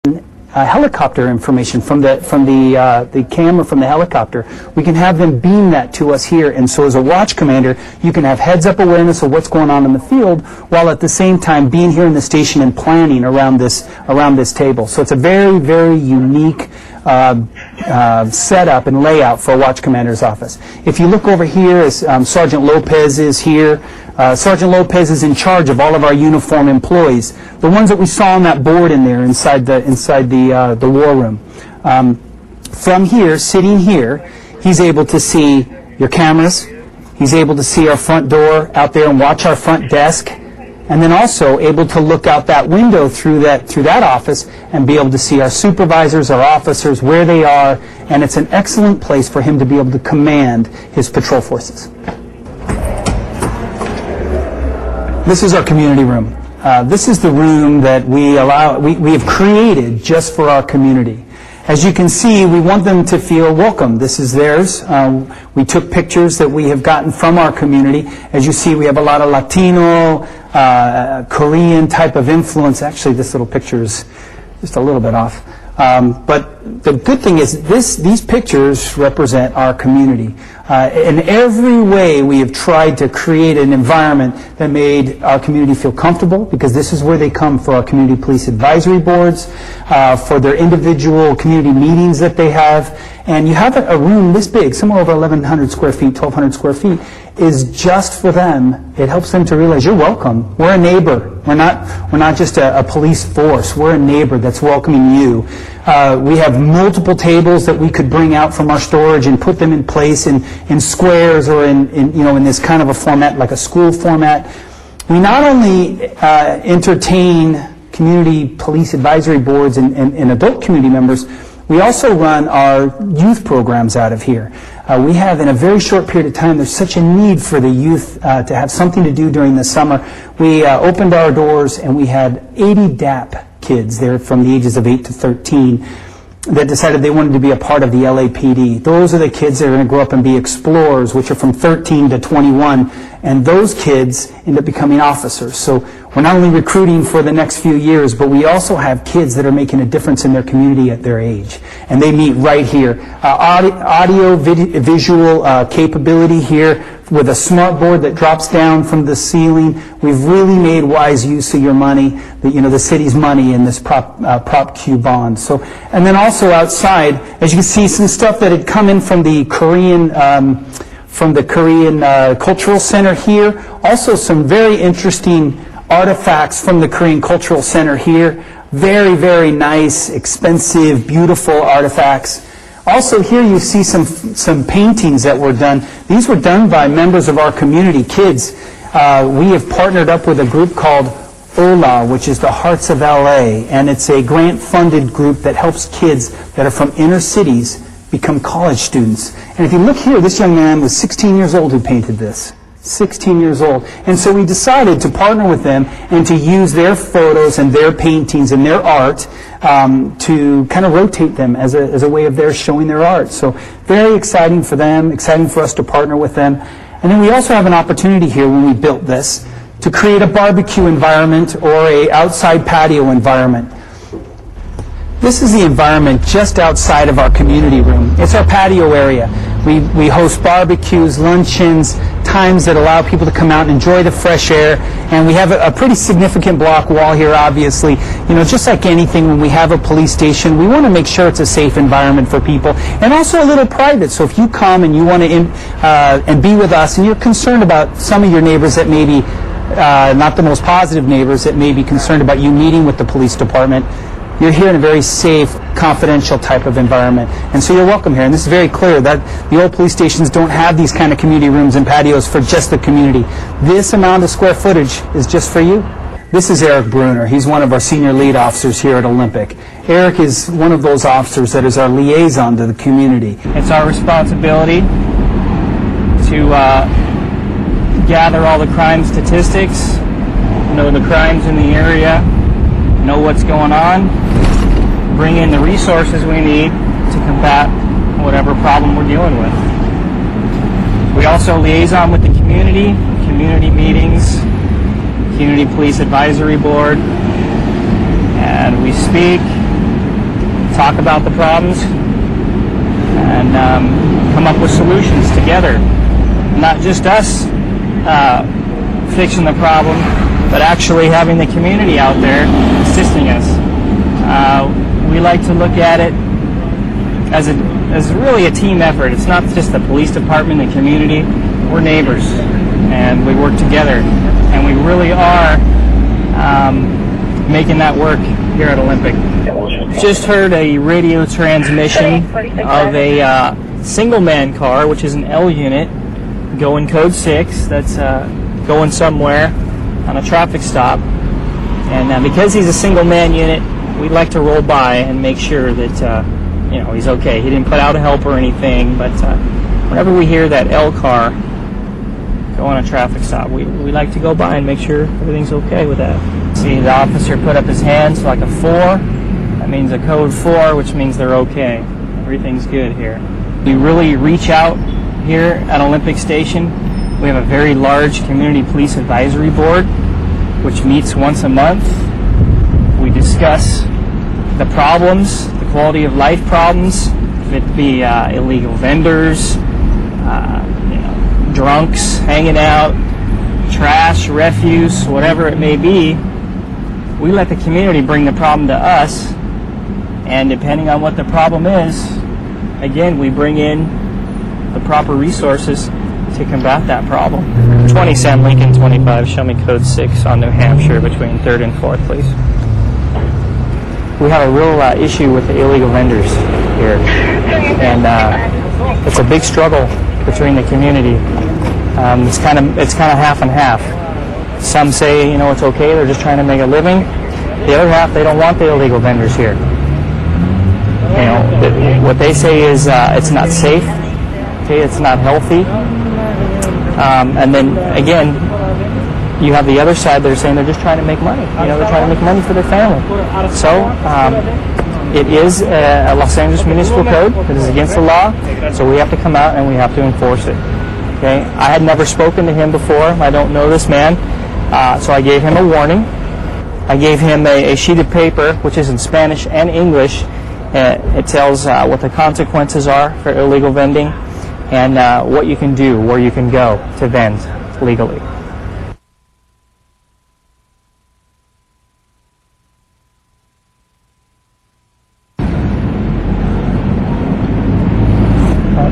helicopter information from the camera from the helicopter. We can have them beam that to us here, and so as a watch commander, you can have heads-up awareness of what's going on in the field, while at the same time being here in the station and planning around this table. So it's a very, very unique setup and layout for a watch commander's office. If you look over here, as Sergeant Lopez is here. Sergeant Lopez is in charge of all of our uniform employees, the ones that we saw on that board in there inside the war room. From here, sitting here, he's able to see your cameras. He's able to see our front door out there and watch our front desk, and then also able to look out that window through that office and be able to see our supervisors, our officers, where they are, and it's an excellent place for him to be able to command his patrol forces. This is our community room. This is the room that we have created just for our community. As you can see, we want them to feel welcome. This is theirs. We took pictures that we have gotten from our community. As you see, we have a lot of Latino, Korean type of influence. Actually, this little picture is just a little bit off. But the good thing is these pictures represent our community. In every way, we have tried to create an environment that made our community feel comfortable, because this is where they come for our community police advisory boards, for their individual community meetings that they have. And you have a room this big, somewhere over 1,100 square feet, 1,200 square feet, is just for them. It helps them to realize you're welcome. We're a neighbor. We're not just a police force. We're a neighbor that's welcoming you. We have multiple tables that we could bring out from our storage and put them in place in squares or in this kind of a format, like a school format. We not only entertain community police advisory boards and adult community members, we also run our youth programs out of here. We have, in a very short period of time, there's such a need for the youth to have something to do during the summer. We opened our doors and we had 80 DAP kids there from the ages of 8 to 13 that decided they wanted to be a part of the LAPD. Those are the kids that are going to grow up and be explorers, which are from 13 to 21, and those kids end up becoming officers. So we're not only recruiting for the next few years, but we also have kids that are making a difference in their community at their age, and they meet right here. Audio, visual capability here with a smart board that drops down from the ceiling. We've really made wise use of your money, the city's money in this Prop Q bond. So, and then also outside, as you can see, some stuff that had come in from the Korean Cultural Center here. Also some very interesting artifacts from the Korean Cultural Center here. Very, very nice, expensive, beautiful artifacts. Also here you see some paintings that were done. These were done by members of our community, kids. We have partnered up with a group called OLA, which is the Hearts of LA, and it's a grant-funded group that helps kids that are from inner cities become college students. And if you look here, this young man was 16 years old who painted this. 16 years old. And so we decided to partner with them and to use their photos and their paintings and their art to kind of rotate them as a way of their showing their art. So very exciting for them, exciting for us to partner with them. And then we also have an opportunity here when we built this to create a barbecue environment or a outside patio environment. This is the environment just outside of our community room. It's our patio area. We host barbecues, luncheons, times that allow people to come out and enjoy the fresh air. And we have a pretty significant block wall here, obviously. Just like anything, when we have a police station, we want to make sure it's a safe environment for people and also a little private. So if you come and you want to and be with us and you're concerned about some of your neighbors that may be not the most positive neighbors that may be concerned about you meeting with the police department, you're here in a very safe, confidential type of environment. And so you're welcome here. And this is very clear that the old police stations don't have these kind of community rooms and patios for just the community. This amount of square footage is just for you. This is Eric Bruner. He's one of our senior lead officers here at Olympic. Eric is one of those officers that is our liaison to the community. It's our responsibility to gather all the crime statistics, know the crimes in the area, know what's going on, bring in the resources we need to combat whatever problem we're dealing with. We also liaison with the community meetings, Community Police Advisory Board, and we speak, talk about the problems, and come up with solutions together. Not just us fixing the problem, but actually having the community out there assisting us. We like to look at it as really a team effort. It's not just the police department and community. We're neighbors, and we work together, and we really are making that work here at Olympic. Just heard a radio transmission of a single-man car, which is an L unit, going code 6. That's going somewhere on a traffic stop. And because he's a single-man unit, we'd like to roll by and make sure that he's okay. He didn't put out a help or anything, but whenever we hear that L car go on a traffic stop, we like to go by and make sure everything's okay with that. See, the officer put up his hands like a 4. That means a code 4, which means they're okay. Everything's good here. We really reach out here at Olympic Station. We have a very large community police advisory board, which meets once a month. We discuss the problems, the quality of life problems, if it be illegal vendors, drunks hanging out, trash, refuse, whatever it may be. We let the community bring the problem to us, and depending on what the problem is, again, we bring in the proper resources to combat that problem. 20 Sam Lincoln 25, show me code 6 on New Hampshire between 3rd and 4th, please. We have a real issue with the illegal vendors here, and it's a big struggle between the community. It's kind of half and half. Some say, it's okay, they're just trying to make a living. The other half, they don't want the illegal vendors here. What they say is it's not safe, okay, it's not healthy. And then again, you have the other side that are saying they're just trying to make money. They're trying to make money for their family. So it is a Los Angeles Municipal Code. It is against the law. So we have to come out and we have to enforce it. Okay. I had never spoken to him before. I don't know this man. So I gave him a warning. I gave him a sheet of paper, which is in Spanish and English. It tells what the consequences are for illegal vending and what you can do, where you can go to vend legally.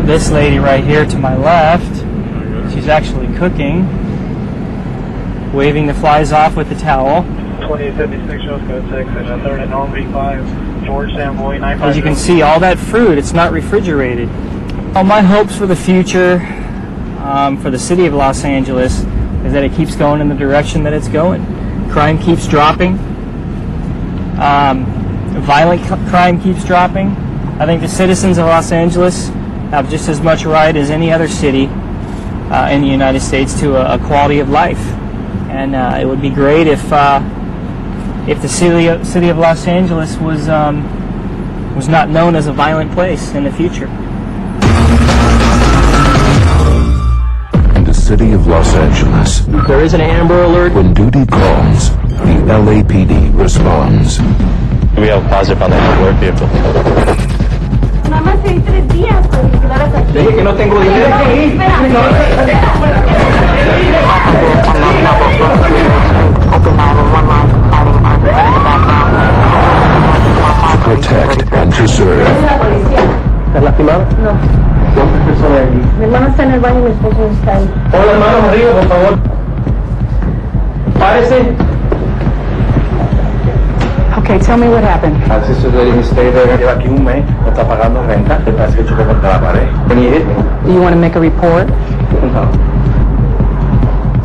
This lady right here to my left, she's actually cooking, waving the flies off with the towel. 2876 shows code 6 and a 3rd and Norm V5, George Samboy 95. As you can see, all that fruit, it's not refrigerated. All my hopes for the future, for the city of Los Angeles, is that it keeps going in the direction that it's going. Crime keeps dropping. Violent crime keeps dropping. I think the citizens of Los Angeles have just as much right as any other city in the United States to a quality of life. And it would be great if the city of Los Angeles was not known as a violent place in the future. In the city of Los Angeles, There is an Amber Alert. when duty calls, the LAPD responds. We have a positive on the alert vehicle. Nada más te di 3 días para que quedaras aquí. Dije que no tengo dinero. To protect and to serve. ¿Estás lastimado? No. ¿Cuántas personas hay aquí? Mi hermana está en el baño y mi esposo no está ahí. Hola, hermano, arriba, por favor. Párese. Okay, tell me what happened. Así se le dice, lleva aquí un mes, no está pagando renta, te parece que chocó contra la pared. Can you hit me? Do you want to make a report? No.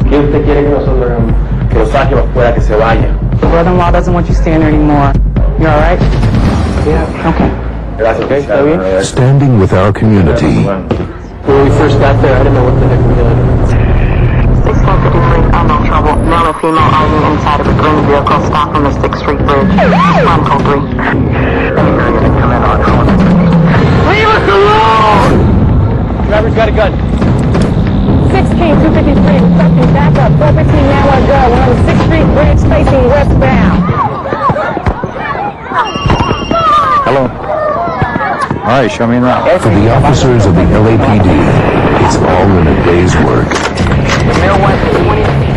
¿Qué usted quiere que nosotros hagamos? Que lo saque afuera, que se vaya. Your brother-in-law doesn't want you staying there anymore. You all right? Yeah. Okay. Gracias, ¿Está bien? Standing with our community. When we first got there, I didn't know what the heck we did. 653, I'm in trouble. Male and female arguing inside of a green vehicle stopped on the 6th Street Bridge. One code 3. Leave us alone! Driver's got a gun. 16, 253, requesting backup. 415 now on go. We're on the 6th Street Bridge facing westbound. Hello. right, show me around. For the officers of the LAPD, it's all in a day's work.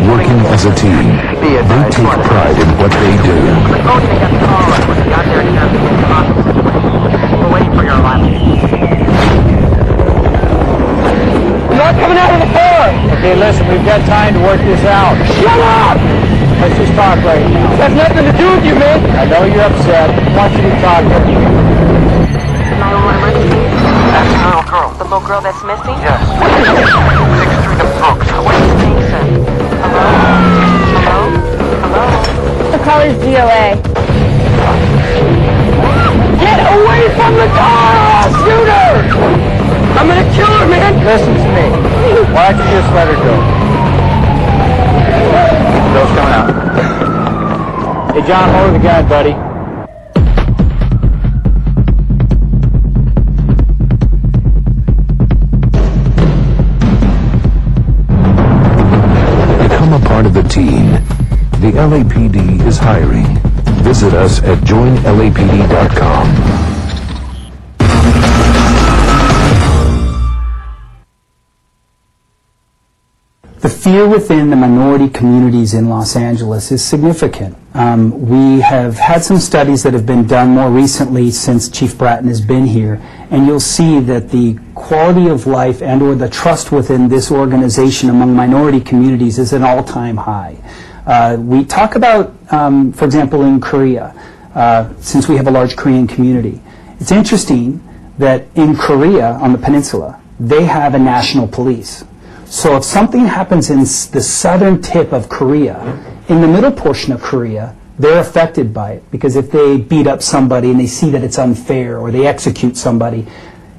Working as a team, they take pride in what they do. We're waiting for your arrival. Not coming out of the car! Okay, listen, we've got time to work this out. Shut up! Let's just talk right now. It has nothing to do with you, man! I know you're upset. I want you to talk right now. 911 emergency? That's the little girl. The little girl that's missing? Yes. 6th Street of Brooks. What are you saying, sir? Hello? Hello? Hello? The color's GOA. Get away from the car! Shoot her! I'm gonna kill her, man! Listen to me. Why don't you just let her go? Bill's coming out. Hey, John, lower the gun, buddy. Become a part of the team. The LAPD is hiring. Visit us at joinlapd.com. The fear within the minority communities in Los Angeles is significant. We have had some studies that have been done more recently since Chief Bratton has been here, and you'll see that the quality of life and or the trust within this organization among minority communities is an all-time high. We talk about, for example, in Korea, since we have a large Korean community. It's interesting that in Korea, on the peninsula, they have a national police. So if something happens in the southern tip of Korea, in the middle portion of Korea, they're affected by it. Because if they beat up somebody and they see that it's unfair, or they execute somebody,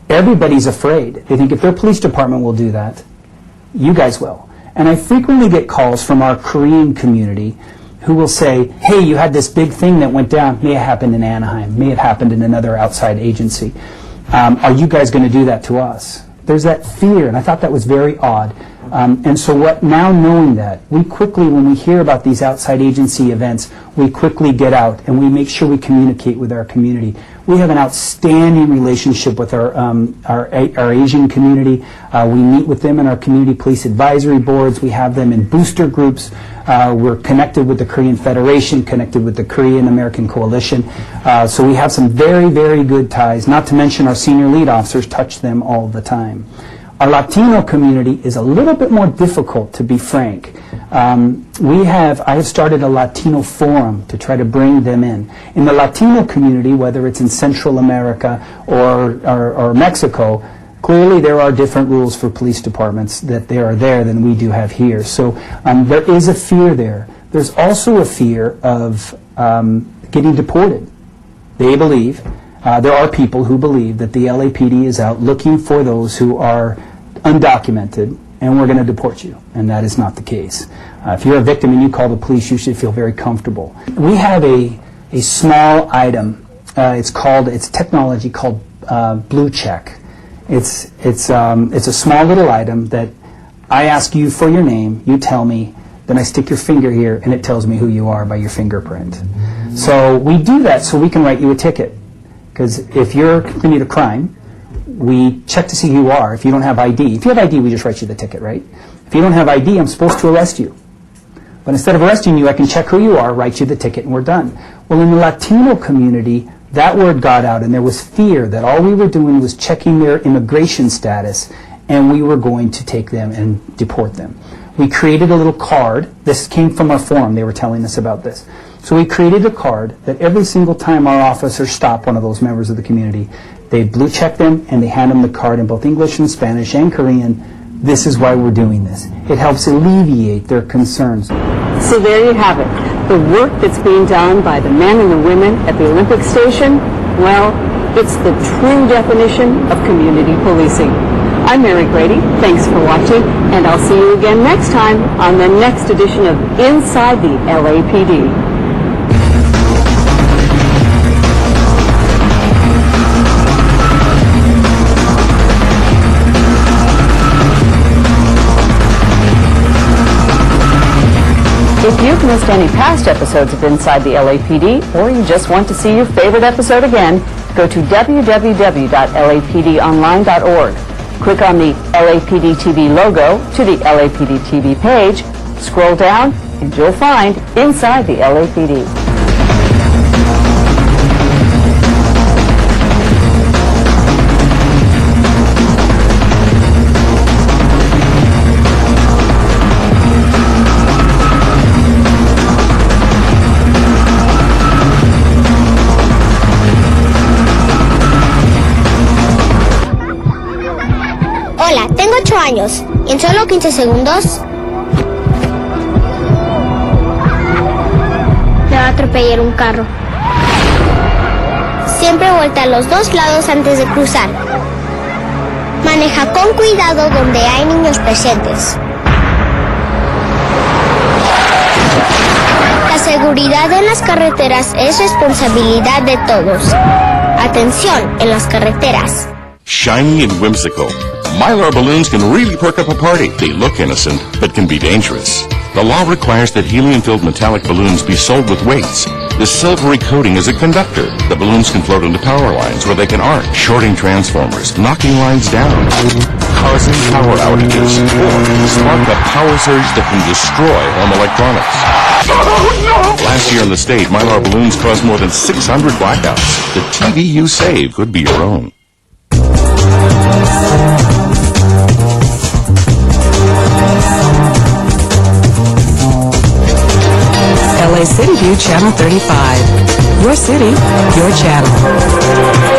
everybody's afraid. They think if their police department will do that, you guys will. And I frequently get calls from our Korean community who will say, hey, you had this big thing that went down. May have happened in Anaheim. May have happened in another outside agency. Are you guys going to do that to us? There's that fear, and I thought that was very odd. And so now knowing that, we quickly, when we hear about these outside agency events, we quickly get out and we make sure we communicate with our community. We have an outstanding relationship with our Asian community. We meet with them in our community police advisory boards. We have them in booster groups. We're connected with the Korean Federation, connected with the Korean American Coalition. So we have some very, very good ties, not to mention our senior lead officers touch them all the time. Our Latino community is a little bit more difficult, to be frank. I have started a Latino forum to try to bring them in. In the Latino community, whether it's in Central America or Mexico, clearly there are different rules for police departments that they are there than we do have here. So there is a fear there. There's also a fear of getting deported. They believe, there are people who believe that the LAPD is out looking for those who are undocumented, and we're going to deport you. And that is not the case. If you're a victim and you call the police, you should feel very comfortable. We have a small item. It's technology called Blue Check. It's a small little item that I ask you for your name, you tell me, then I stick your finger here, and it tells me who you are by your fingerprint. So we do that so we can write you a ticket. Because if you're committing a crime, we check to see who you are. If you don't have ID, if you have ID, we just write you the ticket, right? If you don't have ID, I'm supposed to arrest you. But instead of arresting you, I can check who you are, write you the ticket, and we're done. Well, in the Latino community, that word got out, and there was fear that all we were doing was checking their immigration status, and we were going to take them and deport them. We created a little card. This came from our forum. They were telling us about this. So we created a card that every single time our officers stop one of those members of the community, they blue check them and they hand them the card in both English and Spanish and Korean. This is why we're doing this. It helps alleviate their concerns. So there you have it. The work that's being done by the men and the women at the Olympic Station, well, it's the true definition of community policing. I'm Mary Grady. Thanks for watching, and I'll see you again next time on the next edition of Inside the LAPD. If you've missed any past episodes of Inside the LAPD, or you just want to see your favorite episode again, Go to www.lapdonline.org. Click on the LAPD TV logo to the LAPD TV page, scroll down, and you'll find Inside the LAPD. Hola, tengo 8 años y en solo 15 segundos me va a atropellar un carro. Siempre voltea a los dos lados antes de cruzar. Maneja con cuidado donde hay niños presentes. La seguridad en las carreteras es responsabilidad de todos. Atención en las carreteras. Shiny and whimsical, Mylar balloons can really perk up a party. They look innocent, but can be dangerous. The law requires that helium-filled metallic balloons be sold with weights. This silvery coating is a conductor. The balloons can float into power lines where they can arc, shorting transformers, knocking lines down, causing power outages, or spark a power surge that can destroy home electronics. Last year in the state, Mylar balloons caused more than 600 blackouts. The TV you save could be your own. LA City View Channel 35. Your city, your channel.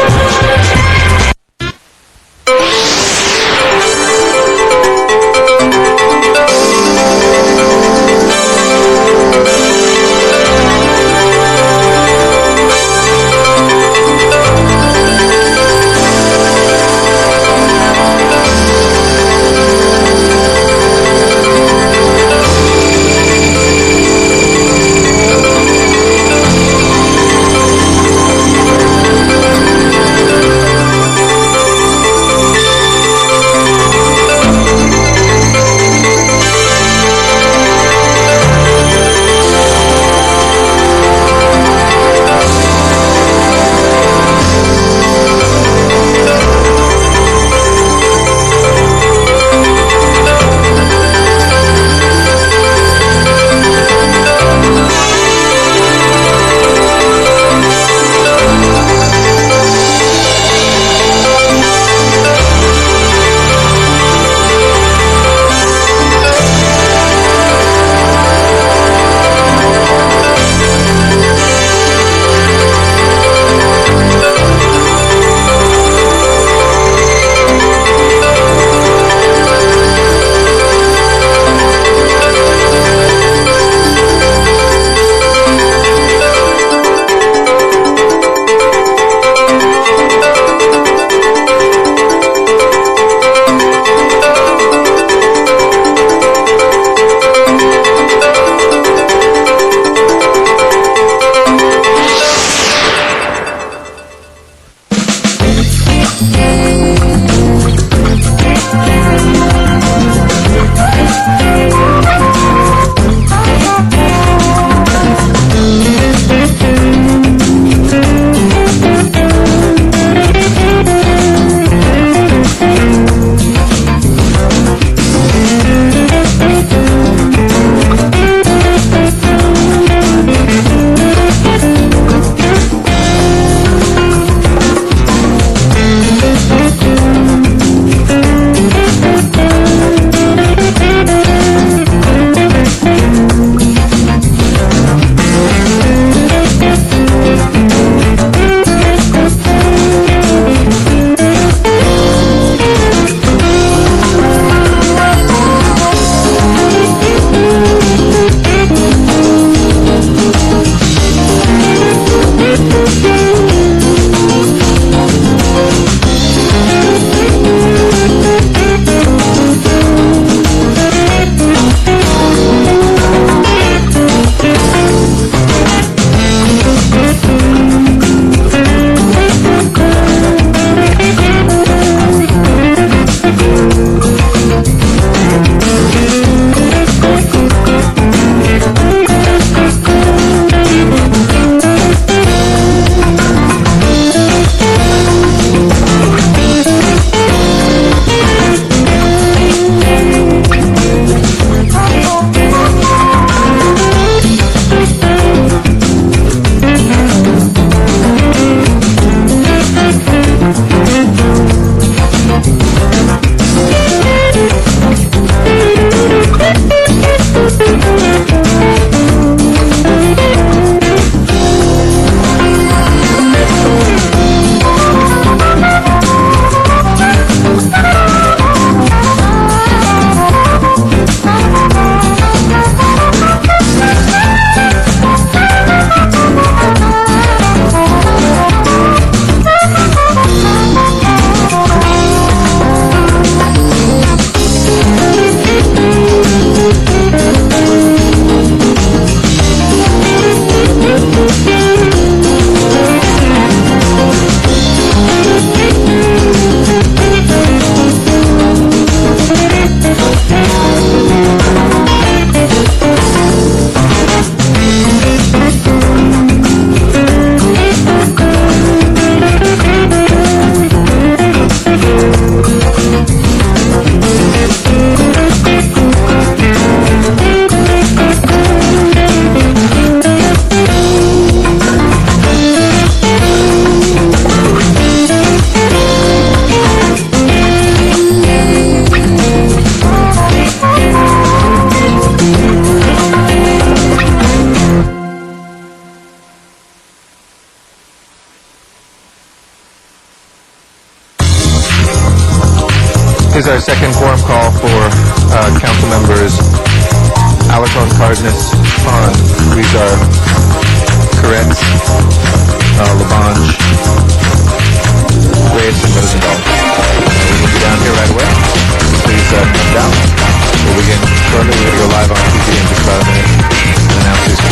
Here's our second quorum call for council members Alarcon, Cardenas, Han, Rizar, Koretz, Labange, Reyes, and Rosendahl. We'll be down here right away. Please come down. We'll begin shortly. We're going to go live on TV in just about a minute and announce these.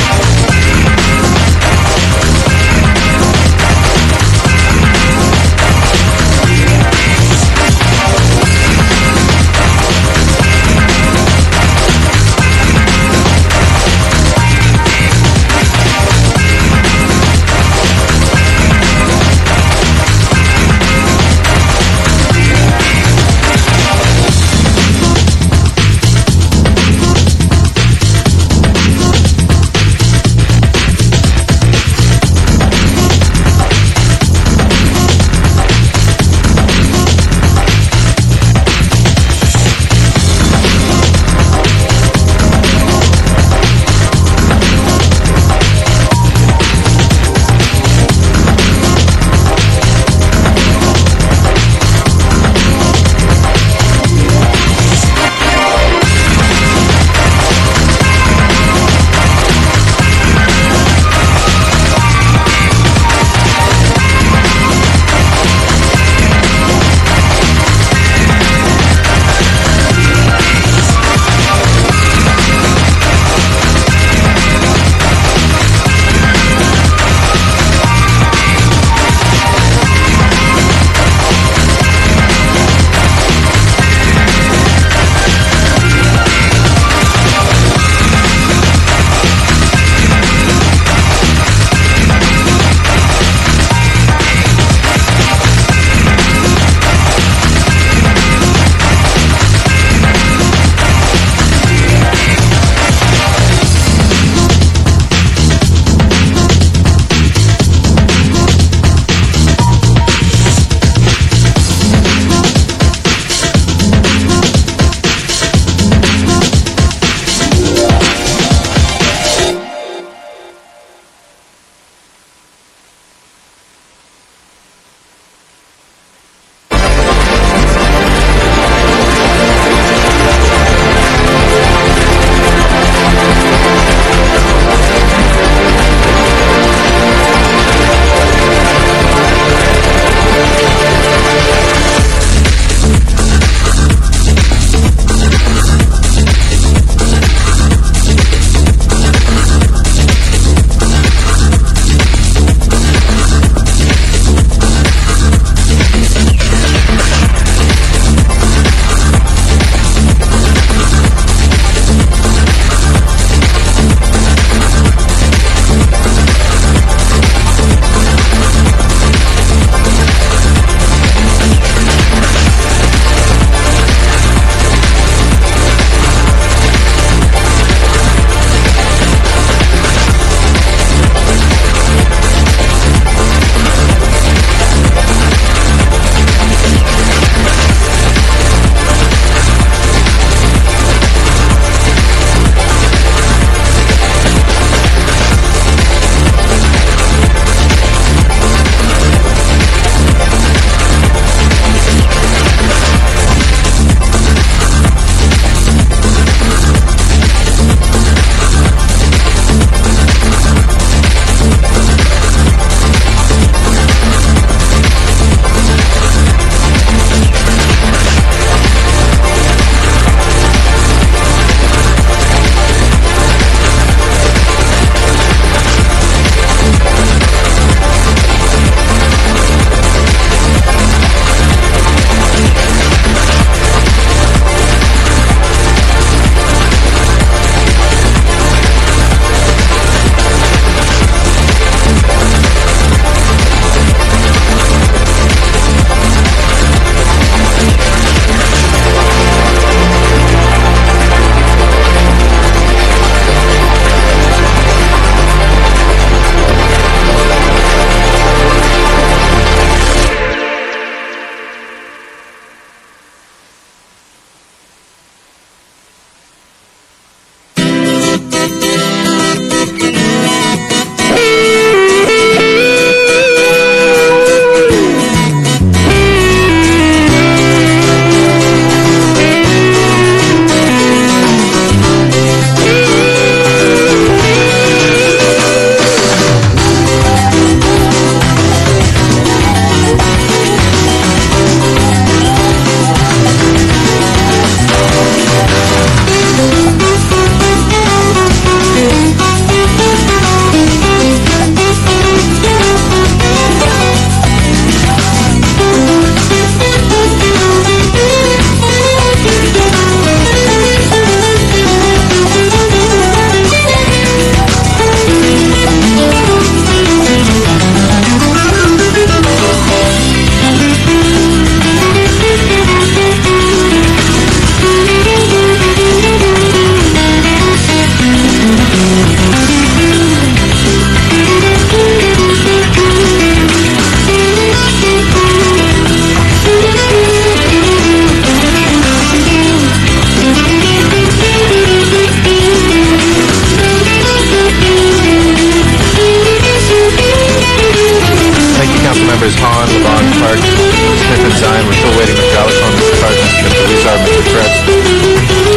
Park, Smith and Zine. We're still waiting Mr. Alarcon, Mr. Cardenas, Mr. Lizar, Mr. Kretz,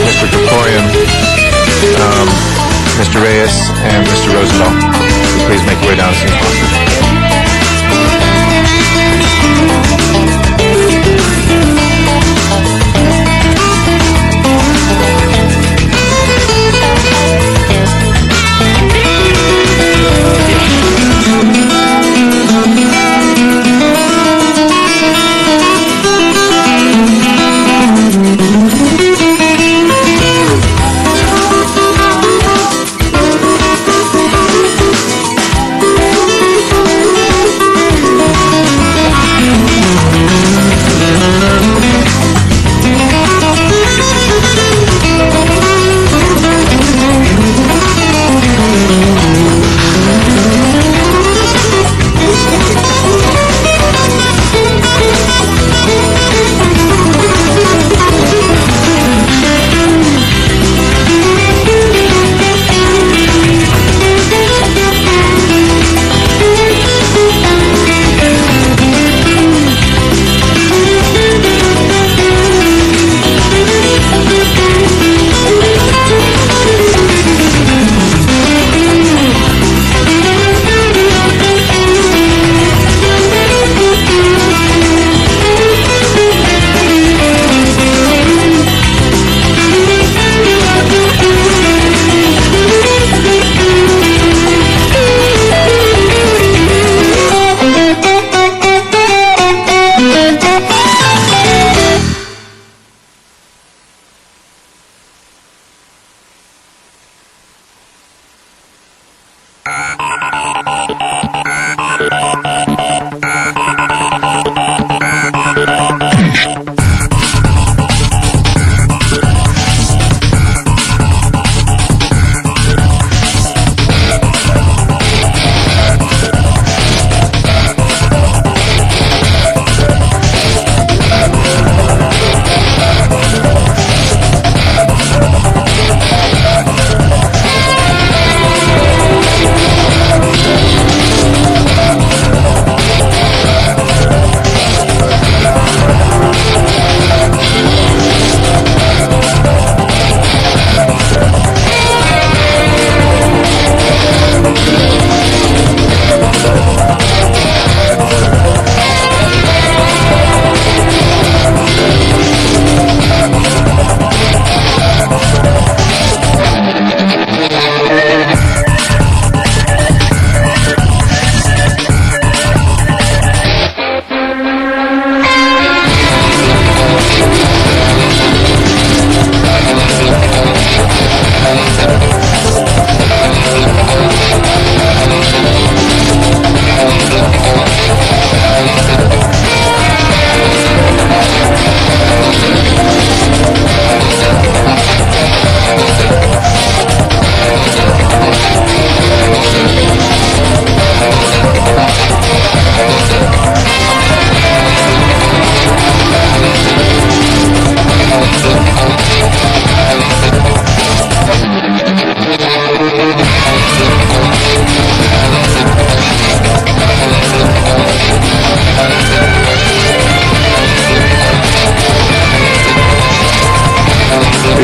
Mr. Krikorian, Mr. Reyes, and Mr. Rosendahl. Please make your way down as soon as possible.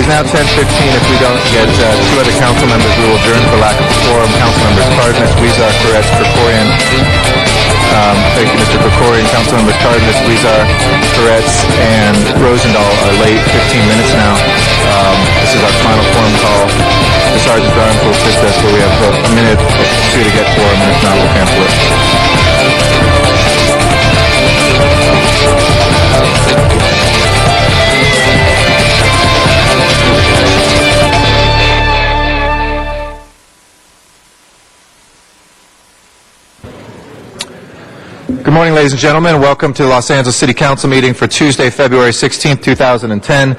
Now 10:15. If we don't get two other council members, we will adjourn for lack of quorum. Council members Cardenas, Weezar, Perez, Krikorian. Thank you, Mr. Krikorian. Council members Cardenas, Weezar, Perez, and Rosendahl are late, 15 minutes now. This is our final quorum call. The Sergeant Garland will assist us, but we have a minute or two to get quorum, and if not, we'll cancel it. Good morning, ladies and gentlemen. Welcome to the Los Angeles City Council meeting for Tuesday, February 16th, 2010.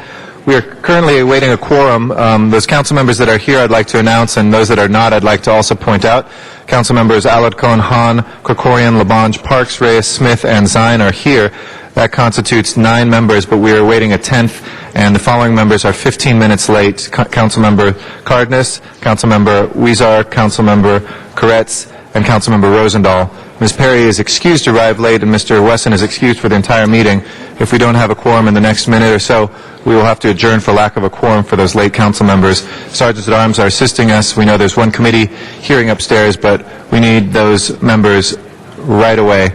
We are currently awaiting a quorum. Those council members that are here I'd like to announce, and those that are not I'd like to also point out. Council members Alarcon, Hahn, Krikorian, Labange, Parks, Reyes, Smith, and Zine are here. That constitutes 9 members, but we are awaiting a 10th, and the following members are 15 minutes late. Councilmember Cardenas, Councilmember Weezar, Councilmember Koretz, and Councilmember Rosendahl. Ms. Perry is excused to arrive late and Mr. Wesson is excused for the entire meeting. If we don't have a quorum in the next minute or so, we will have to adjourn for lack of a quorum for those late council members. Sergeants at Arms are assisting us. We know there's one committee hearing upstairs, but we need those members right away.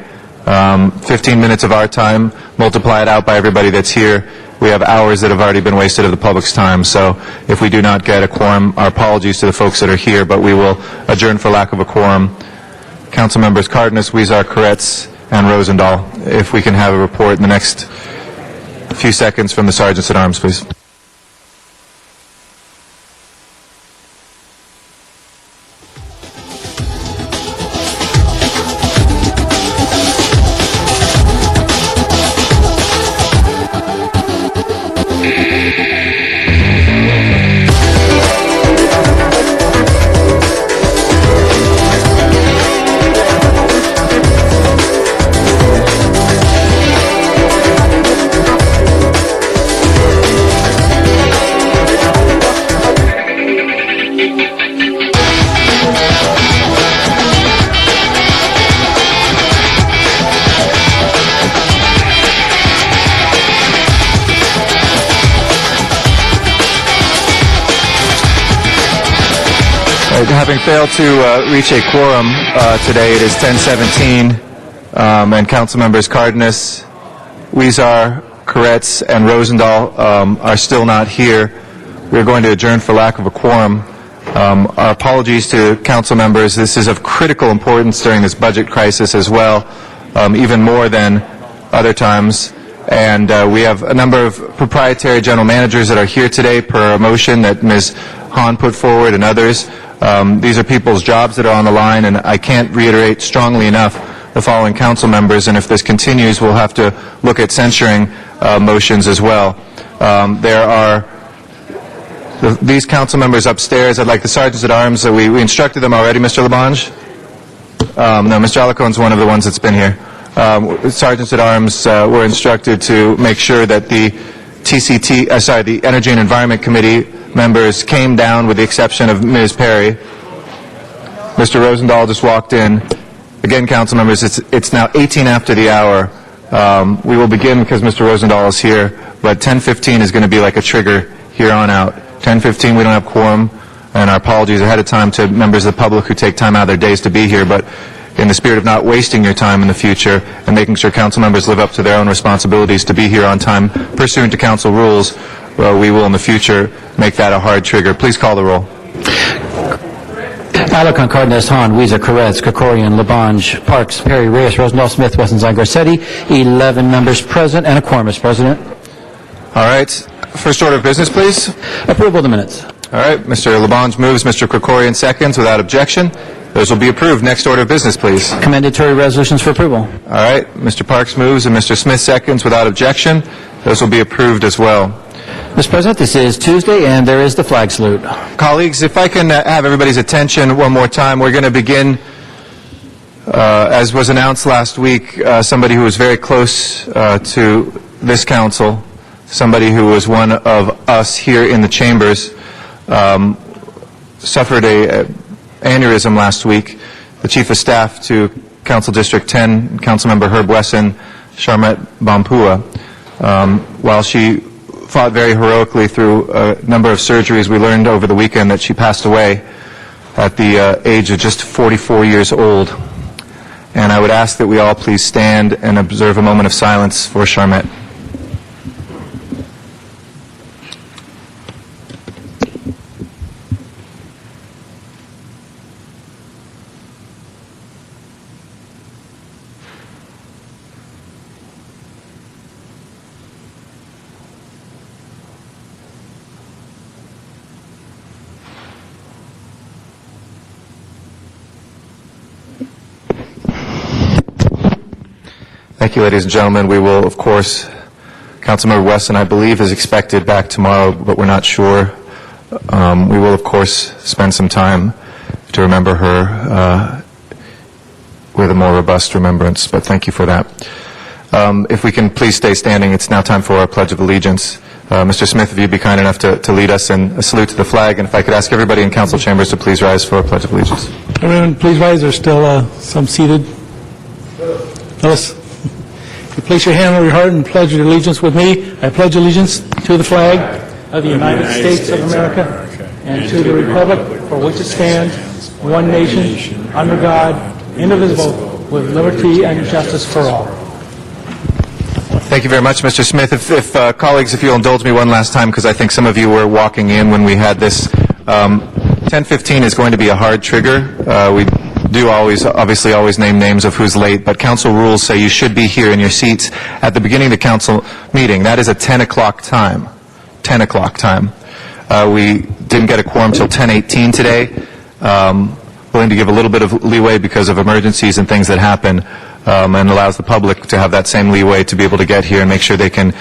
15 minutes of our time, multiply it out by everybody that's here. We have hours that have already been wasted of the public's time. So if we do not get a quorum, our apologies to the folks that are here, but we will adjourn for lack of a quorum. Council members Cardenas, Huizar, Koretz, and Rosendahl. If we can have a report in the next few seconds from the Sergeants at Arms, please. Having failed to reach a quorum today, it is 10:17, and Council members Cardenas, Huizar, Koretz, and Rosendahl are still not here. We are going to adjourn for lack of a quorum. Our apologies to council members. This is of critical importance during this budget crisis as well, even more than other times. And we have a number of proprietary general managers that are here today per a motion that Ms. Hahn put forward and others. These are people's jobs that are on the line, and I can't reiterate strongly enough the following council members, and if this continues, we'll have to look at censuring motions as well. There are these council members upstairs. I'd like the Sergeants at Arms, we instructed them already, Mr. Labange? No, Mr. Alicone's one of the ones that's been here. Sergeants at Arms were instructed to make sure that the the Energy and Environment Committee members came down with the exception of Ms. Perry. Mr. Rosendahl just walked in. Again, council members, it's now 18 after the hour. We will begin because Mr. Rosendahl is here, but 10:15 is going to be like a trigger here on out. 10:15, we don't have quorum, and our apologies ahead of time to members of the public who take time out of their days to be here, but in the spirit of not wasting your time in the future and making sure council members live up to their own responsibilities to be here on time pursuant to council rules, we will in the future make that a hard trigger. Please call the roll. Alarcon, Cardenas, Hahn, Huizar, Koretz, Krikorian, Labange, Parks, Perry, Reyes, Rosendahl, Smith, Wesson, Zine, Garcetti. 11 members present and a quorum, Mr. President. All right. First order of business, please. Approval of the minutes. All right. Mr. Labange moves. Mr. Krikorian seconds without objection. Those will be approved. Next order of business, please. Commendatory resolutions for approval. All right. Mr. Parks moves and Mr. Smith seconds without objection. Those will be approved as well. Mr. President, this is Tuesday, and there is the flag salute. Colleagues, if I can have everybody's attention one more time, we're going to begin, as was announced last week, somebody who was very close to this council, somebody who was one of us here in the chambers, suffered a aneurysm last week. The Chief of Staff to Council District 10, Councilmember Herb Wesson, Sharmet Bampua, while she fought very heroically through a number of surgeries, we learned over the weekend that she passed away at the age of just 44 years old. And I would ask that we all please stand and observe a moment of silence for Sharmet. Thank you, ladies and gentlemen. We will, of course, Councilmember Wesson, I believe, is expected back tomorrow, but we're not sure. We will, of course, spend some time to remember her with a more robust remembrance, but thank you for that. If we can please stay standing, it's now time for our Pledge of Allegiance. Mr. Smith, if you'd be kind enough to lead us in a salute to the flag, and if I could ask everybody in council chambers to please rise for our Pledge of Allegiance. Everyone, please rise. There's still some seated. Phyllis, you place your hand on your heart and pledge your allegiance with me. I pledge allegiance to the flag of the United States of America and to the republic for which it stands, one nation, under God, indivisible, with liberty and justice for all. Thank you very much, Mr. Smith. If colleagues, if you'll indulge me one last time, because I think some of you were walking in when we had this. 10:15 is going to be a hard trigger. We do obviously always name names of who's late, but council rules say you should be here in your seats at the beginning of the council meeting. That is a 10 o'clock time. 10 o'clock time. We didn't get a quorum till 10:18 today. Willing to give a little bit of leeway because of emergencies and things that happen, and allows the public to have that same leeway to be able to get here and make sure they can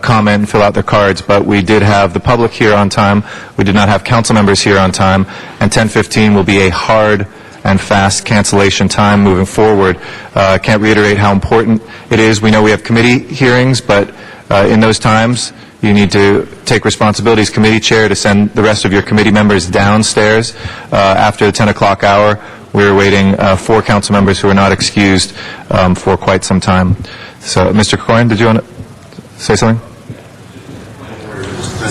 comment and fill out their cards. But we did have the public here on time. We did not have council members here on time, and 10:15 will be a hard and fast cancellation time moving forward. I can't reiterate how important it is. We know we have committee hearings, but in those times, you need to take responsibility as committee chair to send the rest of your committee members downstairs after the 10 o'clock hour. We were waiting 4 council members who were not excused for quite some time. So, Mr. Coyne, did you want to say something?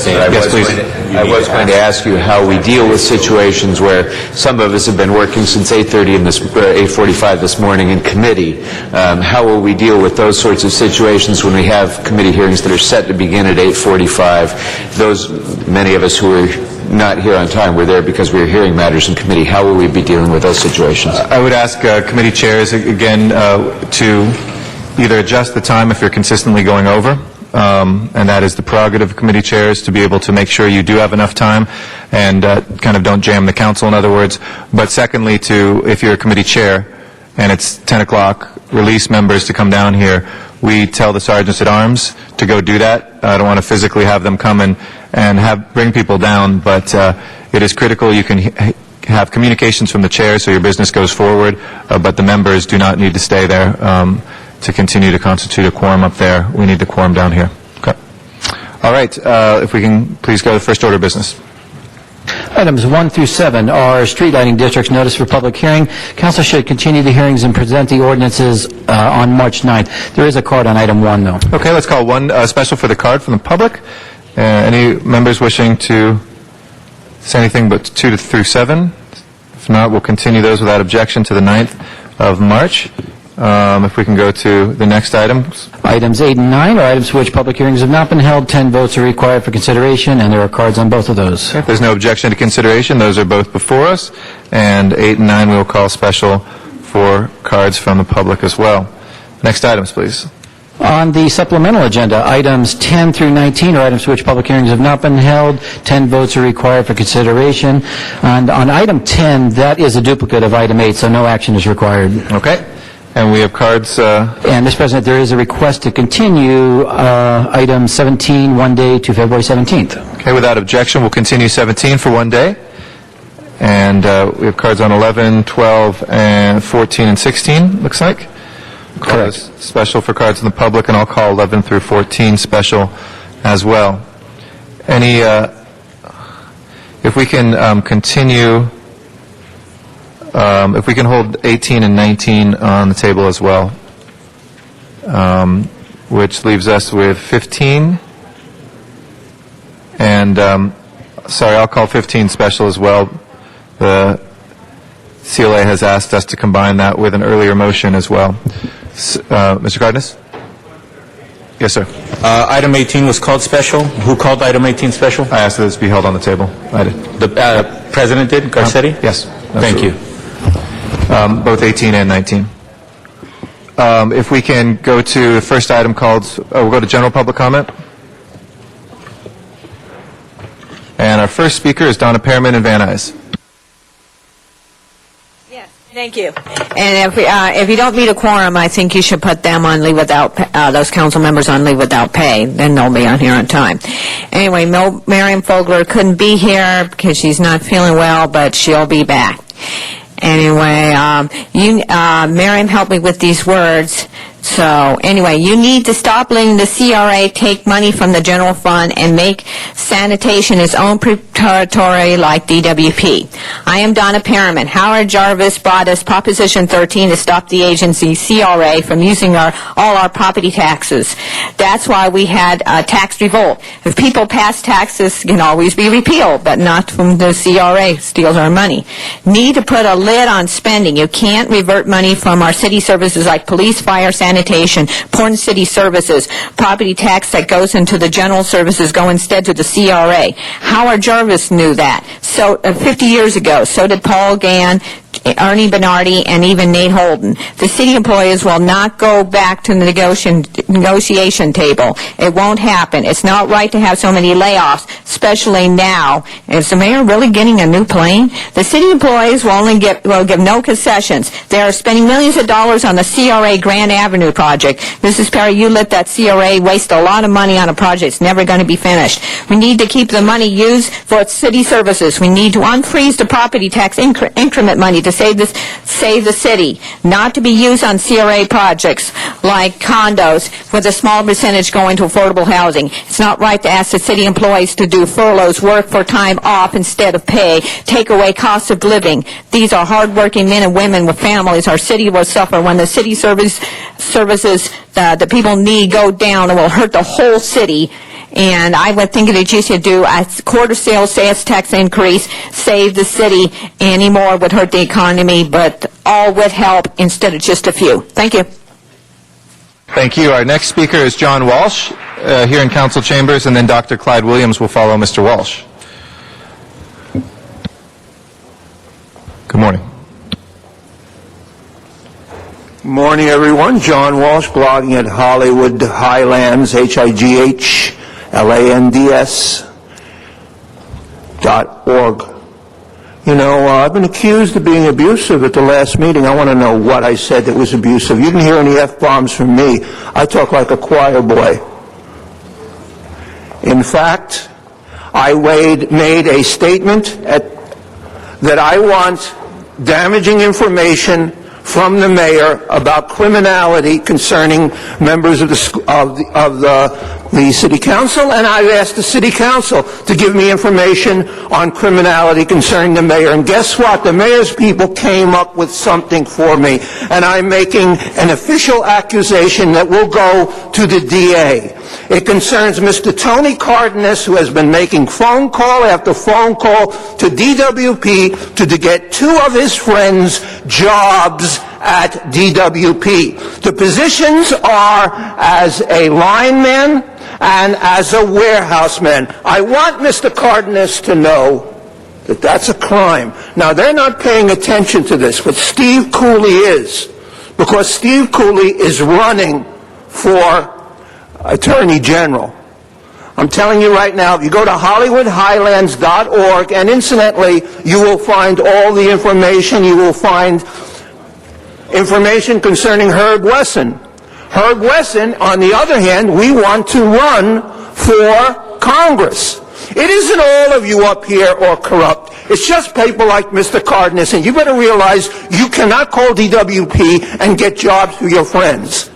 Yes, please. I was going to ask you how we deal with situations where some of us have been working since 8:30 and 8:45 this morning in committee. How will we deal with those sorts of situations when we have committee hearings that are set to begin at 8:45? Many of us who are not here on time were there because we were hearing matters in committee. How will we be dealing with those situations? I would ask committee chairs again to either adjust the time if you're consistently going over. And that is the prerogative of committee chairs to be able to make sure you do have enough time and kind of don't jam the council, in other words. But secondly, if you're a committee chair and it's 10 o'clock, release members to come down here. We tell the sergeants at arms to go do that. I don't want to physically have them come and bring people down, but it is critical you can have communications from the chair so your business goes forward, but the members do not need to stay there. To continue to constitute a quorum up there. We need the quorum down here. Okay. All right. If we can please go to first order of business. Items 1 through 7 are street lighting districts notice for public hearing. Council should continue the hearings and present the ordinances on March 9th. There is a card on item 1, though. Okay, let's call one special for the card from the public. Any members wishing to say anything but 2 through 7? If not, we'll continue those without objection to the 9th of March. If we can go to the next items. Items 8 and 9 are items for which public hearings have not been held. 10 votes are required for consideration, and there are cards on both of those. If there's no objection to consideration, those are both before us. And 8 and 9 we will call special for cards from the public as well. Next items, please. On the supplemental agenda, items 10 through 19 are items for which public hearings have not been held. 10 votes are required for consideration. And on item 10, that is a duplicate of item 8, so no action is required. Okay. And we have cards... And, Mr. President, there is a request to continue item 17 one day to February 17th. Okay, without objection, we'll continue 17 for one day. And we have cards on 11, 12, and 14, and 16, looks like. Correct. Special for cards in the public, and I'll call 11 through 14 special as well. Any... if we can continue... if we can hold 18 and 19 on the table as well, which leaves us with 15. And, sorry, I'll call 15 special as well. The CLA has asked us to combine that with an earlier motion as well. Mr. Cardenas? Yes, sir. Item 18 was called special. Who called item 18 special? I asked that this be held on the table. I did. The President did? Garcetti? Yes. Thank you. Both 18 and 19. If we can go to the first item called, we'll go to general public comment. And our first speaker is Donna Pearman in Van Nuys. Yes, thank you. And if you don't meet a quorum, I think you should put them on leave without, those council members on leave without pay. Then they'll be on here on time. Anyway, Marion Fogler couldn't be here because she's not feeling well, but she'll be back. Anyway, Miriam helped me with these words. So anyway, you need to stop letting the CRA take money from the general fund and make sanitation its own territory like DWP. I am Donna Perriman. Howard Jarvis brought us Proposition 13 to stop the agency CRA from using all our property taxes. That's why we had a tax revolt. If people pass taxes, can always be repealed, but not from the CRA steals our money. Need to put a lid on spending. You can't revert money from our city services like police, fire, sanitation, important city services. Property tax that goes into the general services go instead to the CRA. Howard Jarvis knew that. So 50 years ago, so did Paul Gann, Ernie Bernardi, and even Nate Holden. The city employees will not go back to the negotiation table. It won't happen. It's not right to have so many layoffs, especially now. Is the mayor really getting a new plane? The city employees will give no concessions. They are spending millions of dollars on the CRA Grand Avenue project. Mrs. Perry, you let that CRA waste a lot of money on a project. It's never going to be finished. We need to keep the money used for its city services. We need to unfreeze the property tax increment money to save the city, not to be used on CRA projects like condos with a small percentage going to affordable housing. It's not right to ask the city employees to do furloughs, work for time off instead of pay, take away cost of living. These are hardworking men and women with families. Our city will suffer when the city services that people need go down. It will hurt the whole city. And I would think that you should do a quarter sales tax increase, save the city. Any more would hurt the economy, but all would help instead of just a few. Thank you. Thank you. Our next speaker is John Walsh here in council chambers, and then Dr. Clyde Williams will follow Mr. Walsh. Good morning. Morning, everyone. John Walsh, blogging at Hollywood Highlands, HIGHLANDS.org. You know, I've been accused of being abusive at the last meeting. I want to know what I said that was abusive. You didn't hear any F-bombs from me. I talk like a choir boy. In fact, I made a statement that I want damaging information from the mayor about criminality concerning members of the city council, and I've asked the city council to give me information on criminality concerning the mayor. And guess what? The mayor's people came up with something for me, and I'm making an official accusation that will go to the DA. It concerns Mr. Tony Cardenas, who has been making phone call after phone call to DWP to get two of his friends jobs at DWP. The positions are as a lineman and as a warehouseman. I want Mr. Cardenas to know that that's a crime. Now, they're not paying attention to this, but Steve Cooley is, because Steve Cooley is running for Attorney General. I'm telling you right now, if you go to HollywoodHighlands.org, and incidentally, you will find all the information. You will find information concerning Herb Wesson. Herb Wesson, on the other hand, we want to run for Congress. It isn't all of you up here or corrupt. It's just people like Mr. Cardenas, and you better realize you cannot call DWP and get jobs for your friends.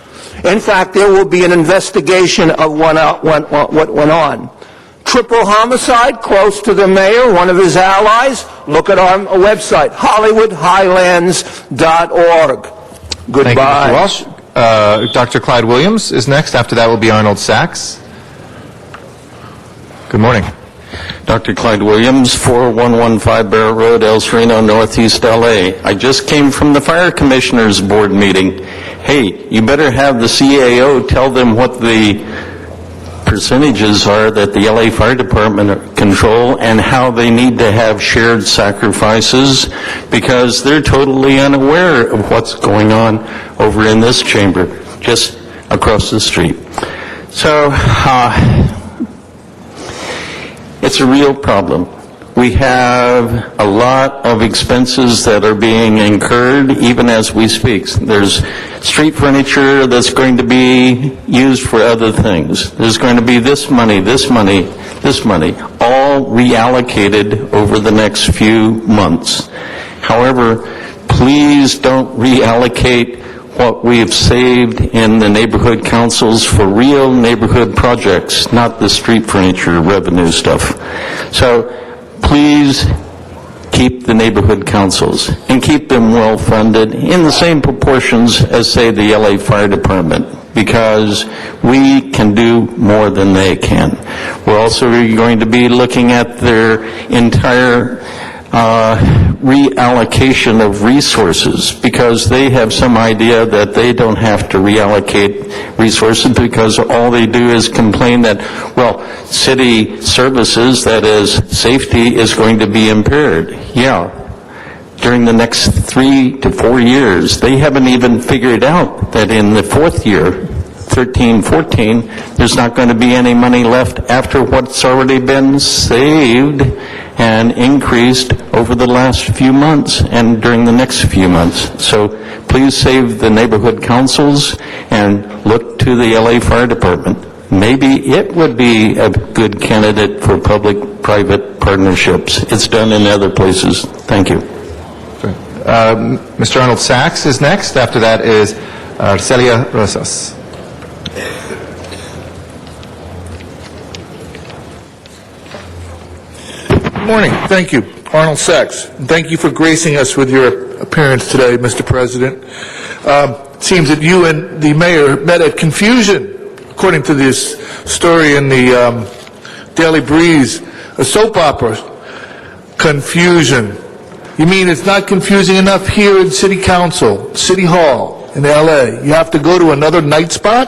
In fact, there will be an investigation of what went on. Triple homicide close to the mayor, one of his allies. Look at our website, HollywoodHighlands.org. Goodbye. Thank you, Mr. Walsh. Dr. Clyde Williams is next. After that will be Arnold Sachs. Good morning. Dr. Clyde Williams, 4115 Barrett Road, El Sereno, Northeast LA. I just came from the Fire Commissioners Board meeting. Hey, you better have the CAO tell them what the percentages are that the LA Fire Department control and how they need to have shared sacrifices, because they're totally unaware of what's going on over in this chamber, just across the street. So, it's a real problem. We have a lot of expenses that are being incurred even as we speak. There's street furniture that's going to be used for other things. There's going to be this money, all reallocated over the next few months. However, please don't reallocate what we have saved in the neighborhood councils for real neighborhood projects, not the street furniture revenue stuff. So please keep the neighborhood councils and keep them well funded in the same proportions as, say, the LA Fire Department, because we can do more than they can. We're also going to be looking at their entire reallocation of resources, because they have some idea that they don't have to reallocate resources because all they do is complain that, well, city services, that is safety, is going to be impaired. Yeah. During the next 3 to 4 years, they haven't even figured out that in the fourth year, 13-14, there's not going to be any money left after what's already been saved and increased over the last few months and during the next few months. So please save the neighborhood councils and look to the LA Fire Department. Maybe it would be a good candidate for public-private partnerships. It's done in other places. Thank you. Mr. Arnold Sachs is next. After that is Arcelia Rosas. Good morning. Thank you. Arnold Sachs. Thank you for gracing us with your appearance today, Mr. President. It seems that you and the mayor met at confusion, according to this story in the Daily Breeze, a soap opera. Confusion. You mean it's not confusing enough here in City Council, City Hall in LA? You have to go to another night spot?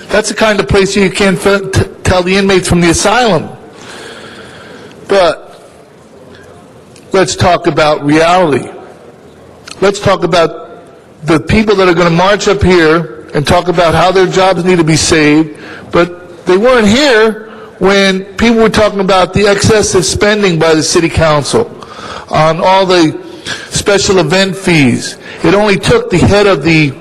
That's the kind of place you can't tell the inmates from the asylum. But let's talk about reality. Let's talk about the people that are going to march up here and talk about how their jobs need to be saved, but they weren't here when people were talking about the excessive spending by the City Council on all the special event fees. It only took the head of the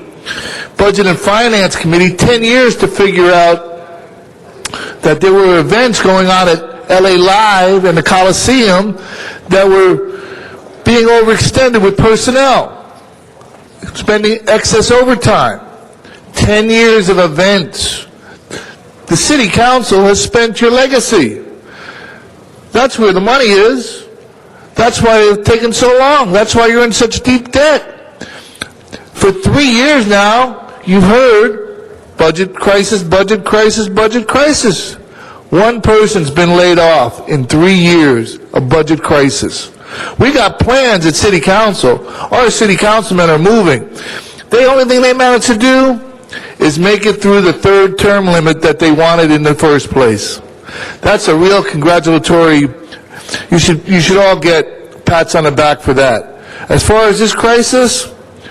Budget and Finance Committee 10 years to figure out that there were events going on at LA Live and the Coliseum that were being overextended with personnel, spending excess overtime. 10 years of events. The City Council has spent your legacy. That's where the money is. That's why it's taken so long. That's why you're in such deep debt. For 3 years now, you've heard budget crisis, budget crisis, budget crisis. One person's been laid off in 3 years of budget crisis. We got plans at City Council. Our City Councilmen are moving. The only thing they managed to do is make it through the third term limit that they wanted in the first place. That's a real congratulatory. You should all get pats on the back for that. As far as this crisis,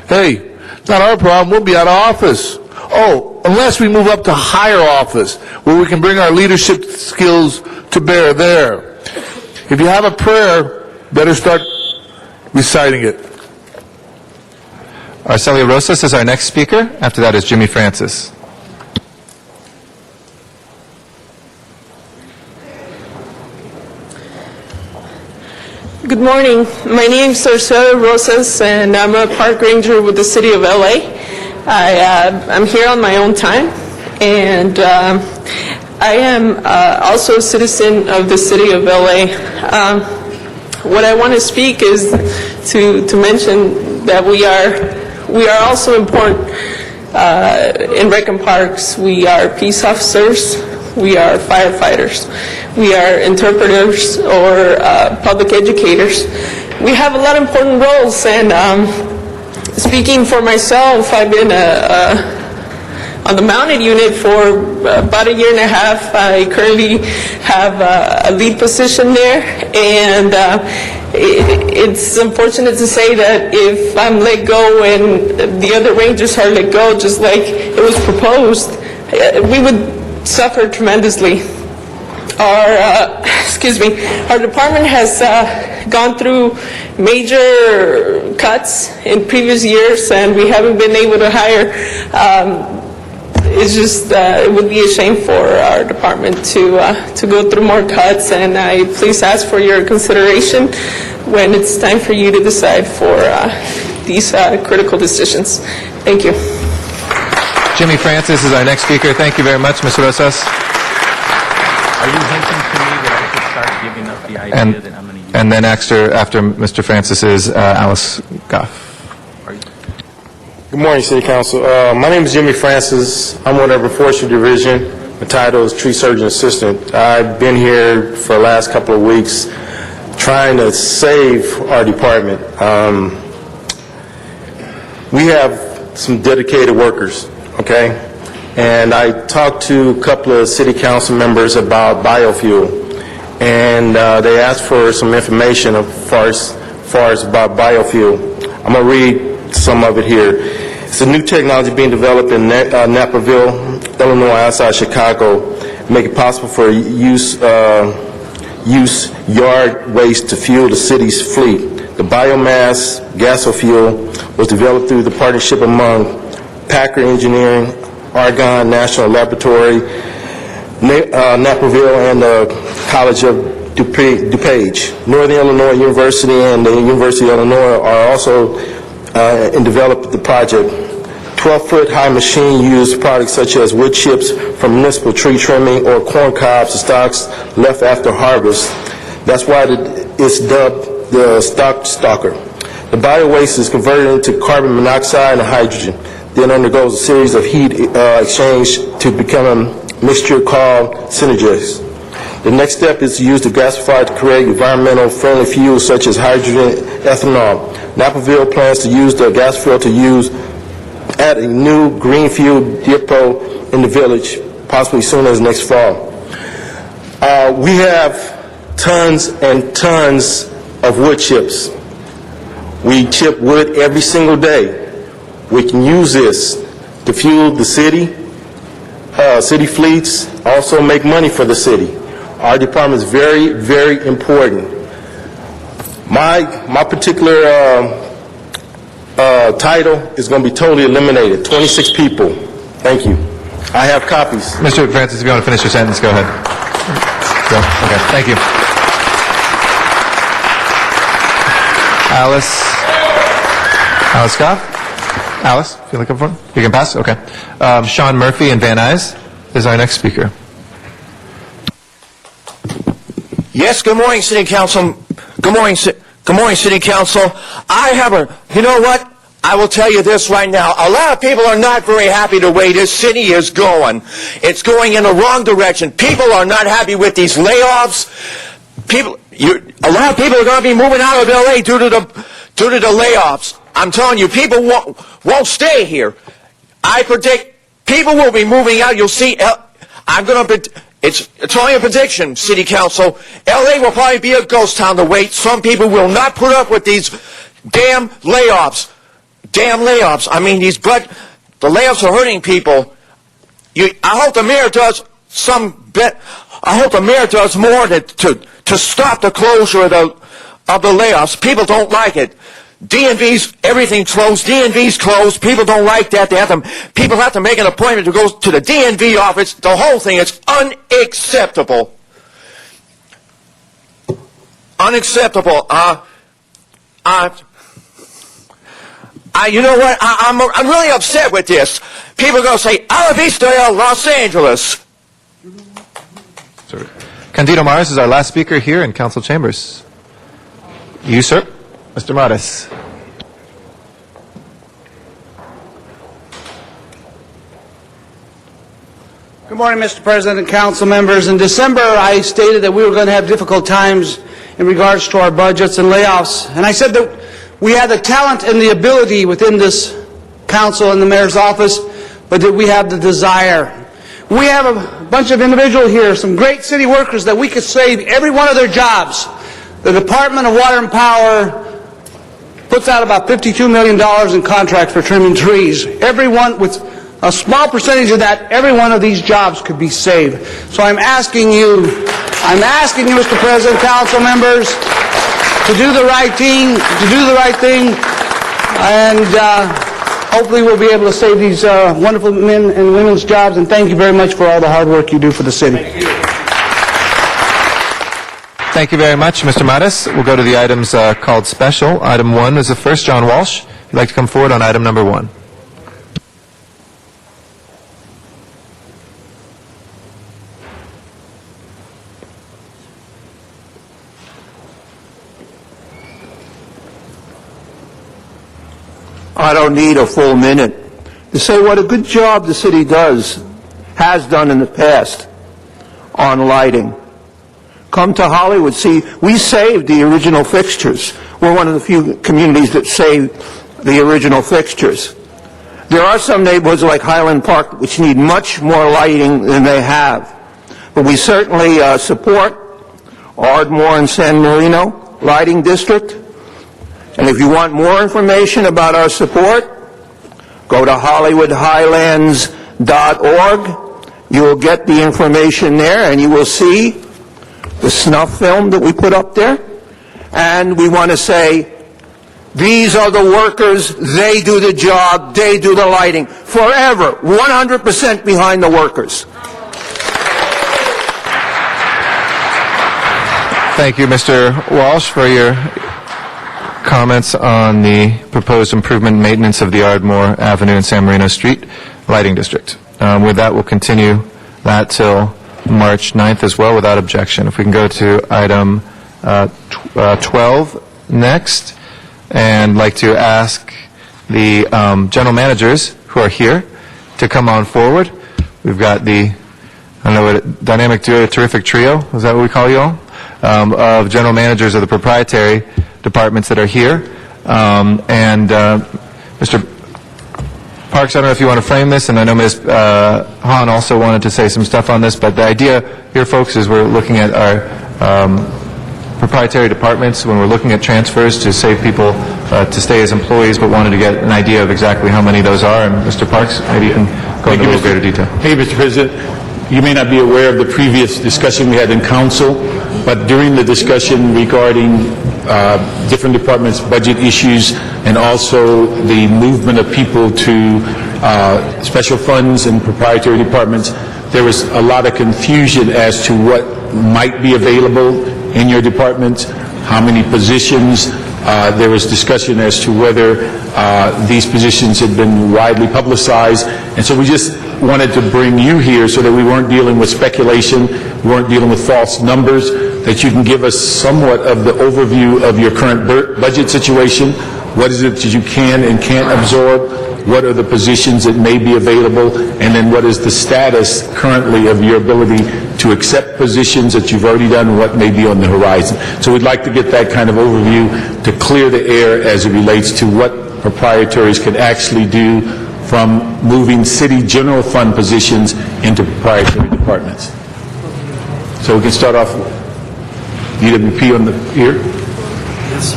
hey, it's not our problem. We'll be out of office. Oh, unless we move up to higher office, where we can bring our leadership skills to bear there. If you have a prayer, better start reciting it. Arcelia Rosas is our next speaker. After that is Jimmy Francis. Good morning. My name is Arcelia Rosas, and I'm a park ranger with the City of LA. I'm here on my own time, and I am also a citizen of the City of LA. What I want to speak is to mention that we are also important in Rec and Parks. We are peace officers. We are firefighters. We are interpreters or public educators. We have a lot of important roles, and speaking for myself, I've been on the mounted unit for about 1.5 years. I currently have a lead position there, and it's unfortunate to say that if I'm let go and the other rangers are let go, just like it was proposed, we would suffer tremendously. Our department has gone through major cuts in previous years, and we haven't been able to hire. It's just it would be a shame for our department to go through more cuts, and I please ask for your consideration when it's time for you to decide for these critical decisions. Thank you. Jimmy Francis is our next speaker. Thank you very much, Ms. Rosas. Are you hinting to me that I should start giving up the idea that I'm going to use... And then after Mr. Francis is Alice Goff. Good morning, City Council. My name is Jimmy Francis. I'm with Urban Forestry Division. My title is Tree Surgeon Assistant. I've been here for the last couple of weeks trying to save our department. We have some dedicated workers, okay? And I talked to a couple of city council members about biofuel, and they asked for some information as far as about biofuel. I'm going to read some of it here. It's a new technology being developed in Naperville, Illinois, outside Chicago, make it possible for use yard waste to fuel the city's fleet. The biomass gasofuel was developed through the partnership among Packard Engineering, Argonne National Laboratory, Naperville, and the College of DuPage. Northern Illinois University and the University of Illinois are also and developed the project. 12-foot high machine used products such as wood chips from municipal tree trimming or corn cobs and stalks left after harvest. That's why it's dubbed the stock stalker. The bio-waste is converted into carbon monoxide and hydrogen, then undergoes a series of heat exchange to become a mixture called synergies. The next step is to use the gasifier to create environmental friendly fuels such as hydrogen ethanol. Naperville plans to use the gas fuel to add a new green fuel depot in the village, possibly soon as next fall. We have tons and tons of wood chips. We chip wood every single day. We can use this to fuel the city, city fleets, also make money for the city. Our department is very, very important. My particular title is going to be totally eliminated. 26 people. Thank you. I have copies. Mr. Francis, if you want to finish your sentence, go ahead. Go. Okay. Thank you. Alice Goff? Alice, if you're looking for him? You can pass? Okay. Sean Murphy and Van Nuys is our next speaker. Yes, good morning, City Council. Good morning, City Council. You know what? I will tell you this right now. A lot of people are not very happy the way this city is going. It's going in the wrong direction. People are not happy with these layoffs. A lot of people are going to be moving out of L.A. due to the layoffs. I'm telling you, people won't stay here. I predict people will be moving out. You'll see. It's only a prediction, City Council. L.A. will probably be a ghost town to wait. Some people will not put up with these damn layoffs. Damn layoffs. I mean, the layoffs are hurting people. I hope the mayor does I hope the mayor does more to stop the closure of the layoffs. People don't like it. DMV's, everything's closed. DMV's closed. People don't like that. People have to make an appointment to go to the DMV office. The whole thing is unacceptable. Unacceptable. You know what? I'm really upset with this. People are going to say, Ala Vista, Los Angeles. Sorry. Candido Maris is our last speaker here in council chambers. You, sir? Mr. Maris. Good morning, Mr. President and council members. In December, I stated that we were going to have difficult times in regards to our budgets and layoffs. And I said that we had the talent and the ability within this council and the mayor's office, but that we have the desire. We have a bunch of individuals here, some great city workers that we could save every one of their jobs. The Department of Water and Power puts out about $52 million in contracts for trimming trees. Everyone, with a small percentage of that, every one of these jobs could be saved. So I'm asking you, Mr. President, council members, to do the right thing, and hopefully we'll be able to save these wonderful men and women's jobs. And thank you very much for all the hard work you do for the city. Thank you very much, Mr. Maris. We'll go to the items called special. Item 1 is the first. John Walsh you'd like to come forward on item number 1. I don't need a full minute to say what a good job the city has done in the past on lighting. Come to Hollywood, see, we saved the original fixtures. We're one of the few communities that saved the original fixtures. There are some neighborhoods like Highland Park which need much more lighting than they have. But we certainly support Ardmore and San Marino Lighting District. And if you want more information about our support, go to HollywoodHighlands.org. You will get the information there, and you will see the snuff film that we put up there. And we want to say, these are the workers, they do the job, they do the lighting. Forever, 100% behind the workers. Thank you, Mr. Walsh, for your comments on the proposed improvement and maintenance of the Ardmore Avenue and San Marino Street Lighting District. With that, we'll continue that till March 9th as well without objection. If we can go to item 12 next, and like to ask the general managers who are here to come on forward. We've got the, I don't know what, dynamic duo, terrific trio, is that what we call you all? Of general managers of the proprietary departments that are here. Mr. Parks, I don't know if you want to frame this, and I know Ms. Hahn also wanted to say some stuff on this, but the idea here, folks, is we're looking at our proprietary departments when we're looking at transfers to save people to stay as employees, but wanted to get an idea of exactly how many those are. And Mr. Parks, maybe you can go into a little greater detail. Hey, Mr. President. You may not be aware of the previous discussion we had in council, but during the discussion regarding different departments' budget issues and also the movement of people to special funds and proprietary departments, there was a lot of confusion as to what might be available in your departments, how many positions. There was discussion as to whether these positions had been widely publicized, and so we just wanted to bring you here so that we weren't dealing with speculation, we weren't dealing with false numbers, that you can give us somewhat of the overview of your current budget situation. What is it that you can and can't absorb? What are the positions that may be available? And then what is the status currently of your ability to accept positions that you've already done and what may be on the horizon? So we'd like to get that kind of overview to clear the air as it relates to what proprietaries can actually do from moving city general fund positions into proprietary departments. So we can start off with DWP on the here. Yes.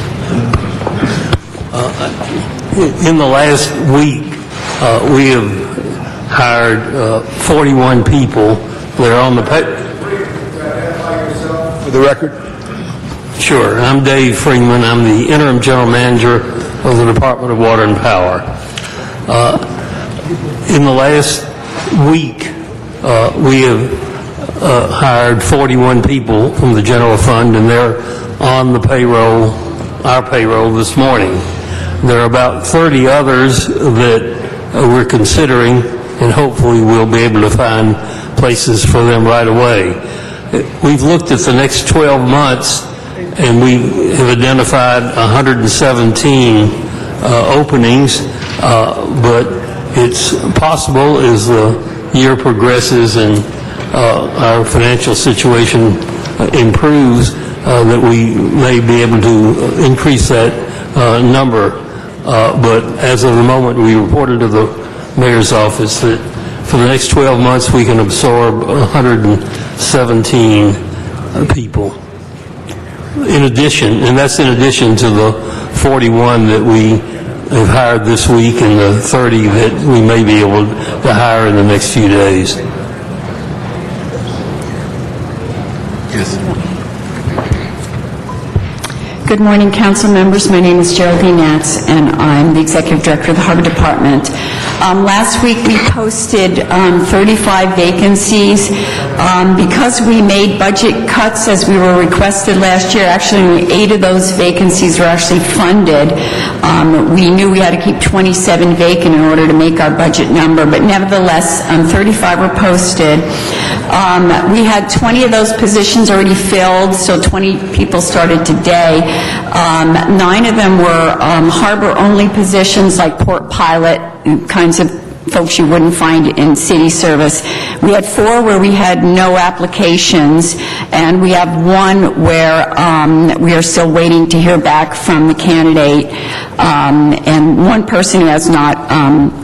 In the last week, we have hired 41 people that are on the For the record? Sure. I'm Dave Freeman. I'm the interim general manager of the Department of Water and Power. In the last week, we have hired 41 people from the general fund, and they're on the payroll, our payroll this morning. There are about 30 others that we're considering, and hopefully we'll be able to find places for them right away. We've looked at the next 12 months, and we have identified 117 openings, but it's possible as the year progresses and our financial situation improves that we may be able to increase that number. But as of the moment, we reported to the mayor's office that for the next 12 months we can absorb 117 people. In addition, and that's in addition to the 41 that we have hired this week and the 30 that we may be able to hire in the next few days. Yes. Good morning, council members. My name is Geraldine Natz, and I'm the Executive Director of the Harbor Department. Last week, we posted 35 vacancies. Because we made budget cuts as we were requested last year, actually 8 of those vacancies were actually funded. We knew we had to keep 27 vacant in order to make our budget number, but nevertheless, 35 were posted. We had 20 of those positions already filled, so 20 people started today. 9 of them were harbor-only positions, like port pilot, kinds of folks you wouldn't find in city service. We had 4 where we had no applications, and we have 1 where we are still waiting to hear back from the candidate, and 1 person who has not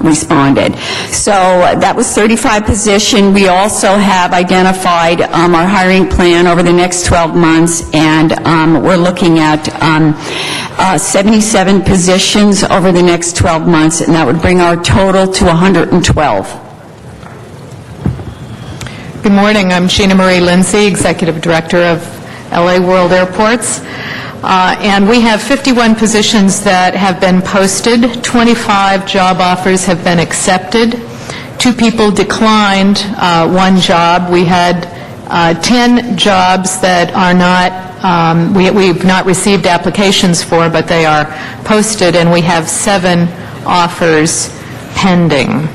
responded. So that was 35 positions. We also have identified our hiring plan over the next 12 months, and we're looking at 77 positions over the next 12 months, and that would bring our total to 112. Good morning. I'm Sheena Marie Lindsay, Executive Director of LA World Airports. And we have 51 positions that have been posted. 25 job offers have been accepted. 2 people declined 1 job. We had 10 jobs that are not, we've not received applications for, but they are posted, and we have 7 offers pending.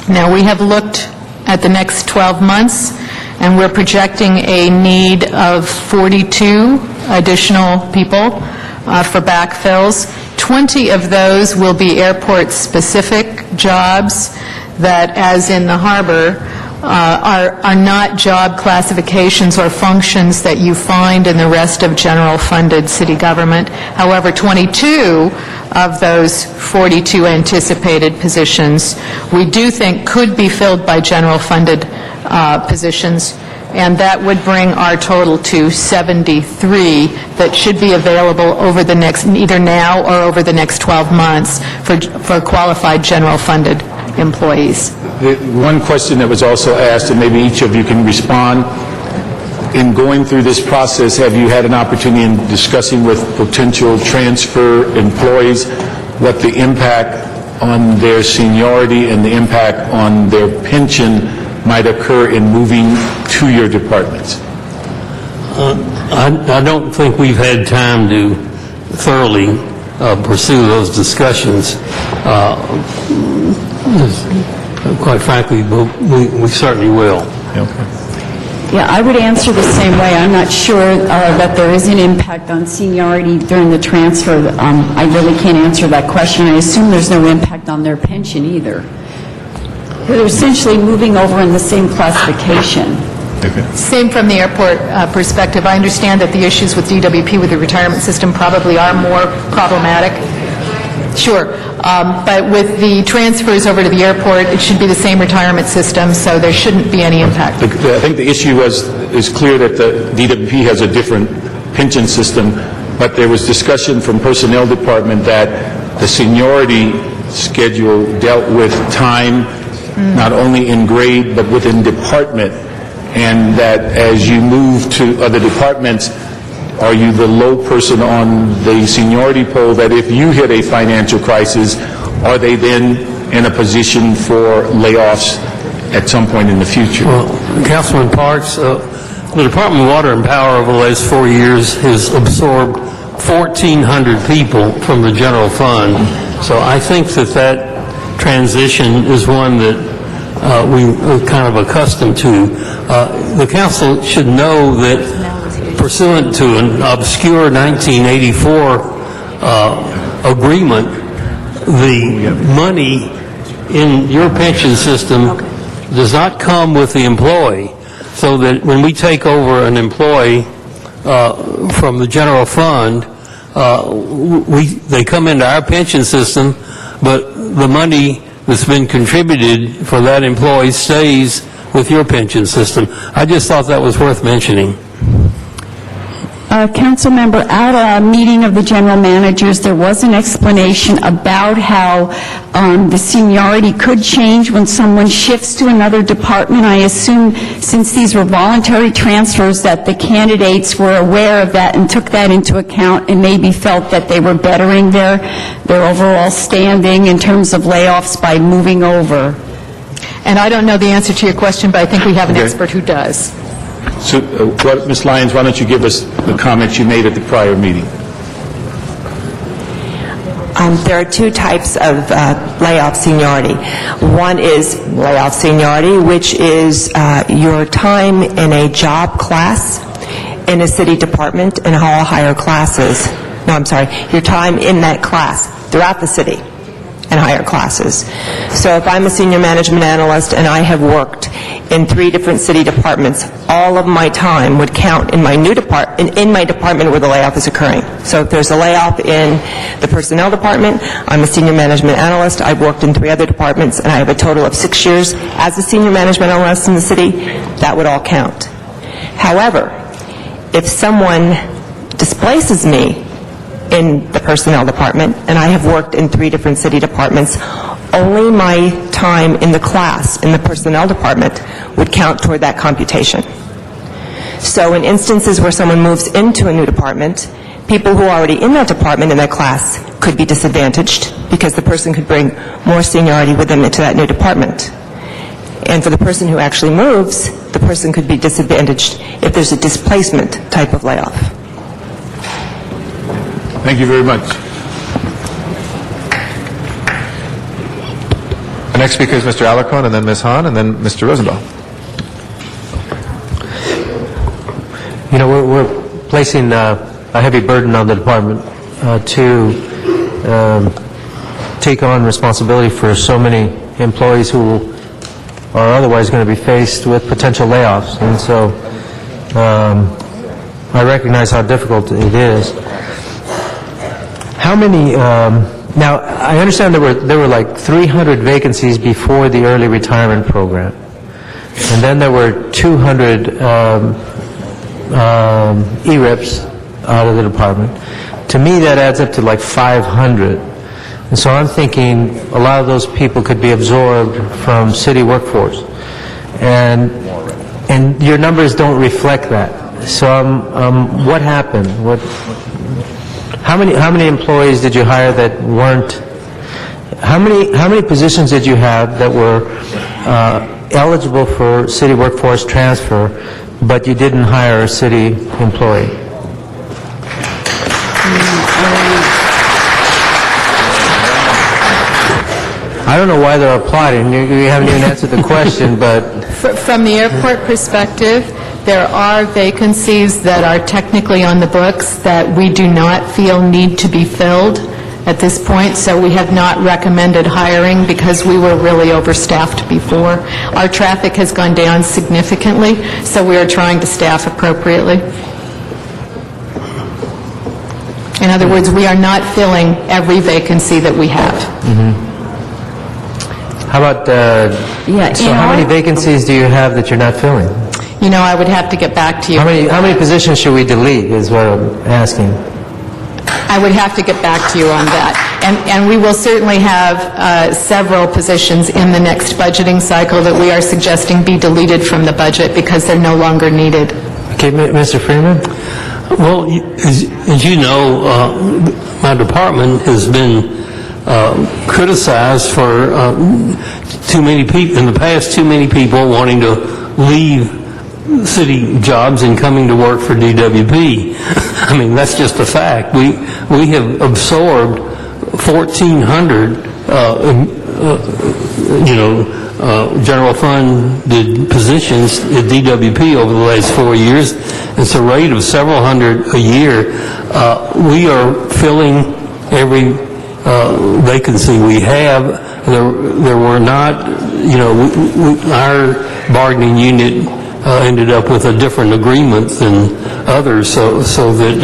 Now, we have looked at the next 12 months, and we're projecting a need of 42 additional people for backfills. 20 of those will be airport-specific jobs that, as in the harbor, are not job classifications or functions that you find in the rest of general-funded city government. However, 22 of those 42 anticipated positions we do think could be filled by general-funded positions, and that would bring our total to 73 that should be available over the next, either now or over the next 12 months for qualified general-funded employees. One question that was also asked, and maybe each of you can respond, in going through this process, have you had an opportunity in discussing with potential transfer employees what the impact on their seniority and the impact on their pension might occur in moving to your departments? I don't think we've had time to thoroughly pursue those discussions. Quite frankly, we certainly will. Yeah, I would answer the same way. I'm not sure that there is an impact on seniority during the transfer. I really can't answer that question. I assume there's no impact on their pension either. They're essentially moving over in the same classification. Same from the airport perspective. I understand that the issues with DWP with the retirement system probably are more problematic. Sure. But with the transfers over to the airport, it should be the same retirement system, so there shouldn't be any impact. I think the issue is clear that the DWP has a different pension system, but there was discussion from Personnel Department that the seniority schedule dealt with time, not only in grade, but within department, and that as you move to other departments, are you the low person on the seniority poll, that if you hit a financial crisis, are they then in a position for layoffs at some point in the future? Well, Councilman Parks, the Department of Water and Power over the last 4 years has absorbed 1,400 people from the general fund. So I think that transition is one that we're kind of accustomed to. The council should know that pursuant to an obscure 1984 agreement, the money in your pension system does not come with the employee, so that when we take over an employee from the general fund, they come into our pension system, but the money that's been contributed for that employee stays with your pension system. I just thought that was worth mentioning. council member, at a meeting of the general managers, there was an explanation about how the seniority could change when someone shifts to another department. I assume, since these were voluntary transfers, that the candidates were aware of that and took that into account and maybe felt that they were bettering their overall standing in terms of layoffs by moving over. And I don't know the answer to your question, but I think we have an expert who does. So, Ms. Lyons, why don't you give us the comments you made at the prior meeting? There are two types of layoff seniority. One is layoff seniority, which is your time in a job class in a city department and all higher classes. No, I'm sorry, your time in that class throughout the city and higher classes. So if I'm a senior management analyst and I have worked in 3 different city departments, all of my time would count in my new department, in my department where the layoff is occurring. So if there's a layoff in the personnel department, I'm a senior management analyst, I've worked in 3 other departments, and I have a total of 6 years as a senior management analyst in the city, that would all count. However, if someone displaces me in the personnel department, and I have worked in 3 different city departments, only my time in the class in the personnel department would count toward that computation. So in instances where someone moves into a new department, people who are already in that department in that class could be disadvantaged because the person could bring more seniority with them into that new department. And for the person who actually moves, the person could be disadvantaged if there's a displacement type of layoff. Thank you very much. The next speaker is Mr. Alarcon, and then Ms. Hahn, and then Mr. Rosendahl. You know, we're placing a heavy burden on the department to take on responsibility for so many employees who are otherwise going to be faced with potential layoffs. And so I recognize how difficult it is. How many, now I understand there were like 300 vacancies before the early retirement program. And then there were 200 ERIPs out of the department. To me, that adds up to like 500. And so I'm thinking a lot of those people could be absorbed from city workforce. And your numbers don't reflect that. So what happened? How many employees did you hire that weren't? How many positions did you have that were eligible for city workforce transfer, but you didn't hire a city employee? I don't know why they're applauding. You haven't even answered the question, but From the airport perspective, there are vacancies that are technically on the books that we do not feel need to be filled at this point, so we have not recommended hiring because we were really overstaffed before. Our traffic has gone down significantly, so we are trying to staff appropriately. In other words, we are not filling every vacancy that we have. how about, so how many vacancies do you have that you're not filling? You know, I would have to get back to you. How many positions should we delete is what I'm asking. I would have to get back to you on that. And we will certainly have several positions in the next budgeting cycle that we are suggesting be deleted from the budget because they're no longer needed. Okay, Mr. Freeman? Well, as you know, my department has been criticized for too many people, in the past, too many people wanting to leave city jobs and coming to work for DWP. I mean, that's just a fact. We have absorbed 1,400, general funded positions at DWP over the last 4 years. It's a rate of several hundred a year. We are filling every vacancy we have. There were not, our bargaining unit ended up with a different agreement than others, so that...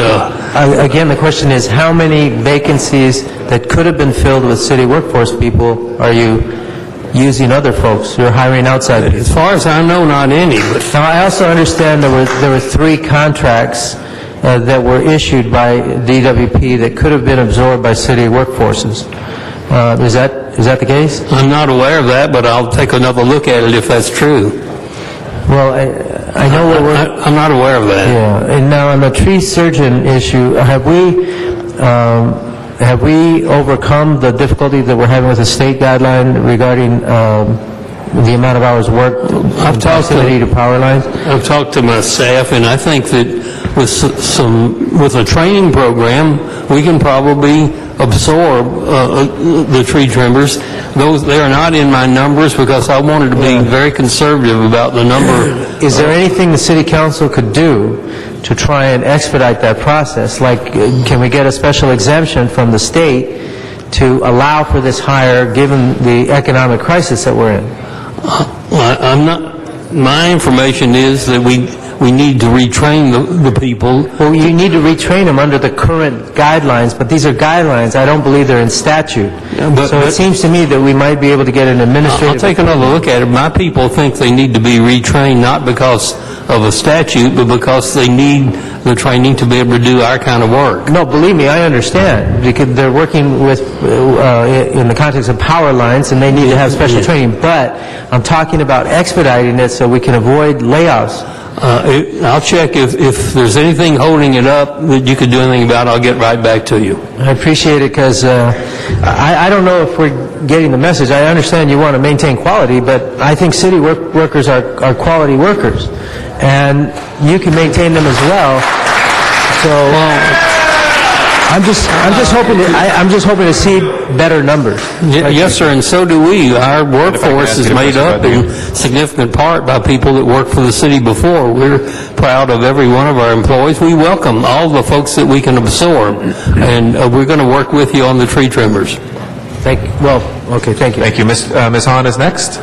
Again, the question is, how many vacancies that could have been filled with city workforce people are you using other folks? You're hiring outside people. As far as I know, not any. But now, I also understand there were 3 contracts that were issued by DWP that could have been absorbed by city workforces. Is that the case? I'm not aware of that, but I'll take another look at it if that's true. Well, I know I'm not aware of that. Yeah, and now on the tree surgeon issue, have we overcome the difficulty that we're having with the state guideline regarding the amount of hours worked in proximity to power lines? I've talked to my staff, and I think that with a training program, we can probably absorb the tree trimmers. They are not in my numbers because I wanted to be very conservative about the number. Is there anything the city council could do to try and expedite that process? Like, can we get a special exemption from the state to allow for this hire given the economic crisis that we're in? My information is that we need to retrain the people. Well, you need to retrain them under the current guidelines, but these are guidelines. I don't believe they're in statute. So it seems to me that we might be able to get an administrative... I'll take another look at it. My people think they need to be retrained, not because of a statute, but because they need the training to be able to do our kind of work. No, believe me, I understand, because they're working with, in the context of power lines, and they need to have special training, but I'm talking about expediting it so we can avoid layoffs. I'll check if there's anything holding it up that you could do anything about. I'll get right back to you. I appreciate it because I don't know if we're getting the message. I understand you want to maintain quality, but I think city workers are quality workers, and you can maintain them as well. So I'm just hoping to see better numbers. Yes, sir, and so do we. Our workforce is made up in significant part by people that worked for the city before. We're proud of every one of our employees. We welcome all the folks that we can absorb, and we're going to work with you on the tree trimmers. Thank you. Well, okay, thank you. Thank you. Ms. Hahn is next.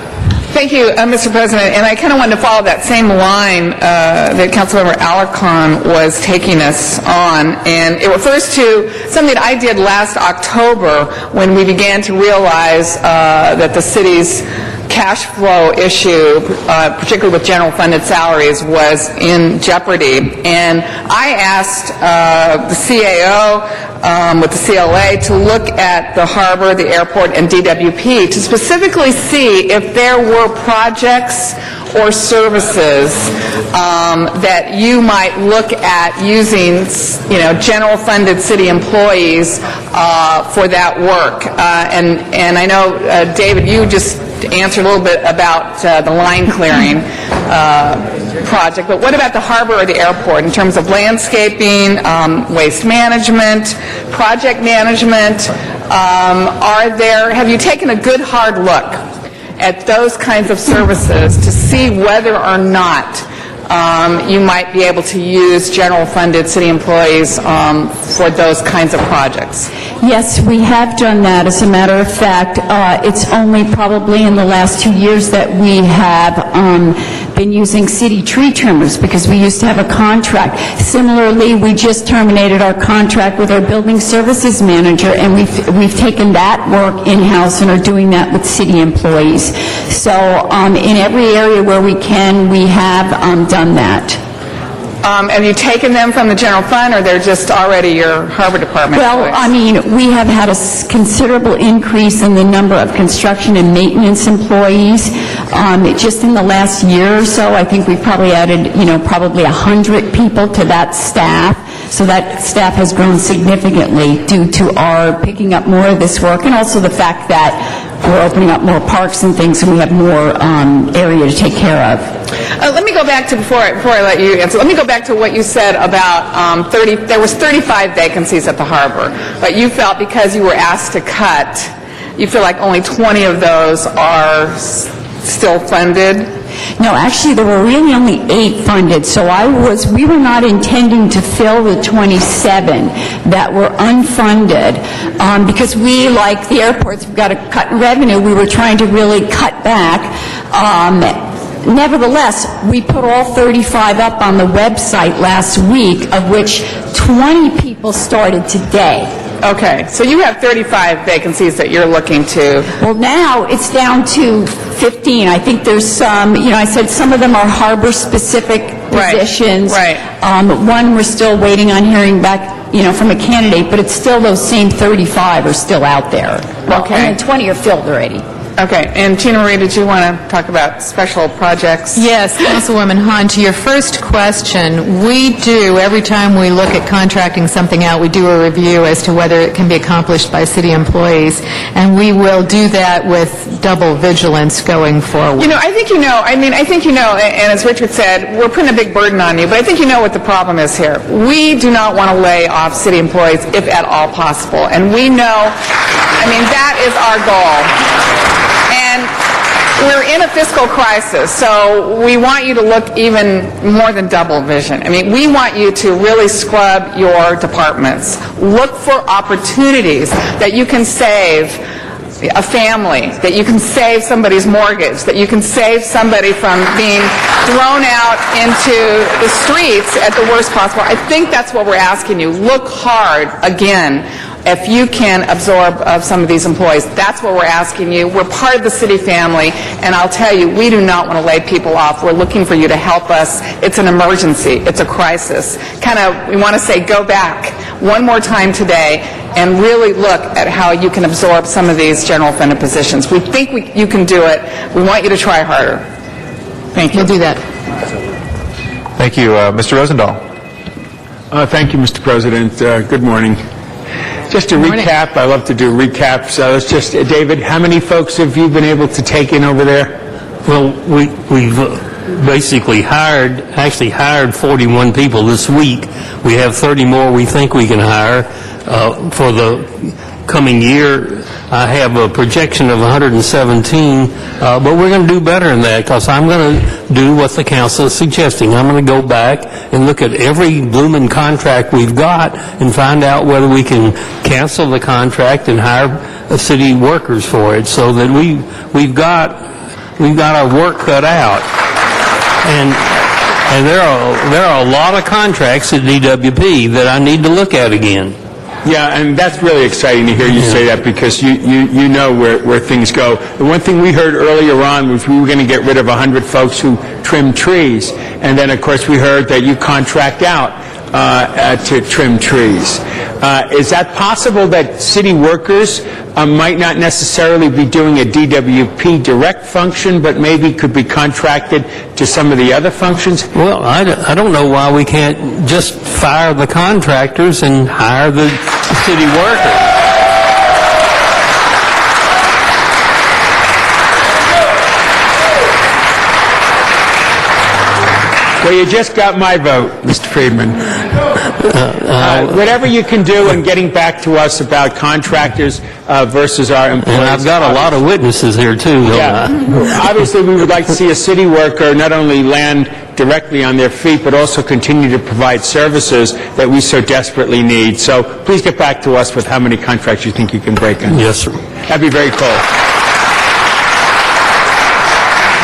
Thank you, Mr. President. And I kind of wanted to follow that same line that Councilmember Alarcon was taking us on. And it refers to something that I did last October when we began to realize that the city's cash flow issue, particularly with general funded salaries, was in jeopardy. And I asked the CAO with the CLA to look at the harbor, the airport, and DWP to specifically see if there were projects or services that you might look at using, general funded city employees for that work. And I know, David, you just answered a little bit about the line clearing project, but what about the harbor or the airport in terms of landscaping, waste management, project management? Have you taken a good hard look at those kinds of services to see whether or not you might be able to use general funded city employees for those kinds of projects? Yes, we have done that. As a matter of fact, it's only probably in the last 2 years that we have been using city tree trimmers because we used to have a contract. Similarly, we just terminated our contract with our building services manager, and we've taken that work in-house and are doing that with city employees. So in every area where we can, we have done that. Have you taken them from the general fund, or they're just already your harbor department employees? Well, I mean, we have had a considerable increase in the number of construction and maintenance employees. Just in the last year or so, I think we've probably added, probably 100 people to that staff. So that staff has grown significantly due to our picking up more of this work, and also the fact that we're opening up more parks and things, and we have more area to take care of. Let me go back to, before I let you answer, let me go back to what you said about there was 35 vacancies at the harbor, but you felt because you were asked to cut, you feel like only 20 of those are still funded? No, actually, there were really only 8 funded, so we were not intending to fill the 27 that were unfunded, because we, like the airports, we've got to cut revenue, we were trying to really cut back. Nevertheless, we put all 35 up on the website last week, of which 20 people started today. Okay, so you have 35 vacancies that you're looking to... Well, now it's down to 15. I think there's some, I said some of them are harbor-specific Right, positions. right. One, we're still waiting on hearing back, from a candidate, but it's still those same 35 are still out there. Okay. And then 20 are filled already. Okay, and Tina Marie, did you want to talk about special projects? Yes, Councilwoman Hahn, to your first question, we do, every time we look at contracting something out, we do a review as to whether it can be accomplished by city employees, and we will do that with double vigilance going forward. I think and as Richard said, we're putting a big burden on you, but I think you know what the problem is here. We do not want to lay off city employees if at all possible, and we know, that is our goal. And we're in a fiscal crisis, so we want you to look even more than double vision. We want you to really scrub your departments. Look for opportunities that you can save a family, that you can save somebody's mortgage, that you can save somebody from being thrown out into the streets at the worst possible. I think that's what we're asking you. Look hard, again, if you can absorb some of these employees. That's what we're asking you. We're part of the city family, and I'll tell you, we do not want to lay people off. We're looking for you to help us. It's an emergency. It's a crisis. We want to say, go back one more time today and really look at how you can absorb some of these general funded positions. We think you can do it. We want you to try harder. Thank you. We'll do that. Thank you. Mr. Rosendahl. Thank you, Mr. President. Good morning. Just to recap, I love to do recaps. David, how many folks have you been able to take in over there? Well, we've basically hired 41 people this week. We have 30 more we think we can hire. For the coming year, I have a projection of 117, but we're going to do better than that because I'm going to do what the council is suggesting. I'm going to go back and look at every blooming contract we've got and find out whether we can cancel the contract and hire city workers for it so that we've got our work cut out. And there are a lot of contracts at DWP that I need to look at again. Yeah, and that's really exciting to hear you say that because you know where things go. The one thing we heard earlier on was we were going to get rid of 100 folks who trim trees, and then of course we heard that you contract out to trim trees. Is that possible that city workers might not necessarily be doing a DWP direct function, but maybe could be contracted to some of the other functions? Well, I don't know why we can't just fire the contractors and hire the city workers. Well, you just got my vote, Mr. Friedman. Whatever you can do in getting back to us about contractors versus our employees. And I've got a lot of witnesses here, too. Obviously, we would like to see a city worker not only land directly on their feet, but also continue to provide services that we so desperately need. So please get back to us with how many contracts you think you can break in. Yes, sir. That'd be very cool.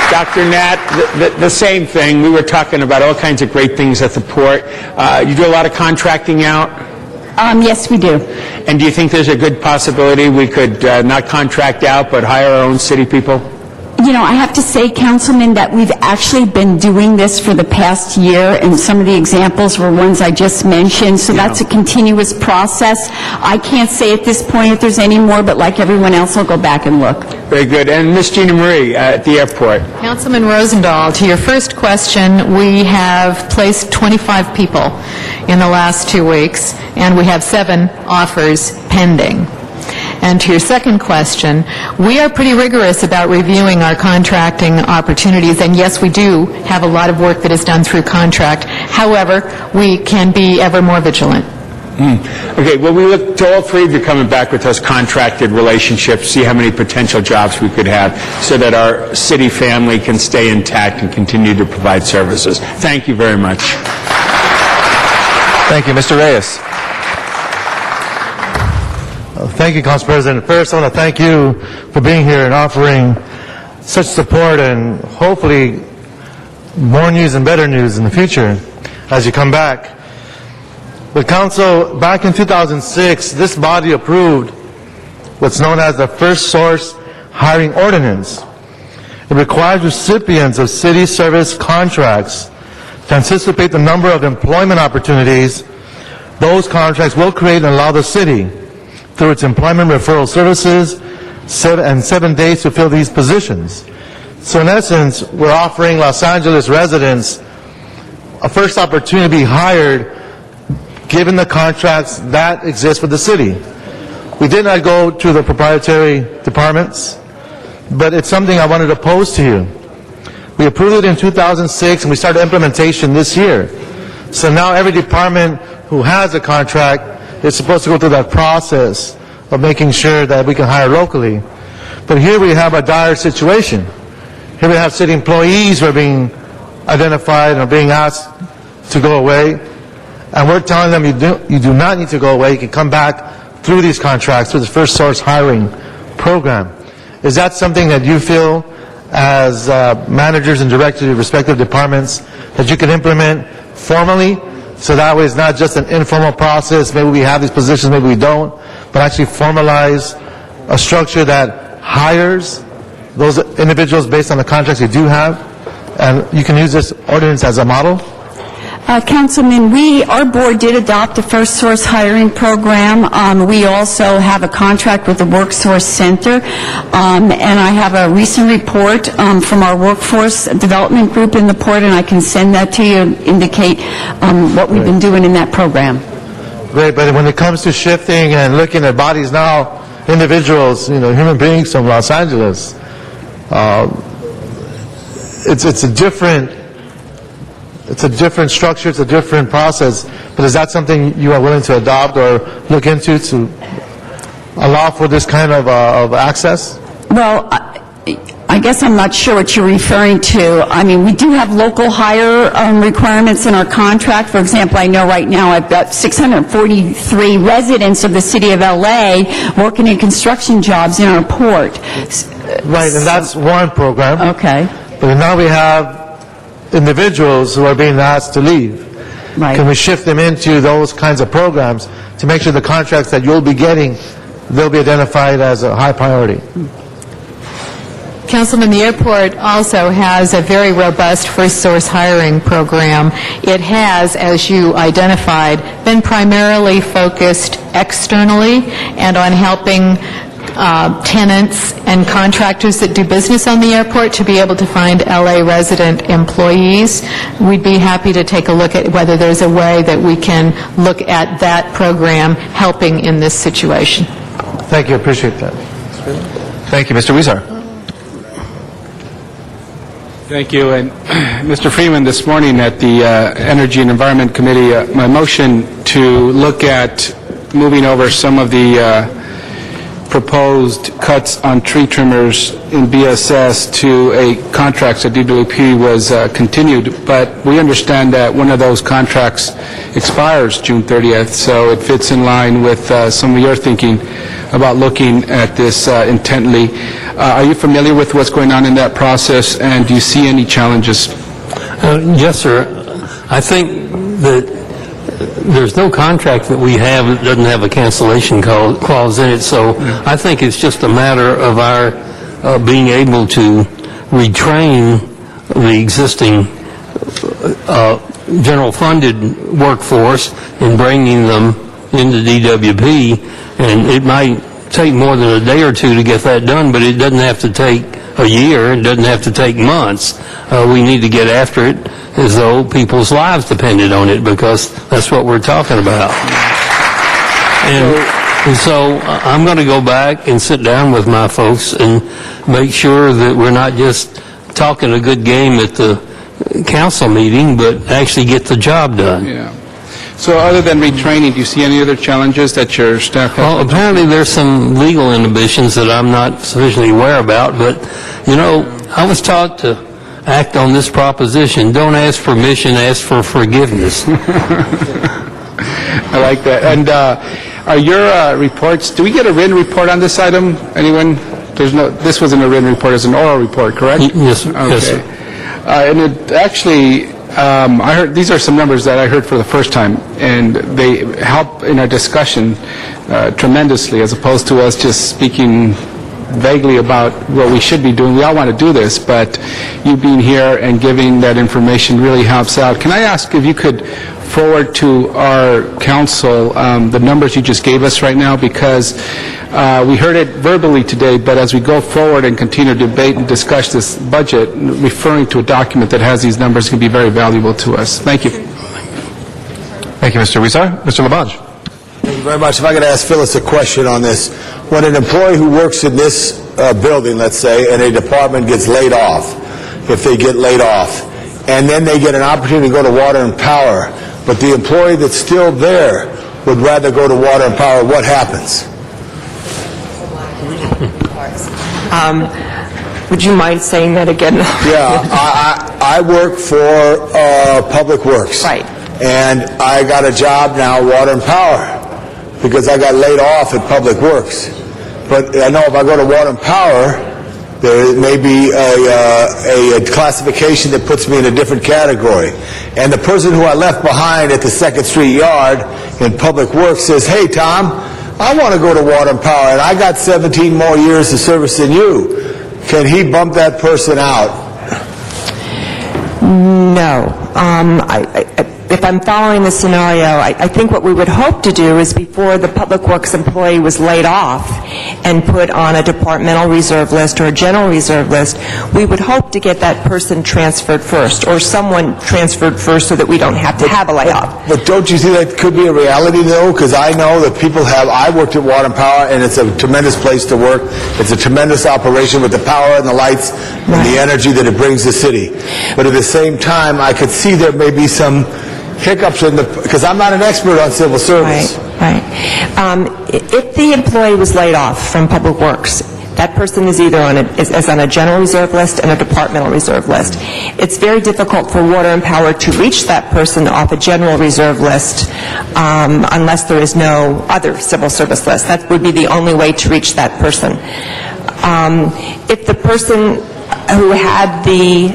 Dr. Nat, the same thing. We were talking about all kinds of great things at the port. You do a lot of contracting out? Yes, we do. And do you think there's a good possibility we could not contract out but hire our own city people? I have to say, Councilman, that we've actually been doing this for the past year, and some of the examples were ones I just mentioned, so that's a continuous process. I can't say at this point if there's any more, but like everyone else, I'll go back and look. Very good. And Ms. Gina Marie at the airport. Councilman Rosendahl, to your first question, we have placed 25 people in the last 2 weeks, and we have 7 offers pending. And to your second question, we are pretty rigorous about reviewing our contracting opportunities, and yes, we do have a lot of work that is done through contract. However, we can be ever more vigilant. Okay, well, we look to all three of you coming back with those contracted relationships, see how many potential jobs we could have so that our city family can stay intact and continue to provide services. Thank you very much. Thank you. Mr. Reyes. Thank you, Council President. First, I want to thank you for being here and offering such support and hopefully more news and better news in the future as you come back. The Council, back in 2006, this body approved what's known as the First Source Hiring Ordinance. It requires recipients of city service contracts to anticipate the number of employment opportunities those contracts will create and allow the city, through its employment referral services, 7 days to fill these positions. So in essence, we're offering Los Angeles residents a first opportunity to be hired given the contracts that exist with the city. We did not go to the proprietary departments, but it's something I wanted to pose to you. We approved it in 2006, and we started implementation this year. So now every department who has a contract is supposed to go through that process of making sure that we can hire locally. But here we have a dire situation. Here we have city employees who are being identified and being asked to go away, and we're telling them you do not need to go away. You can come back through these contracts, through the first source hiring program. Is that something that you feel, as managers and directors of respective departments, that you can implement formally, so that way it's not just an informal process, maybe we have these positions, maybe we don't, but actually formalize a structure that hires those individuals based on the contracts you do have, and you can use this ordinance as a model? Councilman, our board did adopt a first source hiring program. We also have a contract with the WorkSource Center, and I have a recent report from our workforce development group in the port, and I can send that to you and indicate what we've been doing in that program. Great, but when it comes to shifting and looking at bodies now, individuals, human beings from Los Angeles, it's a different structure, it's a different process, but is that something you are willing to adopt or look into to allow for this kind of access? Well, I guess I'm not sure what you're referring to. I mean, we do have local hire requirements in our contract. For example, I know right now I've got 643 residents of the city of L.A. working in construction jobs in our port. Right, and that's one program. Okay. But now we have individuals who are being asked to leave. Right. Can we shift them into those kinds of programs to make sure the contracts that you'll be getting, they'll be identified as a high priority? Councilman, the airport also has a very robust first source hiring program. It has, as you identified, been primarily focused externally and on helping tenants and contractors that do business on the airport to be able to find LA resident employees. We'd be happy to take a look at whether there's a way that we can look at that program helping in this situation. Thank you, appreciate that. Thank you. Mr. Weezer. Thank you. And Mr. Freeman, this morning at the Energy and Environment Committee, my motion to look at moving over some of the proposed cuts on tree trimmers in BSS to a contract at DWP was continued, but we understand that one of those contracts expires June 30th, so it fits in line with some of your thinking about looking at this intently. Are you familiar with what's going on in that process, and do you see any challenges? Yes, sir. I think that there's no contract that we have that doesn't have a cancellation clause in it, so I think it's just a matter of our being able to retrain the existing general funded workforce and bringing them into DWP, and it might take more than a day or two to get that done, but it doesn't have to take a year, it doesn't have to take months. We need to get after it as though people's lives depended on it, because that's what we're talking about. And so I'm going to go back and sit down with my folks and make sure that we're not just talking a good game at the council meeting, but actually get the job done. Yeah. So other than retraining, do you see any other challenges that your staff has? Well, apparently there's some legal inhibitions that I'm not sufficiently aware about, but, I was taught to act on this proposition. Don't ask permission, ask for forgiveness. I like that. And are your reports, do we get a written report on this item? Anyone? This wasn't a written report, it's an oral report, correct? Yes, sir. Okay. Yes, sir. And it actually, I heard, these are some numbers that I heard for the first time, and they help in our discussion tremendously, as opposed to us just speaking vaguely about what we should be doing. We all want to do this, but you being here and giving that information really helps out. Can I ask if you could forward to our council the numbers you just gave us right now, because we heard it verbally today, but as we go forward and continue to debate and discuss this budget, referring to a document that has these numbers can be very valuable to us. Thank you. Thank you, Mr. Huizar. Mr. Labange. Thank you very much. If I could ask Phyllis a question on this. When an employee who works in this building, let's say, and a department gets laid off, if they get laid off, and then they get an opportunity to go to Water and Power, but the employee that's still there would rather go to Water and Power, what happens? Would you mind saying that again? Yeah, I work for Public Works. Right. And I got a job now, Water and Power, because I got laid off at Public Works. But I know if I go to Water and Power, there may be a classification that puts me in a different category. And the person who I left behind at the 2nd Street Yard in Public Works says, "Hey, Tom, I want to go to Water and Power, and I got 17 more years of service than you." Can he bump that person out? No. If I'm following the scenario, I think what we would hope to do is before the Public Works employee was laid off and put on a departmental reserve list or a general reserve list, we would hope to get that person transferred first, or someone transferred first so that we don't have to have a layoff. But don't you think that could be a reality, though? Because I know that people have, I worked at Water and Power, and it's a tremendous place to work. It's a tremendous operation with the power and the lights and the energy that it brings the city. But at the same time, I could see there may be some hiccups in the, because I'm not an expert on civil service. Right. If the employee was laid off from Public Works, that person is either on a general reserve list and a departmental reserve list. It's very difficult for Water and Power to reach that person off a general reserve list unless there is no other civil service list. That would be the only way to reach that person. If the person who had the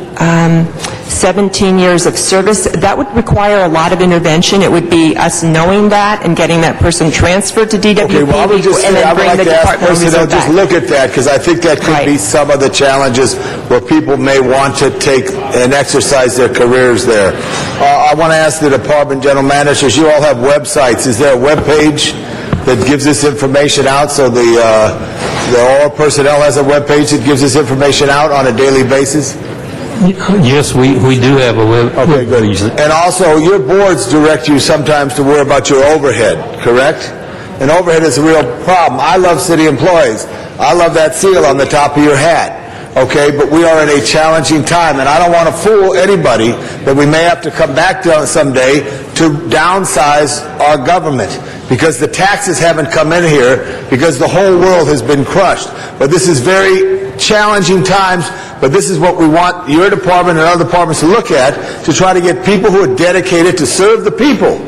17 years of service, that would require a lot of intervention. It would be us knowing that and getting that person transferred to DWP, Okay, well, I would just and say, I then would bring like the to ask departmental personnel, reserve just back. look at that, because I think that could be some of the challenges where people may want to take and exercise their careers there. I want to ask the department general managers, you all have websites. Is there a web page that gives this information out, so all personnel has a web page that gives this information out on a daily basis? Yes, we do have a web. Okay, good. And also, your boards direct you sometimes to worry about your overhead, correct? And overhead is a real problem. I love city employees. I love that seal on the top of your hat. Okay, but we are in a challenging time, and I don't want to fool anybody that we may have to come back to someday to downsize our government, because the taxes haven't come in here, because the whole world has been crushed. But this is very challenging times, but this is what we want your department and other departments to look at, to try to get people who are dedicated to serve the people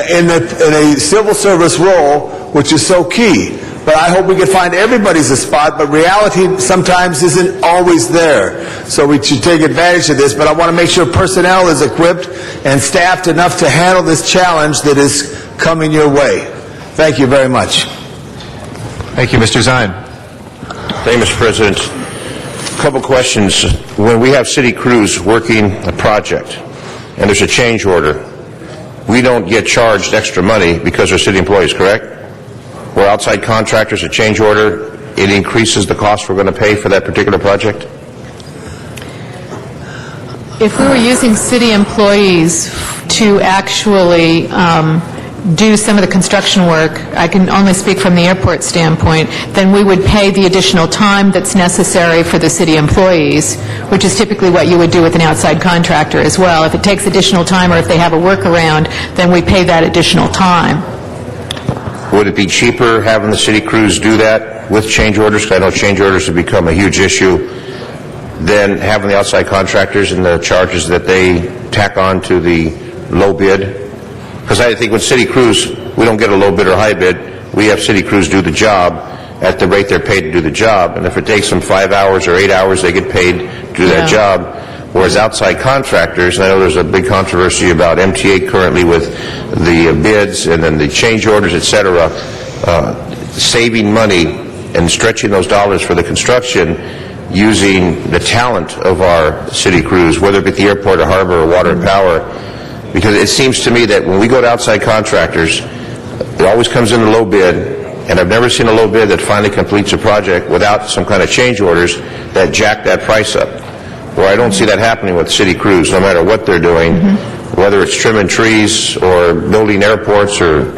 in a civil service role, which is so key. But I hope we can find everybody's a spot, but reality sometimes isn't always there. So we should take advantage of this, but I want to make sure personnel is equipped and staffed enough to handle this challenge that is coming your way. Thank you very much. Thank you, Mr. Zine. Thank you, Mr. President. A couple questions. When we have city crews working a project and there's a change order, we don't get charged extra money because they're city employees, correct? Where outside contractors, a change order, it increases the cost we're going to pay for that particular project? If we were using city employees to actually do some of the construction work, I can only speak from the airport standpoint, then we would pay the additional time that's necessary for the city employees, which is typically what you would do with an outside contractor as well. If it takes additional time or if they have a workaround, then we pay that additional time. Would it be cheaper having the city crews do that with change orders? Because I know change orders have become a huge issue, than having the outside contractors and the charges that they tack on to the low bid? Because I think with city crews, we don't get a low bid or high bid. We have city crews do the job at the rate they're paid to do the job. And if it takes them 5 hours or 8 hours, they get paid to do that job. Whereas outside contractors, and I know there's a big controversy about MTA currently with the bids and then the change orders, et cetera, saving money and stretching those dollars for the construction using the talent of our city crews, whether it be at the airport or harbor or water and power. Because it seems to me that when we go to outside contractors, it always comes in a low bid, and I've never seen a low bid that finally completes a project without some kind of change orders that jack that price up. Well, I don't see that happening with city crews, no matter what they're doing, whether it's trimming trees or building airports or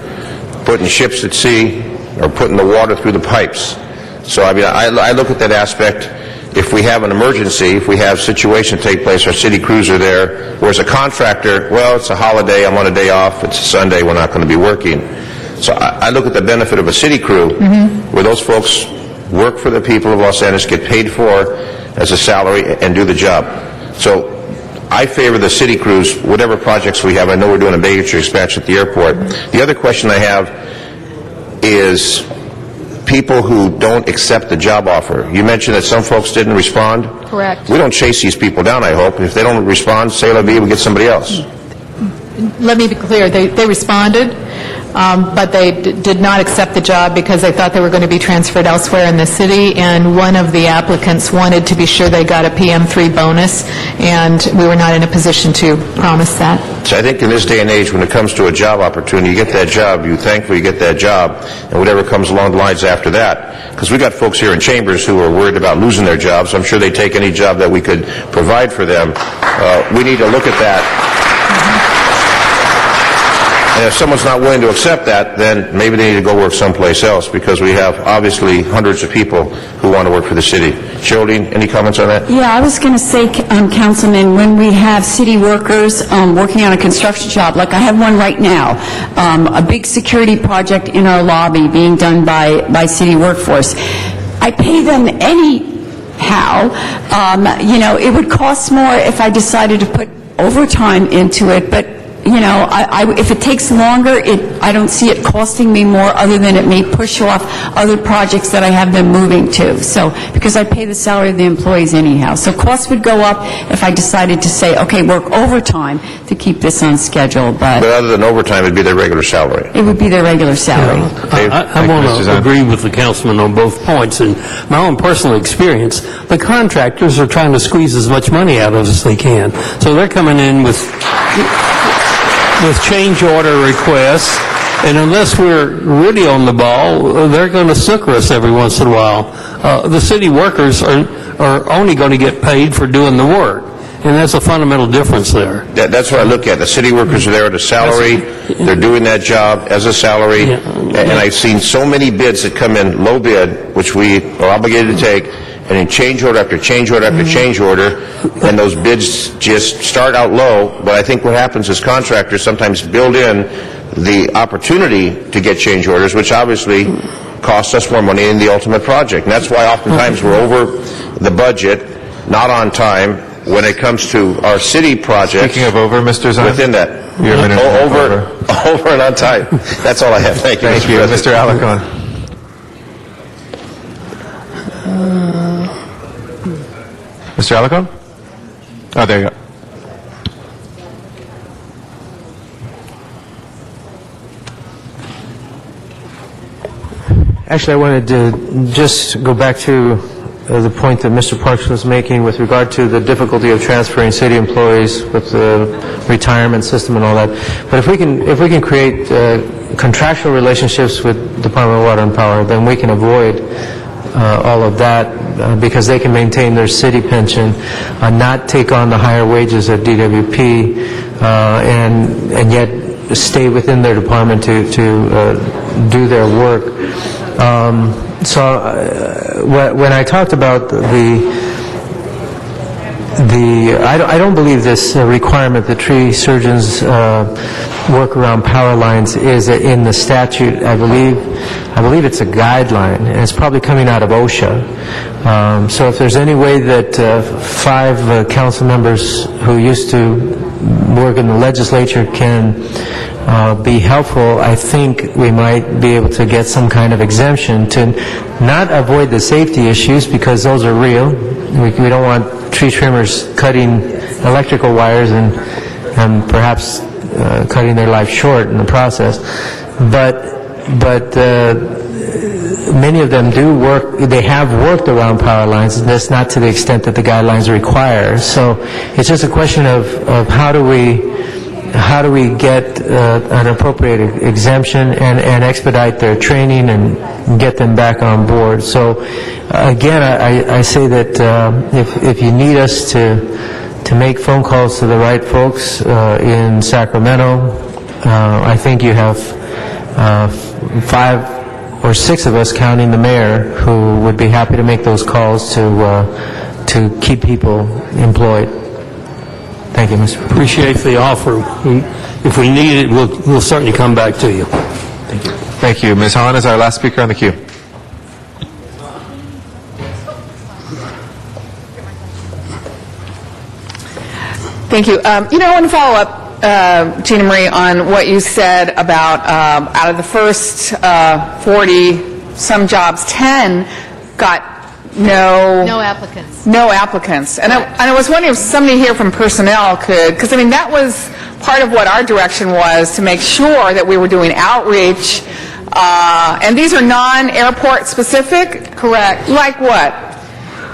putting ships at sea or putting the water through the pipes. So, I mean, I look at that aspect. If we have an emergency, if we have situation take place, our city crews are there, whereas a contractor, well, it's a holiday, I'm on a day off, it's a Sunday, we're not going to be working. So I look at the benefit of a city crew, where those folks work for the people of Los Angeles, get paid for as a salary, and do the job. So I favor the city crews, whatever projects we have. I know we're doing a Baytree expansion at the airport. The other question I have is people who don't accept the job offer. You mentioned that some folks didn't respond. Correct. We don't chase these people down, I hope. If they don't respond, say la vie, we get somebody else. Let me be clear, they responded, but they did not accept the job because they thought they were going to be transferred elsewhere in the city, and one of the applicants wanted to be sure they got a PM3 bonus, and we were not in a position to promise that. So I think in this day and age, when it comes to a job opportunity, you get that job, you thankfully get that job, and whatever comes along the lines after that. Because we got folks here in Chambers who are worried about losing their jobs. I'm sure they take any job that we could provide for them. We need to look at that. And if someone's not willing to accept that, then maybe they need to go work someplace else, because we have obviously hundreds of people who want to work for the city. Geraldine, any comments on that? Yeah, I was going to say, Councilman, when we have city workers working on a construction job, like I have one right now, a big security project in our lobby being done by city workforce, I pay them anyhow. You know, it would cost more if I decided to put overtime into it, but you know, if it takes longer, I don't see it costing me more, other than it may push off other projects that I have them moving to. So, because I pay the salary of the employees anyhow. So costs would go up if I decided to say, okay, work overtime to keep this on schedule, But other than overtime, it'd be their regular salary. it would be their regular salary. I want to agree with the councilman on both points. In my own personal experience, the contractors are trying to squeeze as much money out of us as they can. So they're coming in with change order requests, and unless we're really on the ball, they're going to sucker us every once in a while. The city workers are only going to get paid for doing the work, and that's a fundamental difference there. That's what I look at. The city workers are there at a salary. They're doing that job as a salary. And I've seen so many bids that come in low bid, which we are obligated to take, and in change order after change order after change order, and those bids just start out low. But I think what happens is contractors sometimes build in the opportunity to get change orders, which obviously costs us more money in the ultimate project. And that's why oftentimes we're over the budget, not on time, when it comes to our city projects. Speaking of over, Mr. Zahn? Within that. You're a minute Over and on time. That's all I have. Thank you, Thank you. Mr. Alarcon. Mr. Alarcon? Oh, there you go. Actually, I wanted to just go back to the point that Mr. Parks was making with regard to the difficulty of transferring city employees with the retirement system and all that. But if we can create contractual relationships with Department of Water and Power, then we can avoid all of that, because they can maintain their city pension, not take on the higher wages at DWP, and yet stay within their department to do their work. When I talked about I don't believe this requirement that tree surgeons work around power lines is in the statute. I believe it's a guideline, and it's probably coming out of OSHA. So if there's any way that 5 council members who used to work in the legislature can be helpful, I think we might be able to get some kind of exemption to not avoid the safety issues, because those are real. We don't want tree trimmers cutting electrical wires and perhaps cutting their life short in the process. But many of them do work, they have worked around power lines, and that's not to the extent that the guidelines require. So it's just a question of how do we get an appropriate exemption and expedite their training and get them back on board. So again, I say that if you need us to make phone calls to the right folks in Sacramento, I think you have 5 or 6 of us, counting the mayor, who would be happy to make those calls to keep people employed. Thank you, Mr. President. Appreciate the offer. If we need it, we'll certainly come back to you. Thank you. Thank you. Ms. Hahn is our last speaker on the queue. Thank you. I want to follow up, Gina Marie, on what you said about out of the first 40-some jobs, 10 got no applicants. No applicants. And I was wondering if somebody here from personnel could, because, that was part of what our direction was, to make sure that we were doing outreach. And these are non-airport specific? Correct. Like what?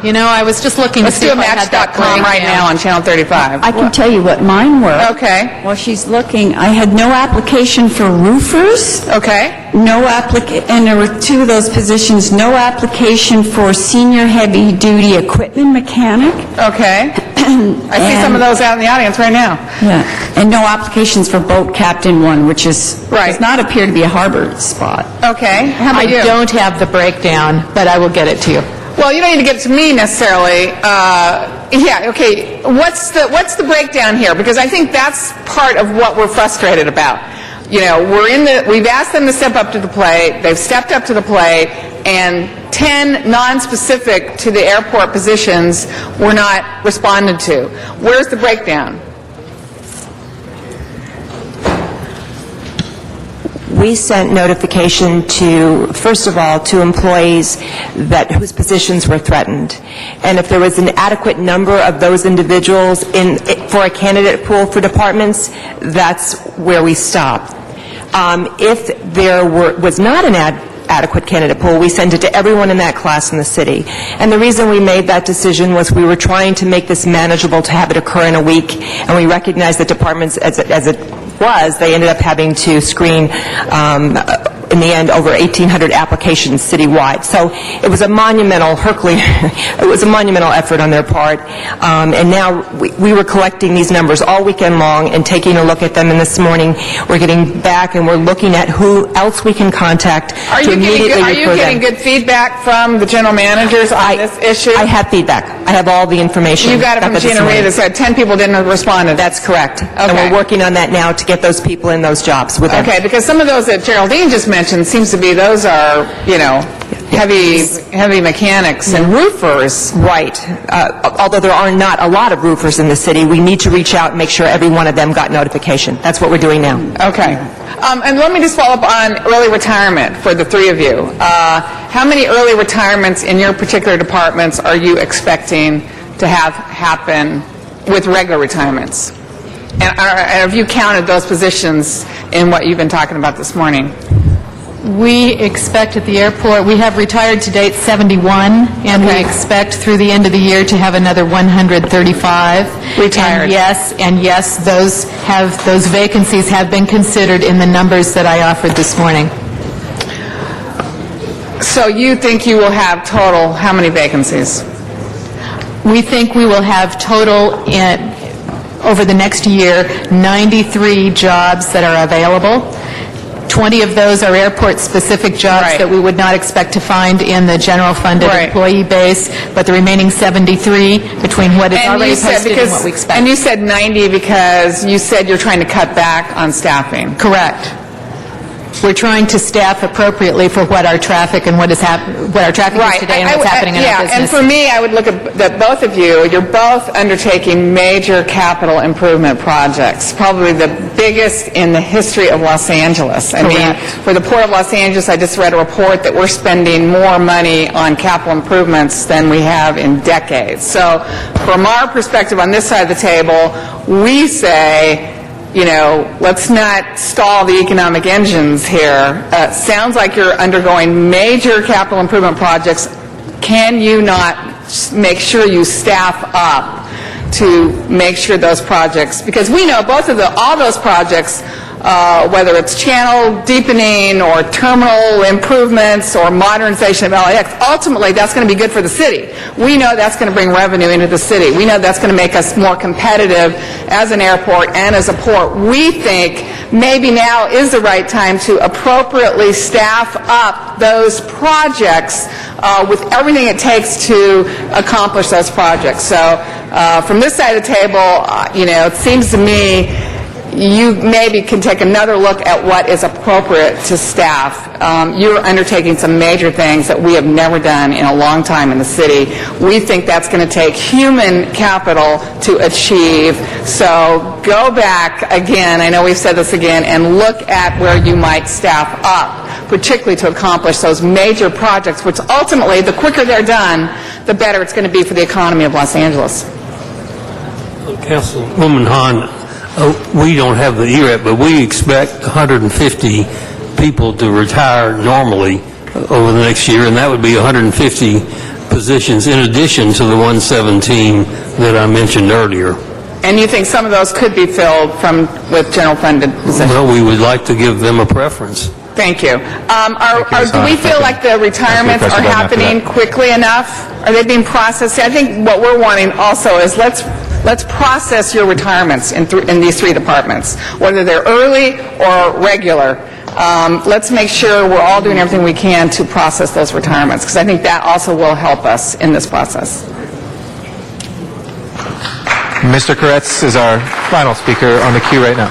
I was just looking to see if I had that Match.com right now on Channel 35. I can tell you what mine were. Okay. While she's looking, I had no application for roofers. Okay. And there were 2 of those positions, no application for senior heavy-duty equipment mechanic. Okay. I see some of those out in the audience right now. Yeah. And no applications for boat captain 1, which does not appear to be a harbor spot. Okay. How about you? I don't have the breakdown, but I will get it to you. Well, you don't need to get it to me necessarily. Okay. What's the breakdown here? Because I think that's part of what we're frustrated about. We've asked them to step up to the plate. They've stepped up to the plate, and 10 non-specific to the airport positions were not responded to. Where's the breakdown? We sent notification first of all, to employees whose positions were threatened. And if there was an adequate number of those individuals for a candidate pool for departments, that's where we stopped. If there was not an adequate candidate pool, we sent it to everyone in that class in the city. And the reason we made that decision was we were trying to make this manageable to have it occur in a week, and we recognized that departments, as it was, they ended up having to screen in the end over 1,800 applications citywide. So it was a monumental, it was a monumental effort on their part. And now we were collecting these numbers all weekend long and taking a look at them. And this morning we're getting back and we're looking at who else we can contact to immediately refer them. Are you getting good feedback from the general managers on this issue? I have feedback. I have all the information. You got it from Gina Marie that said 10 people didn't respond. That's correct. Okay. And we're working on that now to get those people in those jobs. Okay, because some of those that Geraldine just mentioned seems to be those are, heavy mechanics and roofers. Right. Although there are not a lot of roofers in the city, we need to reach out and make sure every one of them got notification. That's what we're doing now. Okay. And let me just follow up on early retirement for the 3 of you. How many early retirements in your particular departments are you expecting to have happen with regular retirements? And have you counted those positions in what you've been talking about this morning? We expect at the airport, we have retired to date 71, and we expect through the end of the year to have another 135. Retired. And yes, those vacancies have been considered in the numbers that I offered this morning. So you think you will have total how many vacancies? We think we will have total over the next year 93 jobs that are available. 20 of those are airport-specific jobs that we would not expect to find in the general funded employee base, but the remaining 73 between what is already posted and what we expect. And you said 90 because you said you're trying to cut back on staffing. Correct. We're trying to staff appropriately for what our traffic and what our traffic is today and what's happening in our business. And for me, I would look at both of you. You're both undertaking major capital improvement projects, probably the biggest in the history of Los Angeles. I mean, for the Port of Los Angeles, I just read a report that we're spending more money on capital improvements than we have in decades. So from our perspective on this side of the table, we say let's not stall the economic engines here. Sounds like you're undergoing major capital improvement projects. Can you not make sure you staff up to make sure those projects, because we know all those projects, whether it's channel deepening or terminal improvements or modernization of LAX, ultimately that's going to be good for the city. We know that's going to bring revenue into the city. We know that's going to make us more competitive as an airport and as a port. We think maybe now is the right time to appropriately staff up those projects with everything it takes to accomplish those projects. So from this side of the table, it seems to me you maybe can take another look at what is appropriate to staff. You're undertaking some major things that we have never done in a long time in the city. We think that's going to take human capital to achieve. So go back again, I know we've said this again, and look at where you might staff up, particularly to accomplish those major projects, which ultimately, the quicker they're done, the better it's going to be for the economy of Los Angeles. Councilwoman Hahn, we don't have the ERAP, but we expect 150 people to retire normally over the next year, and that would be 150 positions in addition to the 117 that I mentioned earlier. And you think some of those could be filled with general funded positions? Well, we would like to give them a preference. Thank you. Do we feel like the retirements are happening quickly enough? Are they being processed? I think what we're wanting also is let's process your retirements in these three departments, whether they're early or regular. Let's make sure we're all doing everything we can to process those retirements, because I think that also will help us in this process. Mr. Koretz is our final speaker on the queue right now.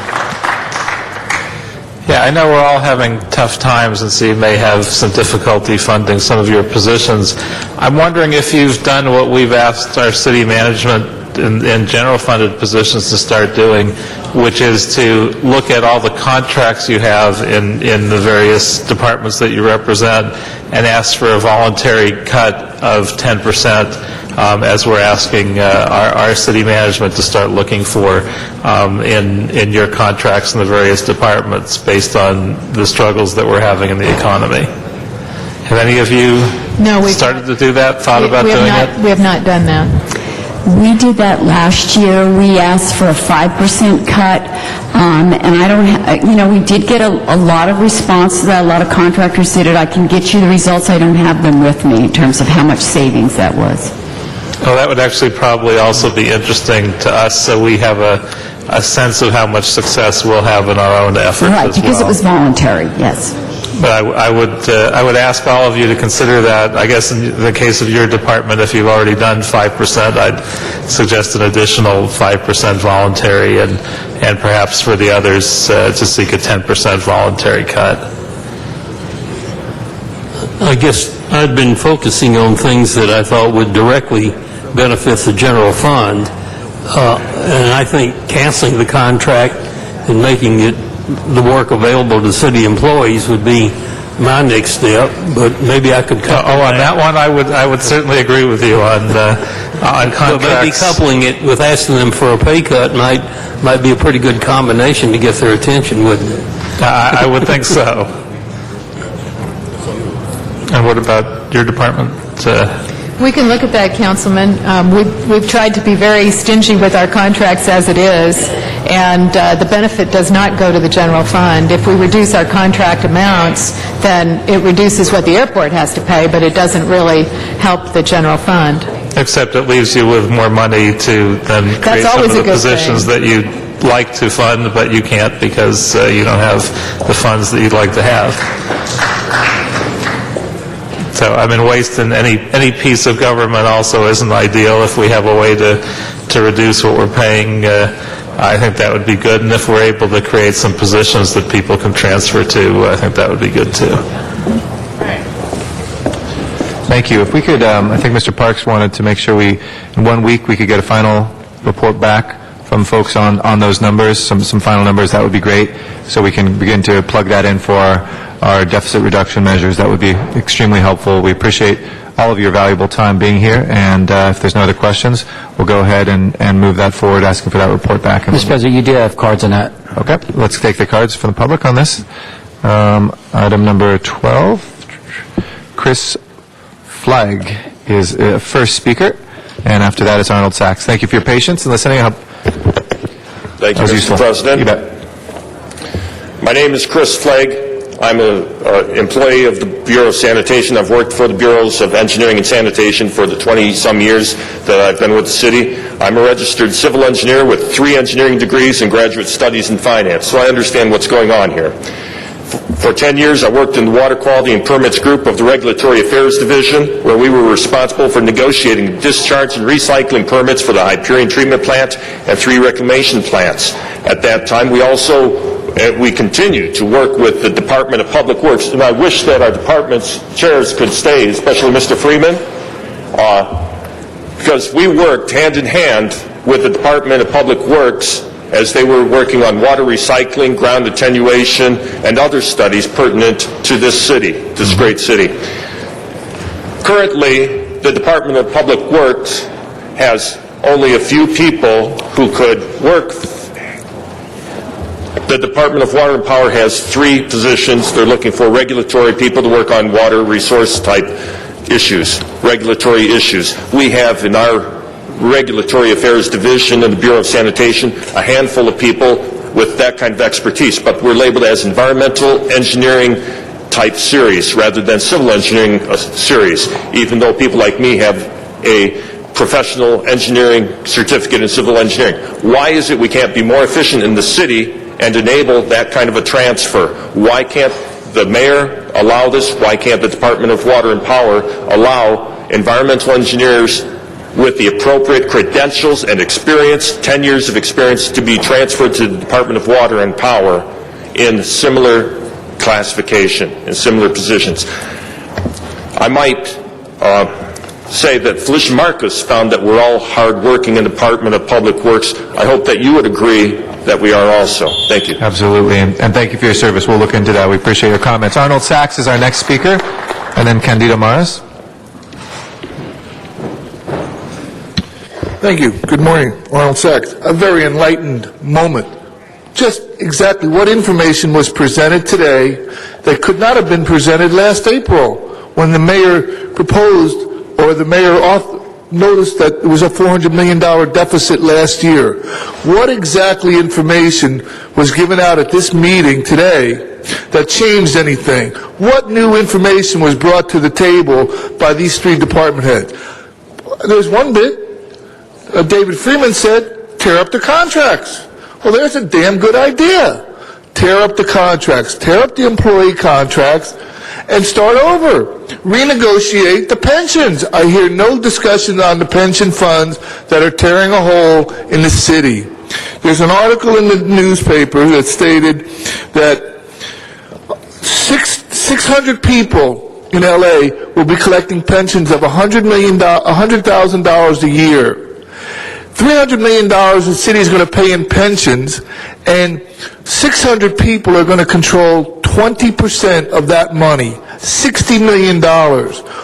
Yeah, I know we're all having tough times, and so you may have some difficulty funding some of your positions. I'm wondering if you've done what we've asked our city management in general funded positions to start doing, which is to look at all the contracts you have in the various departments that you represent and ask for a voluntary cut of 10%, as we're asking our city management to start looking for in your contracts in the various departments based on the struggles that we're having in the economy. Have any of you started to do that, thought about doing it? We have not done that. We did that last year. We asked for a 5% cut, and we did get a lot of response to that. A lot of contractors did it. I can get you the results. I don't have them with me in terms of how much savings that was. Well, that would actually probably also be interesting to us, so we have a sense of how much success we'll have in our own efforts as well. Right, because it was voluntary, yes. But I would ask all of you to consider that. I guess in the case of your department, if you've already done 5%, I'd suggest an additional 5% voluntary, and perhaps for the others to seek a 10% voluntary cut. I guess I'd been focusing on things that I thought would directly benefit the general fund, and I think canceling the contract and making it the work available to city employees would be my next step, but maybe I could cut. On that one, I would certainly agree with you on contracts. But maybe coupling it with asking them for a pay cut might be a pretty good combination to get their attention, wouldn't it? I would think so. And what about your department? We can look at that, Councilman. We've tried to be very stingy with our contracts as it is, and the benefit does not go to the general fund. If we reduce our contract amounts, then it reduces what the airport has to pay, but it doesn't really help the general fund. Except it leaves you with more money to then create some of the positions that you'd like to fund, but you can't because you don't have the funds that you'd like to have. So, wasting any piece of government also isn't ideal. If we have a way to reduce what we're paying, I think that would be good. And if we're able to create some positions that people can transfer to, I think that would be good too. Thank you. If we could, I think Mr. Parks wanted to make sure in 1 week, we could get a final report back from folks on those numbers, some final numbers. That would be great, so we can begin to plug that in for our deficit reduction measures. That would be extremely helpful. We appreciate all of your valuable time being here, and if there's no other questions, we'll go ahead and move that forward, asking for that report back. Mr. President, you do have cards on that. Okay, let's take the cards from the public on this. Item number 12, Chris Flagg is first speaker, and after that is Arnold Sachs. Thank you for your patience and listening. Thank you, Mr. President. You bet. My name is Chris Flagg. I'm an employee of the Bureau of Sanitation. I've worked for the Bureaus of Engineering and Sanitation for the 20-some years that I've been with the city. I'm a registered civil engineer with 3 engineering degrees and graduate studies in finance, so I understand what's going on here. For 10 years, I worked in the Water Quality and Permits Group of the Regulatory Affairs Division, where we were responsible for negotiating discharge and recycling permits for the Hyperion Treatment Plant and 3 reclamation plants. At that time, we continue to work with the Department of Public Works, and I wish that our department's chairs could stay, especially Mr. Freeman, because we worked hand in hand with the Department of Public Works as they were working on water recycling, ground attenuation, and other studies pertinent to this city, this great city. Currently, the Department of Public Works has only a few people who could work. The Department of Water and Power has 3 positions. They're looking for regulatory people to work on water resource type issues, regulatory issues. We have in our Regulatory Affairs Division in the Bureau of Sanitation a handful of people with that kind of expertise, but we're labeled as environmental engineering type series rather than civil engineering series, even though people like me have a professional engineering certificate in civil engineering. Why is it we can't be more efficient in the city and enable that kind of a transfer? Why can't the mayor allow this? Why can't the Department of Water and Power allow environmental engineers with the appropriate credentials and experience, 10 years of experience, to be transferred to the Department of Water and Power in similar classification, in similar positions? I might say that Felicia Marcus found that we're all hardworking in the Department of Public Works. I hope that you would agree that we are also. Thank you. Absolutely, and thank you for your service. We'll look into that. We appreciate your comments. Arnold Sachs is our next speaker, and then Candido Maras. Thank you. Good morning. Arnold Sachs. A very enlightened moment. Just exactly what information was presented today that could not have been presented last April when the mayor proposed, or the mayor noticed that there was a $400 million deficit last year. What exactly information was given out at this meeting today that changed anything? What new information was brought to the table by these 3 department heads? There's one bit. David Freeman said, tear up the contracts. Well, there's a damn good idea. Tear up the contracts, tear up the employee contracts, and start over. Renegotiate the pensions. I hear no discussion on the pension funds that are tearing a hole in the city. There's an article in the newspaper that stated that 600 people in L.A. will be collecting pensions of $100,000 a year. $300 million the city is going to pay in pensions, and 600 people are going to control 20% of that money, $60 million.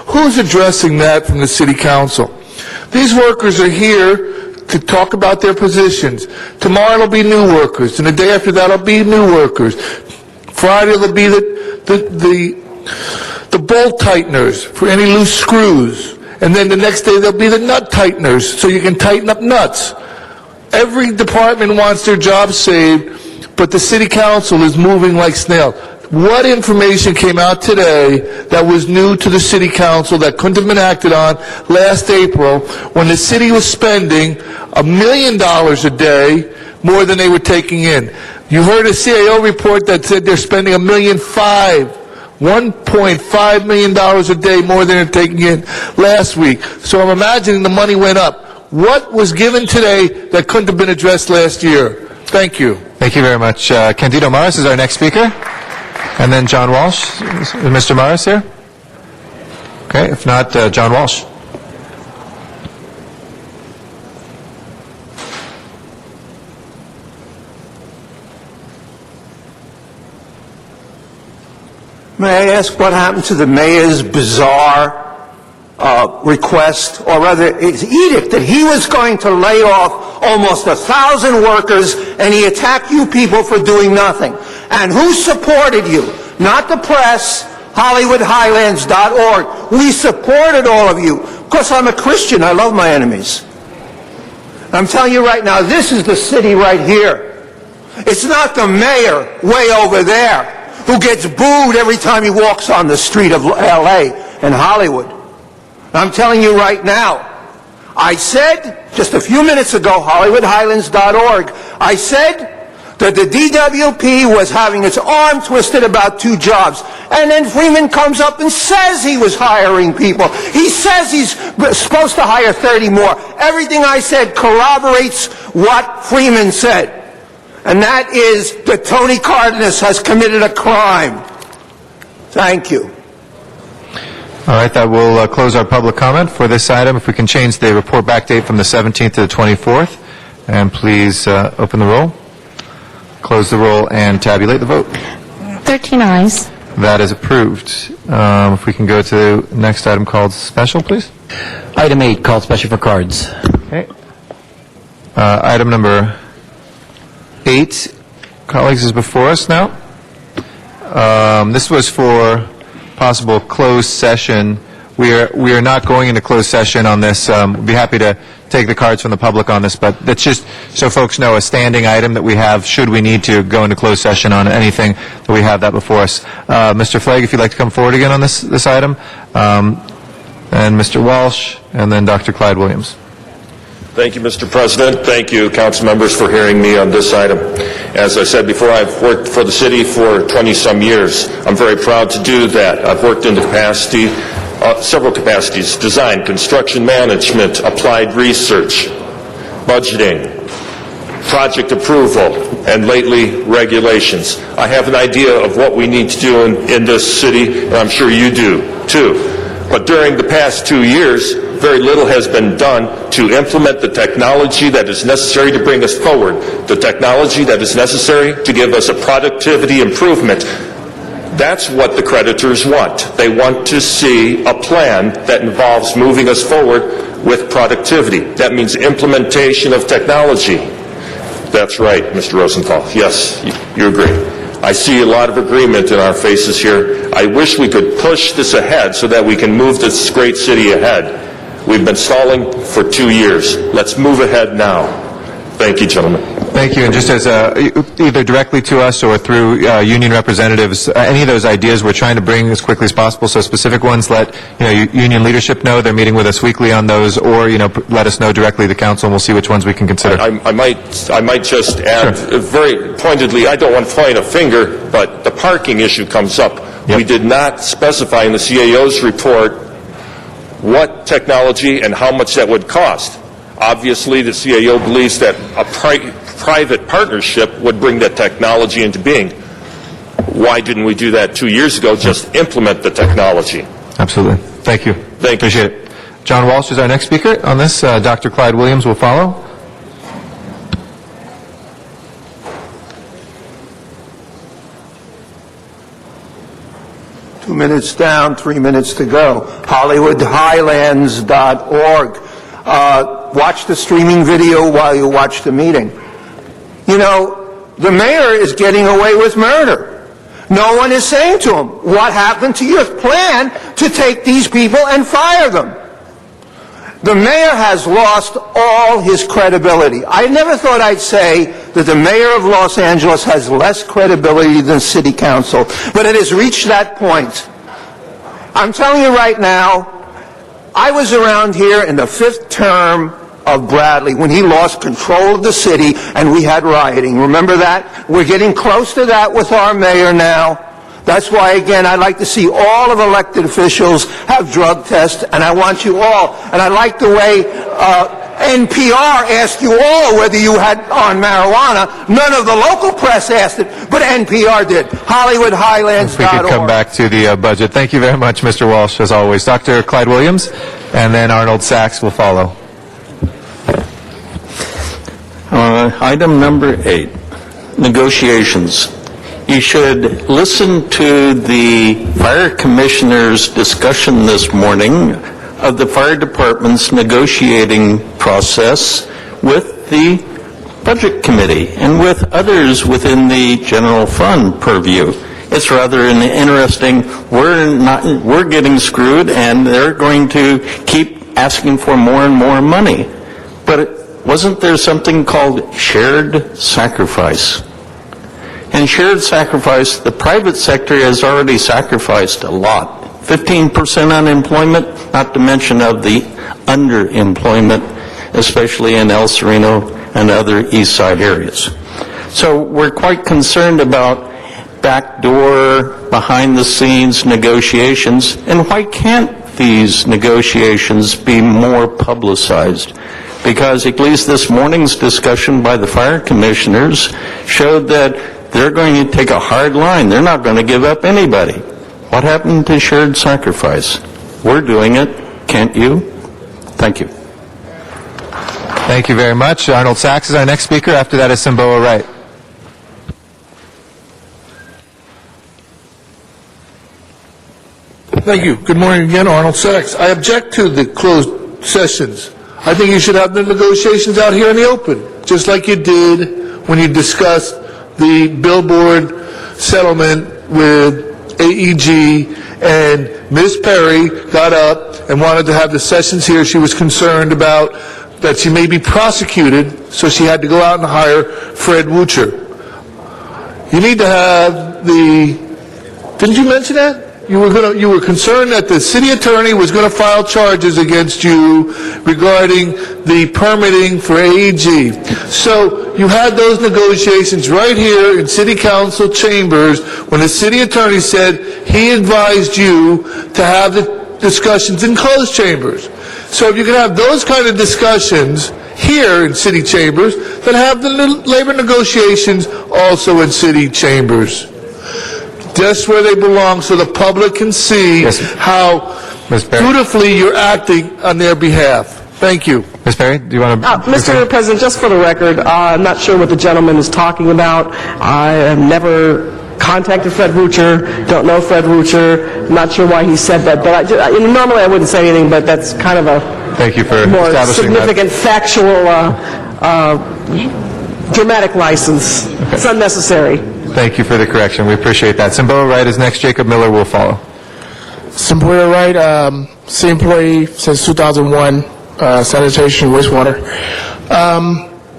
Who's addressing that from the city council? These workers are here to talk about their positions. Tomorrow it'll be new workers, and the day after that it'll be new workers. Friday it'll be the bolt tighteners for any loose screws. And then the next day there'll be the nut tighteners, so you can tighten up nuts. Every department wants their job saved, but the city council is moving like snail. What information came out today that was new to the city council that couldn't have been acted on last April when the city was spending $1 million a day more than they were taking in? You heard a CAO report that said they're spending $1.5 million a day more than they're taking in last week. So I'm imagining the money went up. What was given today that couldn't have been addressed last year? Thank you. Thank you very much. Candido Maras is our next speaker. And then John Walsh. Is Mr. Maras here? Okay, if not, John Walsh. May I ask what happened to the mayor's bizarre request, or rather his edict, that he was going to lay off almost 1,000 workers, and he attacked you people for doing nothing. And who supported you? Not the press, HollywoodHighlands.org. We supported all of you. Of course, I'm a Christian. I love my enemies. I'm telling you right now, this is the city right here. It's not the mayor way over there who gets booed every time he walks on the street of L.A. and Hollywood. I'm telling you right now, I said just a few minutes ago, HollywoodHighlands.org, I said that the DWP was having its arm twisted about 2 jobs. And then Freeman comes up and says he was hiring people. He says he's supposed to hire 30 more. Everything I said corroborates what Freeman said. And that is that Tony Cardenas has committed a crime. Thank you. All right, that will close our public comment for this item. If we can change the report back date from the 17th to the 24th. And please open the roll, close the roll, and tabulate the vote. 13 ayes. That is approved. If we can go to the next item called special, please. Item 8, called special for cards. Okay. Item number 8, colleagues, is before us now. This was for possible closed session. We are not going into closed session on this. We'd be happy to take the cards from the public on this, but that's just so folks know a standing item that we have should we need to go into closed session on anything that we have that before us. Mr. Flagg, if you'd like to come forward again on this item, and Mr. Walsh, and then Dr. Clyde Williams. Thank you, Mr. President. Thank you, council members, for hearing me on this item. As I said before, I've worked for the city for 20-some years. I'm very proud to do that. I've worked in the capacity, several capacities: design, construction management, applied research, budgeting, project approval, and lately regulations. I have an idea of what we need to do in this city, and I'm sure you do too. But during the past 2 years, very little has been done to implement the technology that is necessary to bring us forward, the technology that is necessary to give us a productivity improvement. That's what the creditors want. They want to see a plan that involves moving us forward with productivity. That means implementation of technology. That's right, Mr. Rosenthal. Yes, you agree. I see a lot of agreement in our faces here. I wish we could push this ahead so that we can move this great city ahead. We've been stalling for 2 years. Let's move ahead now. Thank you, gentlemen. Thank you. And just as either directly to us or through union representatives, any of those ideas we're trying to bring as quickly as possible. So specific ones, let union leadership know. They're meeting with us weekly on those, or let us know directly to council, and we'll see which ones we can consider. I might just add very pointedly. I don't want to point a finger, but the parking issue comes up. Yep. We did not specify in the CAO's report what technology and how much that would cost. Obviously, the CAO believes that a private partnership would bring that technology into being. Why didn't we do that 2 years ago? Just implement the technology. Absolutely. Thank you. Thank you. Appreciate it. John Walsh is our next speaker on this. Dr. Clyde Williams will follow. Two minutes down, 3 minutes to go. HollywoodHighlands.org. Watch the streaming video while you watch the meeting. You know, the mayor is getting away with murder. No one is saying to him, what happened to your plan to take these people and fire them? The mayor has lost all his credibility. I never thought I'd say that the mayor of Los Angeles has less credibility than city council, but it has reached that point. I'm telling you right now, I was around here in the 5th term of Bradley when he lost control of the city and we had rioting. Remember that? We're getting close to that with our mayor now. That's why, again, I'd like to see all of elected officials have drug tests, and I want you all. And I like the way NPR asked you all whether you had on marijuana. None of the local press asked it, but NPR did. HollywoodHighlands.org. If we could come back to the budget. Thank you very much, Mr. Walsh, as always. Dr. Clyde Williams, and then Arnold Sachs will follow. Item number 8, negotiations. You should listen to the fire commissioner's discussion this morning of the fire department's negotiating process with with the Budget Committee and with others within the general fund purview. It's rather interesting. We're getting screwed, and they're going to keep asking for more and more money. But wasn't there something called shared sacrifice? In shared sacrifice, the private sector has already sacrificed a lot. 15% unemployment, not to mention of the underemployment, especially in El Sereno and other east side areas. So we're quite concerned about backdoor, behind-the-scenes negotiations, and why can't these negotiations be more publicized? Because at least this morning's discussion by the fire commissioners showed that they're going to take a hard line. They're not going to give up anybody. What happened to shared sacrifice? We're doing it. Can't you? Thank you. Thank you very much. Arnold Sachs is our next speaker. After that is Simboa Wright. Thank you. Good morning again, Arnold Sachs. I object to the closed sessions. I think you should have the negotiations out here in the open, just like you did when you discussed the billboard settlement with AEG, and Ms. Perry got up and wanted to have the sessions here. She was concerned about that she may be prosecuted, so she had to go out and hire Fred Wucher. You need to have didn't you mention that? You were concerned that the city attorney was going to file charges against you regarding the permitting for AEG. So you had those negotiations right here in city council chambers when the city attorney said he advised you to have the discussions in closed chambers. So if you can have those kind of discussions here in city chambers, then have the labor negotiations also in city chambers. Just where they belong, so the public can see how dutifully you're acting on their behalf. Thank you. Ms. Perry, do you want to... Mr. President, just for the record, I'm not sure what the gentleman is talking about. I have never contacted Fred Wucher, don't know Fred Wucher, not sure why he said that, but normally I wouldn't say anything, but that's kind of a Thank you for more establishing significant factual dramatic license. Okay. It's unnecessary. Thank you for the correction. We appreciate that. Simboa Wright is next. Jacob Miller will follow. Simboa Wright, city employee since 2001, sanitation, wastewater.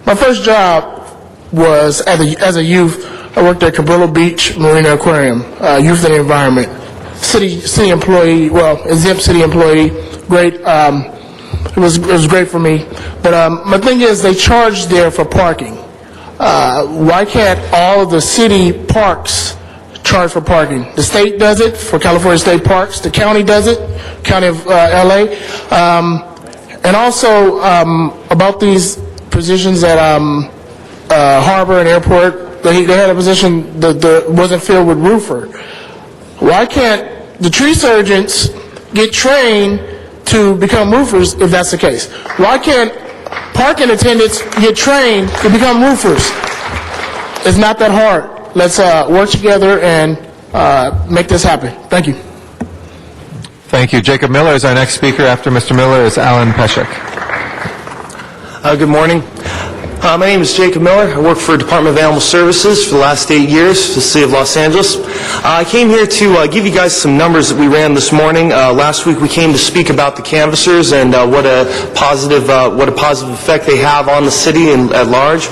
My first job was as a youth. I worked at Cabrillo Beach Marina Aquarium, youth and environment. City employee, exempt city employee. Great. It was great for me. But my thing is, they charge there for parking. Why can't all of the city parks charge for parking? The state does it for California State Parks. The county does it, County of LA. And also about these positions at Harbor and Airport, they had a position that wasn't filled with roofer. Why can't the tree surgeons get trained to become roofers if that's the case? Why can't parking attendants get trained to become roofers? It's not that hard. Let's work together and make this happen. Thank you. Thank you. Jacob Miller is our next speaker. After Mr. Miller is Alan Peshek. Good morning. My name is Jacob Miller. I work for Department of Animal Services for the last 8 years for the City of Los Angeles. I came here to give you guys some numbers that we ran this morning. Last week we came to speak about the canvassers and what a positive effect they have on the city at large.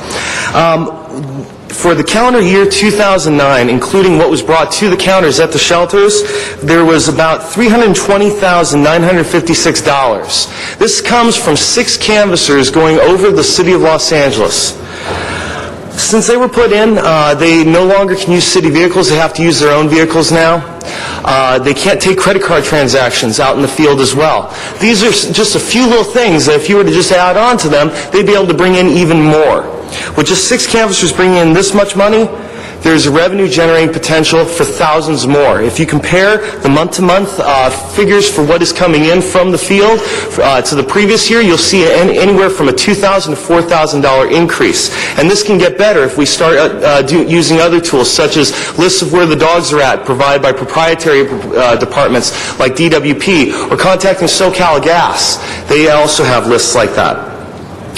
For the calendar year 2009, including what was brought to the counters at the shelters, there was about $320,956. This comes from 6 canvassers going over the city of Los Angeles. Since they were put in, they no longer can use city vehicles. They have to use their own vehicles now. They can't take credit card transactions out in the field as well. These are just a few little things that if you were to just add on to them, they'd be able to bring in even more. With just 6 canvassers bringing in this much money, there's a revenue-generating potential for thousands more. If you compare the month-to-month figures for what is coming in from the field to the previous year, you'll see anywhere from a $2,000 to $4,000 increase. And this can get better if we start using other tools, such as lists of where the dogs are at, provided by proprietary departments like DWP, or contacting SoCal Gas. They also have lists like that.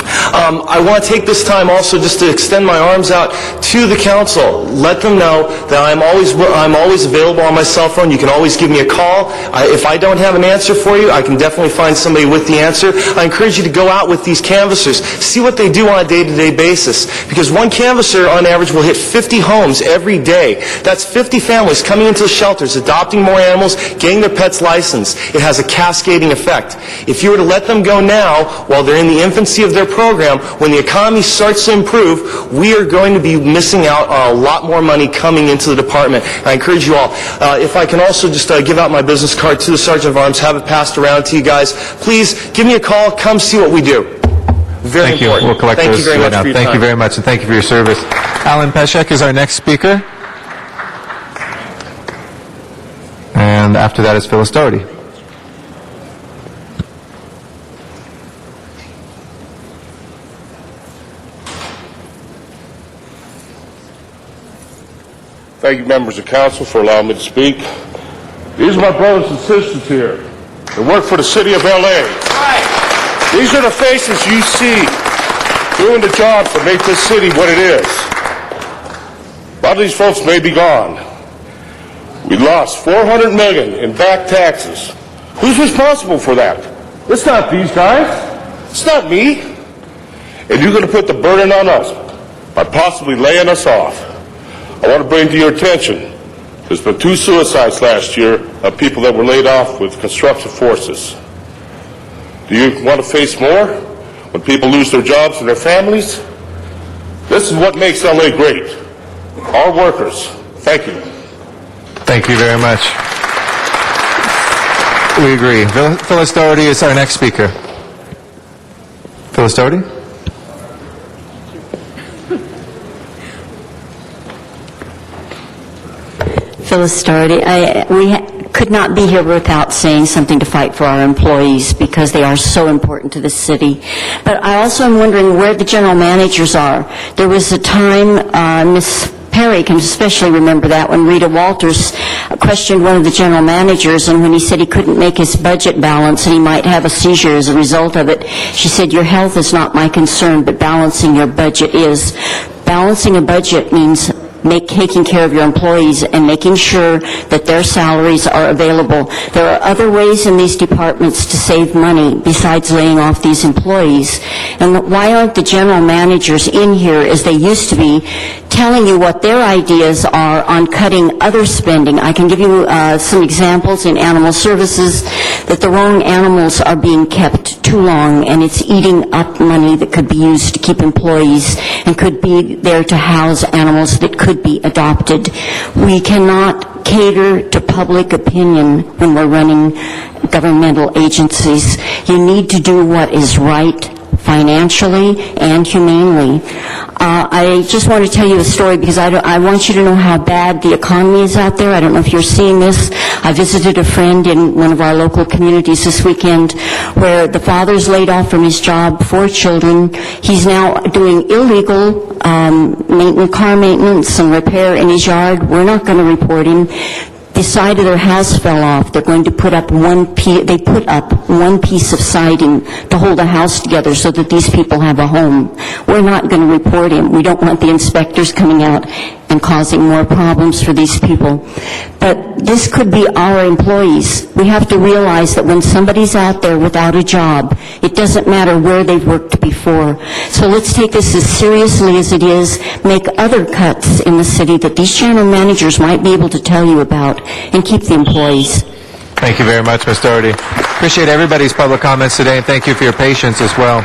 I want to take this time also just to extend my arms out to the council. Let them know that I'm always available on my cell phone. You can always give me a call. If I don't have an answer for you, I can definitely find somebody with the answer. I encourage you to go out with these canvassers. See what they do on a day-to-day basis. Because one canvasser, on average, will hit 50 homes every day. That's 50 families coming into the shelters, adopting more animals, getting their pets licensed. It has a cascading effect. If you were to let them go now, while they're in the infancy of their program, when the economy starts to improve, we are going to be missing out on a lot more money coming into the department. I encourage you all, if I can also just give out my business card to the Sergeant of Arms, have it passed around to you guys. Please give me a call, come see what we do. Very Thank you. important. We'll collect Thank those you very right much now. for your Thank you time. very much, and thank you for your service. Alan Peshek is our next speaker. And after that is Phyllis Doherty. Thank you, members of council, for allowing me to speak. These are my brothers and sisters here that work for the city of L.A. These are the faces you see doing the job to make this city what it is. A lot of these folks may be gone. We lost $400 million in back taxes. Who's responsible for that? It's not these guys. It's not me. And you're going to put the burden on us by possibly laying us off. I want to bring to your attention, there's been 2 suicides last year of people that were laid off with construction forces. Do you want to face more when people lose their jobs and their families? This is what makes LA great. Our workers. Thank you. Thank you very much. We agree. Phyllis Doherty is our next speaker. Phyllis Doherty? Phyllis Doherty. We could not be here without saying something to fight for our employees because they are so important to the city. But I also am wondering where the general managers are. There was a time, Ms. Perry can especially remember that, when Rita Walters questioned one of the general managers, and when he said he couldn't make his budget balance and he might have a seizure as a result of it, she said, "Your health is not my concern, but balancing your budget is." Balancing a budget means taking care of your employees and making sure that their salaries are available. There are other ways in these departments to save money besides laying off these employees. And why aren't the general managers in here, as they used to be, telling you what their ideas are on cutting other spending? I can give you some examples in animal services that the wrong animals are being kept too long, and it's eating up money that could be used to keep employees and could be there to house animals that could be adopted. We cannot cater to public opinion when we're running governmental agencies. You need to do what is right financially and humanely. I just want to tell you a story because I want you to know how bad the economy is out there. I don't know if you're seeing this. I visited a friend in one of our local communities this weekend where the father's laid off from his job, 4 children. He's now doing illegal car maintenance and repair in his yard. We're not going to report him. The side of their house fell off. They're going to put up one piece of siding to hold the house together so that these people have a home. We're not going to report him. We don't want the inspectors coming out and causing more problems for these people. But this could be our employees. We have to realize that when somebody's out there without a job, it doesn't matter where they've worked before. So let's take this as seriously as it is, make other cuts in the city that these general managers might be able to tell you about, and keep the employees. Thank you very much, Ms. Doherty. Appreciate everybody's public comments today, and thank you for your patience as well.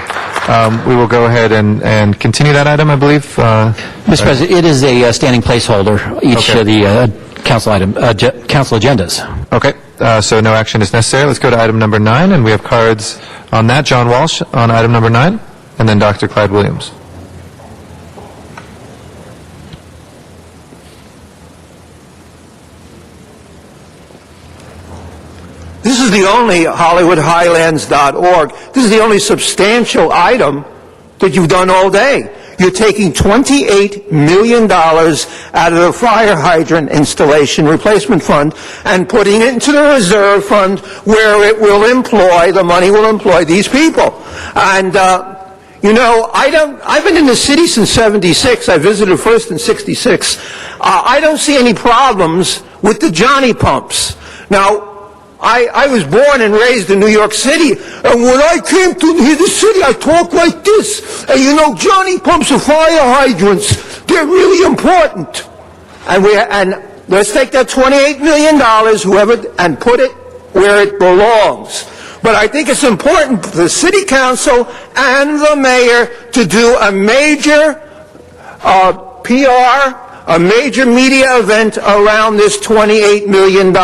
We will go ahead and continue that item, I believe. Mr. President, it is a standing placeholder, each of the council agendas. Okay, so no action is necessary. Let's go to item number 9, and we have cards on that. John Walsh on item number 9, and then Dr. Clyde Williams. This is the only HollywoodHighlands.org. This is the only substantial item that you've done all day. You're taking $28 million out of the fire hydrant installation replacement fund and putting it into the reserve fund where it will employ, the money will employ these people. And You know, I've been in the city since 76. I visited first in 66. I don't see any problems with the Johnny pumps. Now, I was born and raised in New York City, and when I came to the city, I talked like this. And you know, Johnny pumps are fire hydrants. They're really important. And let's take that $28 million, and put it where it belongs. But I think it's important for the city council and the mayor to do a major PR, a major media event around this $28 million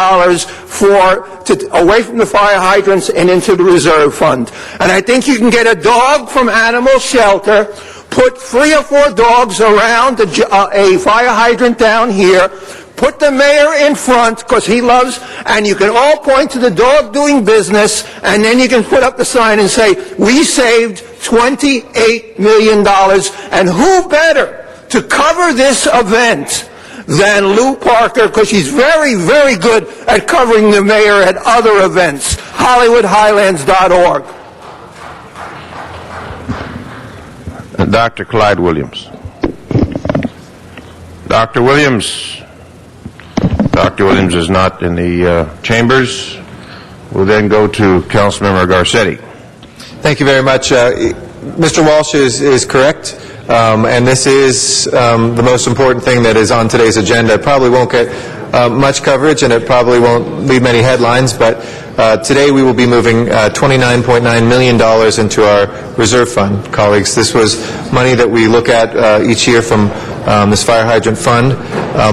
away from the fire hydrants and into the reserve fund. And I think you can get a dog from animal shelter, put 3 or 4 dogs around a fire hydrant down here, put the mayor in front, because he loves, and you can all point to the dog doing business, and then you can put up the sign and say, we saved $28 million. And who better to cover this event than Lou Parker, because she's very, very good at covering the mayor at other events. HollywoodHighlands.org. Dr. Clyde Williams. Dr. Williams. Dr. Williams is not in the chambers. We'll then go to Councilmember Garcetti. Thank you very much. Mr. Walsh is correct, and this is the most important thing that is on today's agenda. It probably won't get much coverage, and it probably won't leave many headlines, but today we will be moving $29.9 million into our reserve fund, colleagues. This was money that we look at each year from this fire hydrant fund,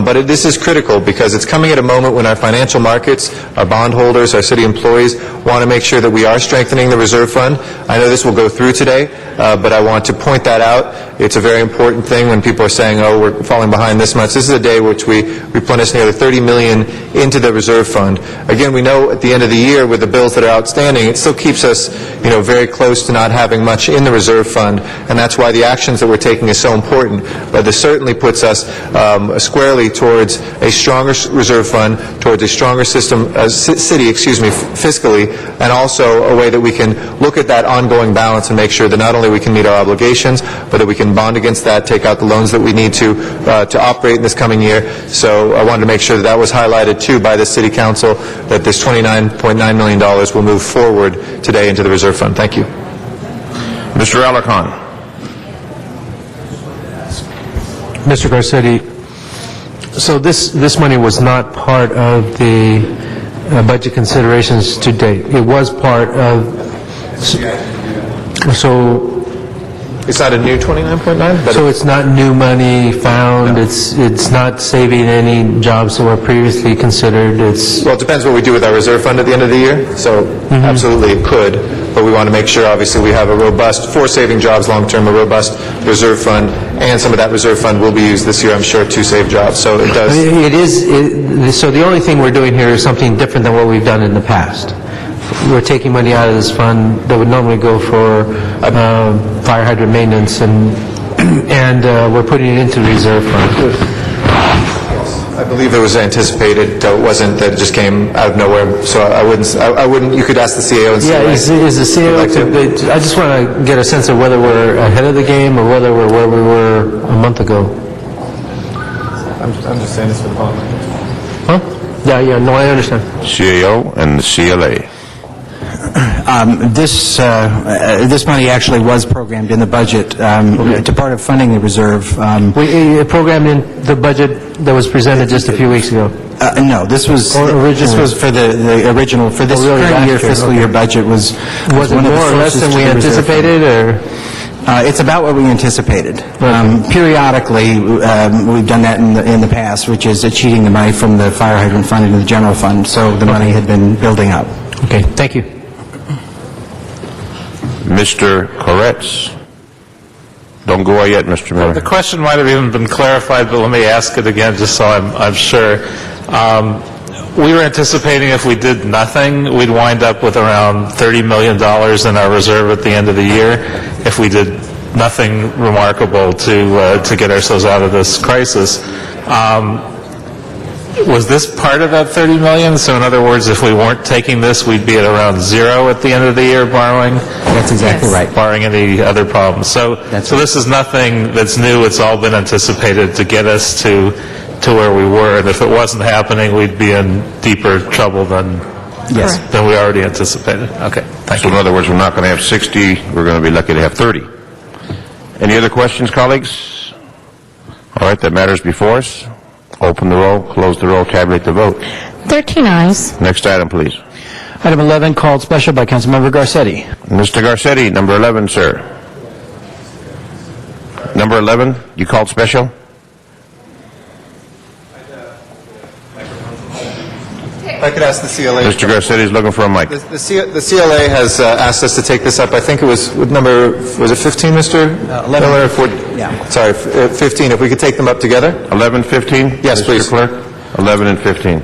but this is critical because it's coming at a moment when our financial markets, our bondholders, our city employees want to make sure that we are strengthening the reserve fund. I know this will go through today, but I want to point that out. It's a very important thing when people are saying, oh, we're falling behind this much. This is a day which we replenish nearly $30 million into the reserve fund. Again, we know at the end of the year with the bills that are outstanding, it still keeps us, very close to not having much in the reserve fund, and that's why the actions that we're taking is so important. But this certainly puts us squarely towards a stronger reserve fund, towards a stronger system, city, fiscally, and also a way that we can look at that ongoing balance and make sure that not only we can meet our obligations, but that we can bond against that, take out the loans that we need to operate in this coming year. So I wanted to make sure that that was highlighted too by the City Council, that this $29.9 million will move forward today into the reserve fund. Thank you. Mr. Alarcon. Mr. Garcetti, so this money was not part of the budget considerations to date. It was part of, so it's not a new 29.9? So it's not new money found, no. It's not saving any jobs that were previously considered, Well, it depends what we do with our reserve fund at the end of the year, so absolutely it could, but we want to make sure, obviously, we have a robust, for saving jobs long-term, a robust reserve fund, and some of that reserve fund will be used this year, I'm sure, to save jobs, so it does. So the only thing we're doing here is something different than what we've done in the past. We're taking money out of this fund that would normally go for fire hydrant maintenance, and we're putting it into the reserve fund. I believe it was anticipated. It wasn't that it just came out of nowhere. So I wouldn't. You could ask the CAO and see. Yeah, is the CAO? I just want to get a sense of whether we're ahead of the game or whether we're where we were a month ago. I'm just saying this for the public. Huh? Yeah. No, I understand. CAO and the CLA. This money actually was programmed in the budget to part of funding the reserve. We programmed in the budget that was presented just a few weeks ago. No, this was for the original for this current year fiscal year budget was it more or less than we anticipated, or? It's about what we anticipated. Periodically, we've done that in the past, which is cheating the money from the fire hydrant fund into the general fund. So the money had been building up. Okay, thank you. Mr. Koretz. Don't go away yet, Mr. Miller. The question might have even been clarified, but let me ask it again just so I'm sure. We were anticipating if we did nothing, we'd wind up with around $30 million in our reserve at the end of the year if we did nothing remarkable to get ourselves out of this crisis. Was this part of that 30 million? So in other words, if we weren't taking this, we'd be at around zero at the end of the year borrowing? That's exactly right. Barring any other problems. So this is nothing that's new. It's all been anticipated to get us to where we were. And if it wasn't happening, we'd be in deeper trouble than we already anticipated. Okay, thank So you. in other words, we're not going to have 60, we're going to be lucky to have 30. Any other questions, colleagues? All right, that matters before us. Open the roll, close the roll, tabulate the vote. 13 eyes. Next item, please. Item 11, called special by Councilmember Garcetti. Mr. Garcetti, number 11, sir. Number 11, you called special? If I could ask the CLA. Mr. Garcetti is looking for a mic. The CLA has asked us to take this up. I think it was with number, was it 15, Mr. 11. Miller? Sorry, 15. If we could take them up together. 11, 15? Yes, please. Mr. Clerk? 11 and 15.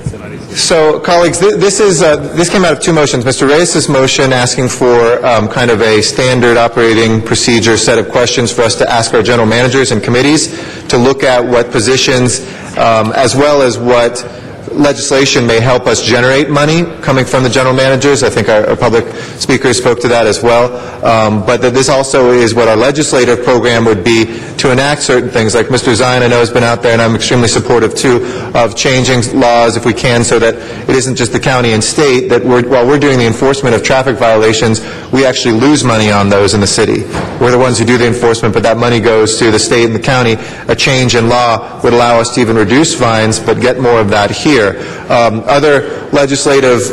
So, colleagues, this came out of two motions. Mr. Reyes' motion asking for kind of a standard operating procedure set of questions for us to ask our general managers and committees to look at what positions, as well as what legislation may help us generate money coming from the general managers. I think our public speakers spoke to that as well. But that this also is what our legislative program would be to enact certain things. Like Mr. Zion, I know, has been out there, and I'm extremely supportive, too, of changing laws, if we can, so that it isn't just the county and state that while we're doing the enforcement of traffic violations, we actually lose money on those in the city. We're the ones who do the enforcement, but that money goes to the state and the county. A change in law would allow us to even reduce fines, but get more of that here. Other legislative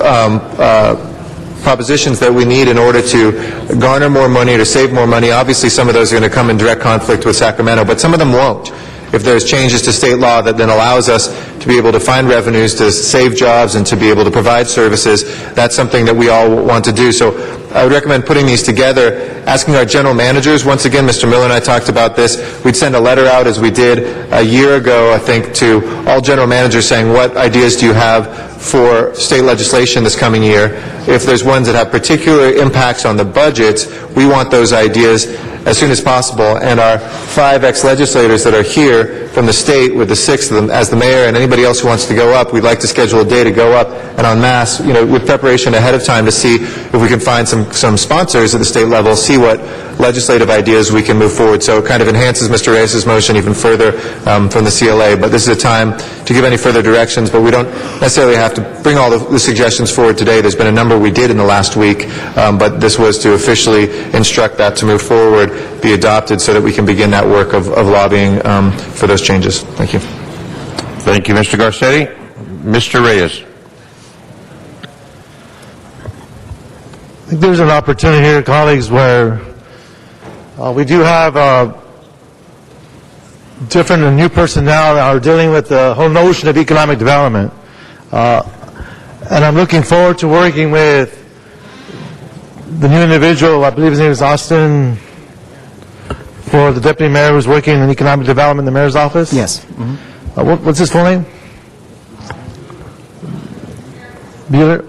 propositions that we need in order to garner more money, to save more money, obviously some of those are going to come in direct conflict with Sacramento, but some of them won't. If there's changes to state law that then allows us to be able to find revenues, to save jobs, and to be able to provide services, that's something that we all want to do. So I would recommend putting these together, asking our general managers. Once again, Mr. Miller and I talked about this. We'd send a letter out, as we did a year ago, I think, to all general managers saying, what ideas do you have for state legislation this coming year? If there's ones that have particular impacts on the budgets, we want those ideas as soon as possible. And our 5 ex-legislators that are here from the state, with the 6th of them as the mayor and anybody else who wants to go up, we'd like to schedule a day to go up and en masse, with preparation ahead of time to see if we can find some sponsors at the state level, see what legislative ideas we can move forward. So it kind of enhances Mr. Reyes' motion even further from the CLA. But this is a time to give any further directions, but we don't necessarily have to bring all the suggestions forward today. There's been a number we did in the last week, but this was to officially instruct that to move forward, be adopted, so that we can begin that work of lobbying for those changes. Thank you. Thank you, Mr. Garcetti. Mr. Reyes. I think there's an opportunity here, colleagues, where we do have different and new personnel that are dealing with the whole notion of economic development. And I'm looking forward to working with the new individual, I believe his name is Austin, for the deputy mayor who's working in economic development in the mayor's office. Yes. What's his full name? Bueller?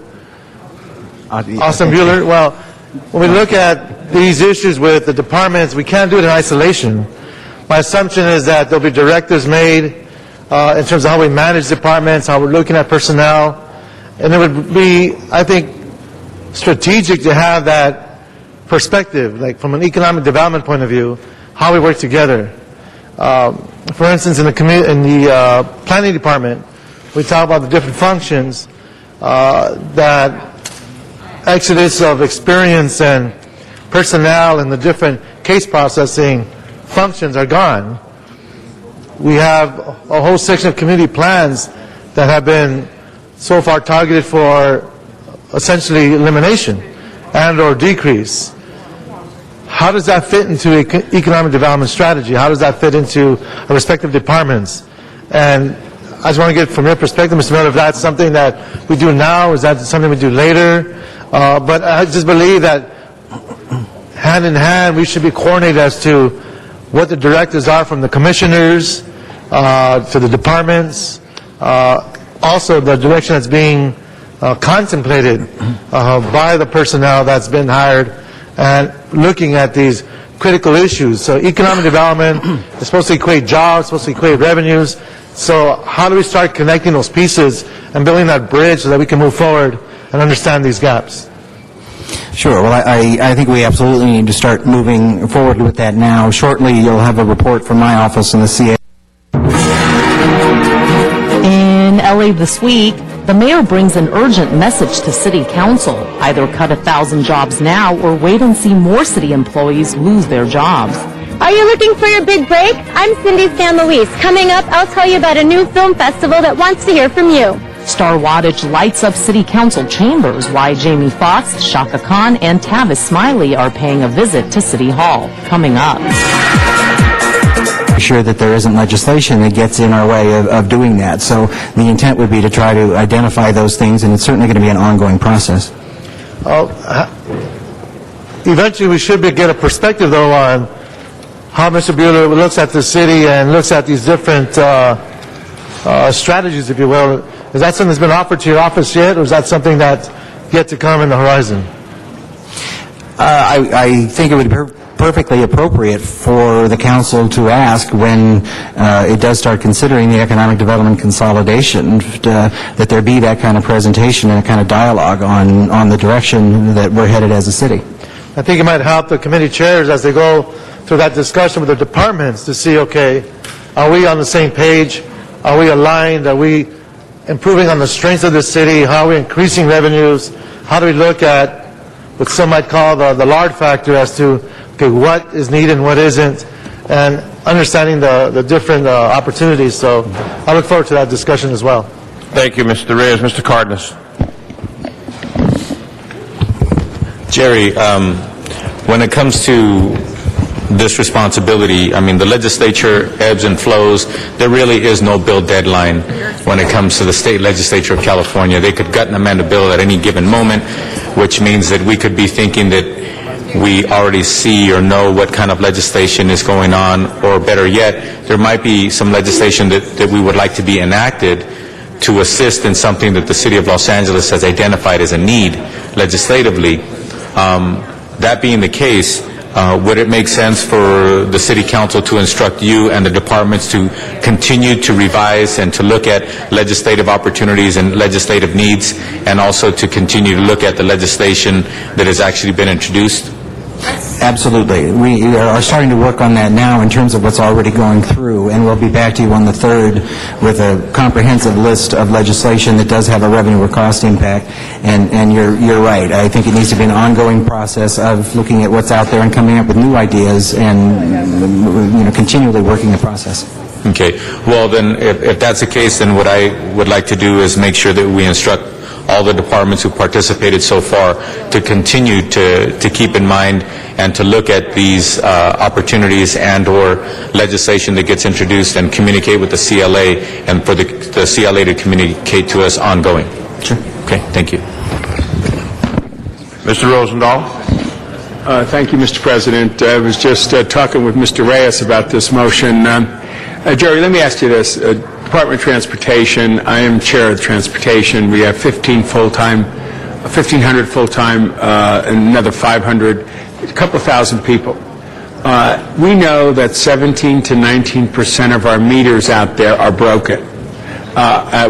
Austin Bueller. Well, when we look at these issues with the departments, we can't do it in isolation. My assumption is that there'll be directives made in terms of how we manage departments, how we're looking at personnel, and it would be, I think, strategic to have that perspective, like from an economic development point of view, how we work together. For instance, in the planning department, we talk about the different functions that exodus of experience and personnel and the different case processing functions are gone. We have a whole section of community plans that have been so far targeted for essentially elimination and or decrease. How does that fit into economic development strategy? How does that fit into our respective departments? And I just want to get from your perspective, Mr. Miller, if that's something that we do now, is that something we do later? But I just believe that hand in hand, we should be coordinated as to what the directives are from the commissioners to the departments, also the direction that's being contemplated by the personnel that's been hired, and looking at these critical issues. So economic development is supposed to equate jobs, supposed to equate revenues. So how do we start connecting those pieces and building that bridge so that we can move forward and understand these gaps? Sure. Well, I think we absolutely need to start moving forward with that now. Shortly, you'll have a report from my office and the CA. In LA this week, the mayor brings an urgent message to city council. Either cut 1,000 jobs now or wait and see more city employees lose their jobs. Are you looking for your big break? I'm Cindy San Luis. Coming up, I'll tell you about a new film festival that wants to hear from you. Star Wattage lights up city council chambers. Why Jamie Foxx, Shaka Khan, and Tavis Smiley are paying a visit to City Hall. Coming up. Sure that there isn't legislation that gets in our way of doing that. So the intent would be to try to identify those things, and it's certainly going to be an ongoing process. Eventually, we should get a perspective, though, on how Mr. Bueller looks at the city and looks at these different strategies, if you will. Is that something that's been offered to your office yet, or is that something that's yet to come in the horizon? I think it would be perfectly appropriate for the council to ask when it does start considering the economic development consolidation, that there be that kind of presentation and a kind of dialogue on the direction that we're headed as a city. I think it might help the committee chairs as they go through that discussion with the departments to see, okay, are we on the same page? Are we aligned? Are we improving on the strengths of the city? How are we increasing revenues? How do we look at what some might call the lard factor as to, okay, what is needed and what isn't, and understanding the different opportunities. So I look forward to that discussion as well. Thank you, Mr. Reyes. Mr. Cardenas. Jerry, when it comes to this responsibility, I mean, the legislature ebbs and flows. There really is no bill deadline when it comes to the state legislature of California. They could gut and amend a bill at any given moment, which means that we could be thinking that we already see or know what kind of legislation is going on, or better yet, there might be some legislation that we would like to be enacted to assist in something that the city of Los Angeles has identified as a need legislatively. That being the case, would it make sense for the city council to instruct you and the departments to continue to revise and to look at legislative opportunities and legislative needs, and also to continue to look at the legislation that has actually been introduced? Absolutely. We are starting to work on that now in terms of what's already going through, and we'll be back to you on the 3rd with a comprehensive list of legislation that does have a revenue or cost impact. And you're right. I think it needs to be an ongoing process of looking at what's out there and coming up with new ideas and continually working the process. Okay. Well, then, if that's the case, then what I would like to do is make sure that we instruct all the departments who participated so far to continue to keep in mind and to look at these opportunities and or legislation that gets introduced and communicate with the CLA, and for the CLA to communicate to us ongoing. Sure. Okay, thank you. Mr. Rosendahl. Thank you, Mr. President. I was just talking with Mr. Reyes about this motion. Jerry, let me ask you this. Department of Transportation, I am chair of transportation. We have 1,500 full-time, and another 500, a couple thousand people. We know that 17 to 19% of our meters out there are broken.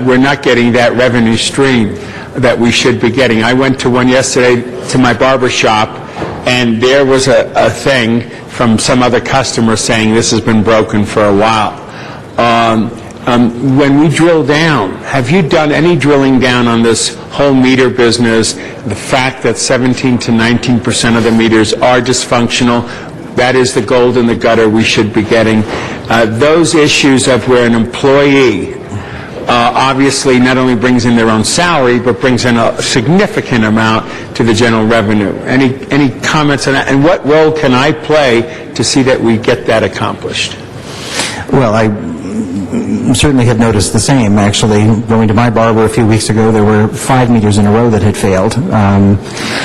We're not getting that revenue stream that we should be getting. I went to one yesterday to my barber shop, and there was a thing from some other customer saying this has been broken for a while. When we drill down, have you done any drilling down on this whole meter business, the fact that 17 to 19% of the meters are dysfunctional? That is the gold in the gutter we should be getting. Those issues of where an employee obviously not only brings in their own salary, but brings in a significant amount to the general revenue. Any comments on that? And what role can I play to see that we get that accomplished? Well, I certainly have noticed the same. Actually, going to my barber a few weeks ago, there were 5 meters in a row that had failed.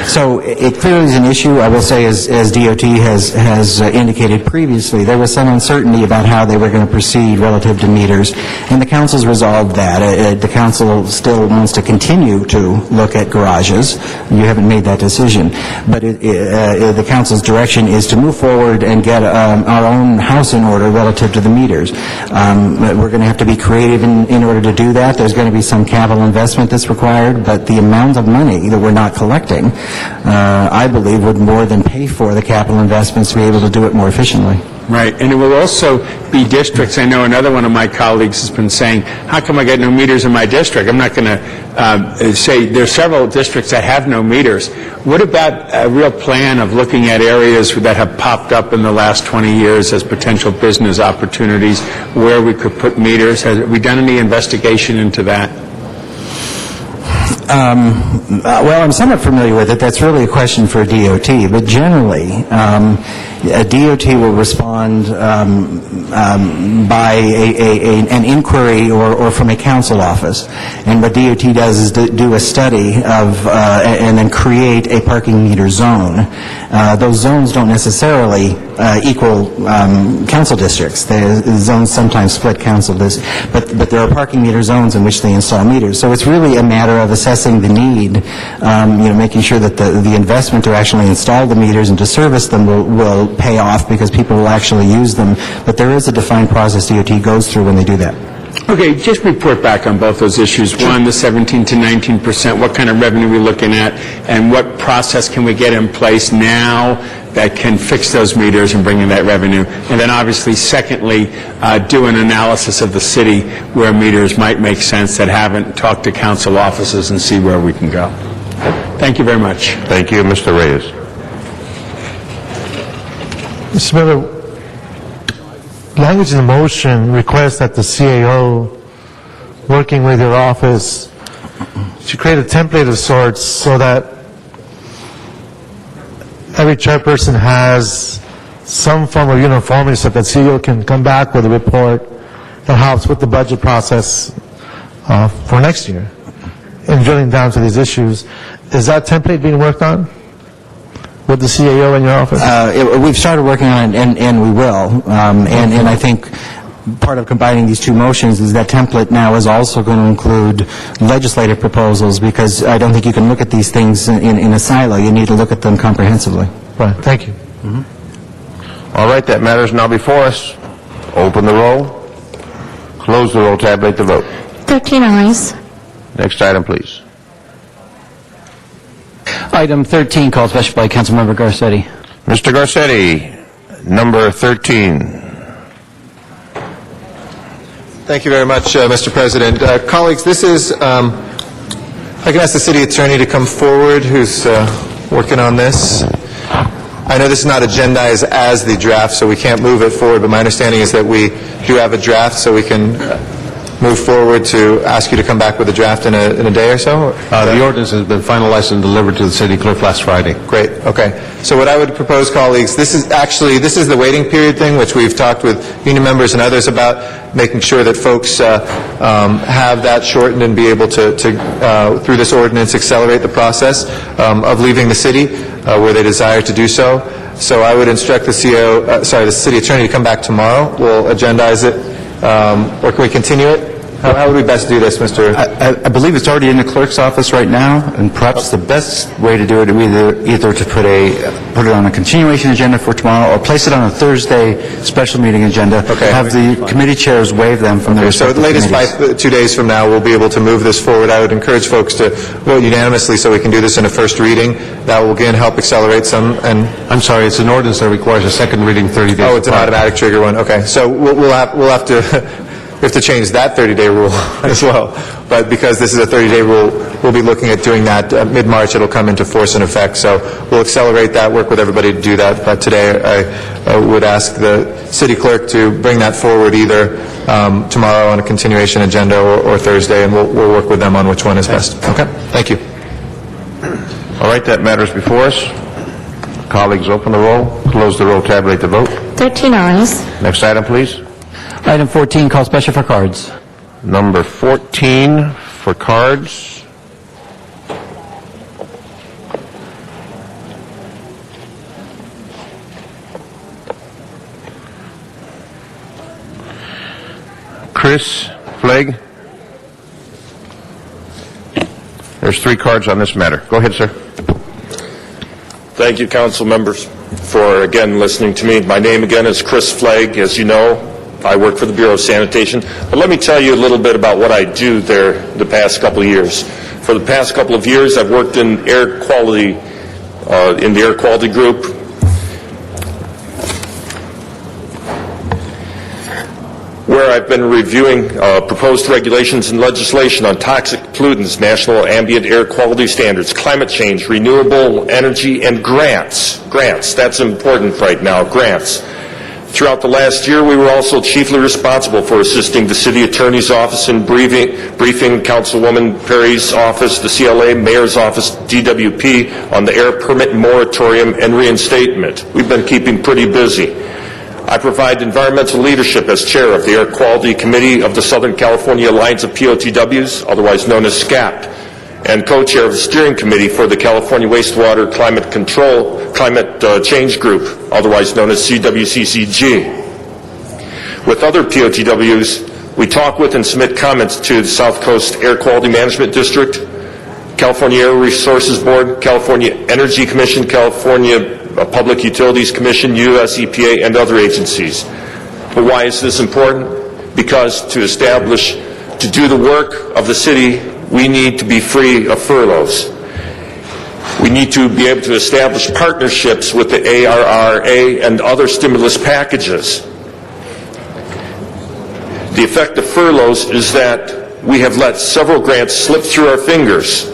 So it clearly is an issue. I will say, as DOT has indicated previously, there was some uncertainty about how they were going to proceed relative to meters, and the council's resolved that. The council still wants to continue to look at garages. You haven't made that decision. But the council's direction is to move forward and get our own house in order relative to the meters. We're going to have to be creative in order to do that. There's going to be some capital investment that's required, but the amount of money that we're not collecting, I believe, would more than pay for the capital investments to be able to do it more efficiently. Right, and it will also be districts. I know another one of my colleagues has been saying, how come I get no meters in my district? I'm not going to say there's several districts that have no meters. What about a real plan of looking at areas that have popped up in the last 20 years as potential business opportunities where we could put meters? Have we done any investigation into that? Well, I'm somewhat familiar with it. That's really a question for DOT, but generally, a DOT will respond by an inquiry or from a council office. And what DOT does is do a study of and then create a parking meter zone. Those zones don't necessarily equal council districts. The zones sometimes split council districts, but there are parking meter zones in which they install meters. So it's really a matter of assessing the need, making sure that the investment to actually install the meters and to service them will pay off because people will actually use them. But there is a defined process DOT goes through when they do that. Okay, just report back on both those issues. One, the 17 to 19%, what kind of revenue we're looking at, and what process can we get in place now that can fix those meters and bring in that revenue. And then obviously, secondly, do an analysis of the city where meters might make sense that haven't, talked to council offices and see where we can go. Thank you very much. Thank you, Mr. Reyes. Mr. Miller, language in the motion requests that the CAO, working with your office, to create a template of sorts so that every chairperson has some form of uniformity so that CEO can come back with a report that helps with the budget process for next year in drilling down to these issues. Is that template being worked on with the CAO in your office? We've started working on it, and we will. And I think part of combining these two motions is that template now is also going to include legislative proposals, because I don't think you can look at these things in a silo. You need to look at them comprehensively. Right. Thank you. All right, that matter is now before us. Open the roll. Close the roll. Tabulate the vote. 13 ayes. Next item, please. Item 13, called special by Councilmember Garcetti. Mr. Garcetti, number 13. Thank you very much, Mr. President. Colleagues, this is, I can ask the city attorney to come forward who's working on this. I know this is not agendized as the draft, so we can't move it forward, but my understanding is that we do have a draft, so we can move forward to ask you to come back with a draft in a day or so? The ordinance has been finalized and delivered to the city clerk last Friday. Great, okay. So what I would propose, colleagues, this is the waiting period thing, which we've talked with union members and others about, making sure that folks have that shortened and be able to through this ordinance, accelerate the process of leaving the city where they desire to do so. So I would instruct the city attorney to come back tomorrow. We'll agendize it, or can we continue it? How would we best do this, Mr.? I believe it's already in the clerk's office right now, and perhaps the best way to do it would either to put it on a continuation agenda for tomorrow, or place it on a Thursday special meeting agenda. Okay. Have the committee chairs waive them from their So at the latest by 2 days from now, we'll be able to move this forward. I would encourage folks to vote unanimously so we can do this in a first reading. That will again help accelerate some. And I'm sorry, it's an ordinance that requires a second reading 30 days. Oh, it's an automatic trigger one. Okay, so we'll have to. We have to change that 30-day rule as well. But because this is a 30-day rule, we'll be looking at doing that mid-March. It'll come into force and effect. So we'll accelerate that, work with everybody to do that. But today I would ask the city clerk to bring that forward either tomorrow on a continuation agenda or Thursday, and we'll work with them on which one is best. Okay? Thank you. All right, that matter is before us. Colleagues, open the roll, close the roll, tabulate the vote. 13 ayes. Next item, please. Item 14, called special for cards. Number 14 for cards. Chris Flagg. There's 3 cards on this matter. Go ahead, sir. Thank you, council members, for again listening to me. My name again is Chris Flagg. As you know, I work for the Bureau of Sanitation. But let me tell you a little bit about what I do there the past couple of years. For the past couple of years, I've worked in air quality, in the air quality group. Where I've been reviewing proposed regulations and legislation on toxic pollutants, national ambient air quality standards, climate change, renewable energy, and grants. Grants, that's important right now, grants. Throughout the last year, we were also chiefly responsible for assisting the City Attorney's Office in briefing Councilwoman Perry's office, the CLA, Mayor's office, DWP, on the air permit moratorium and reinstatement. We've been keeping pretty busy. I provide environmental leadership as chair of the Air Quality Committee of the Southern California Alliance of POTWs, otherwise known as SCAP, and co-chair of the steering committee for the California Wastewater Climate Change Group, otherwise known as CWCCG. With other POTWs, we talk with and submit comments to the South Coast Air Quality Management District, California Air Resources Board, California Energy Commission, California Public Utilities Commission, U.S. EPA, and other agencies. But why is this important? Because to do the work of the city, we need to be free of furloughs. We need to be able to establish partnerships with the ARRA and other stimulus packages. The effect of furloughs is that we have let several grants slip through our fingers.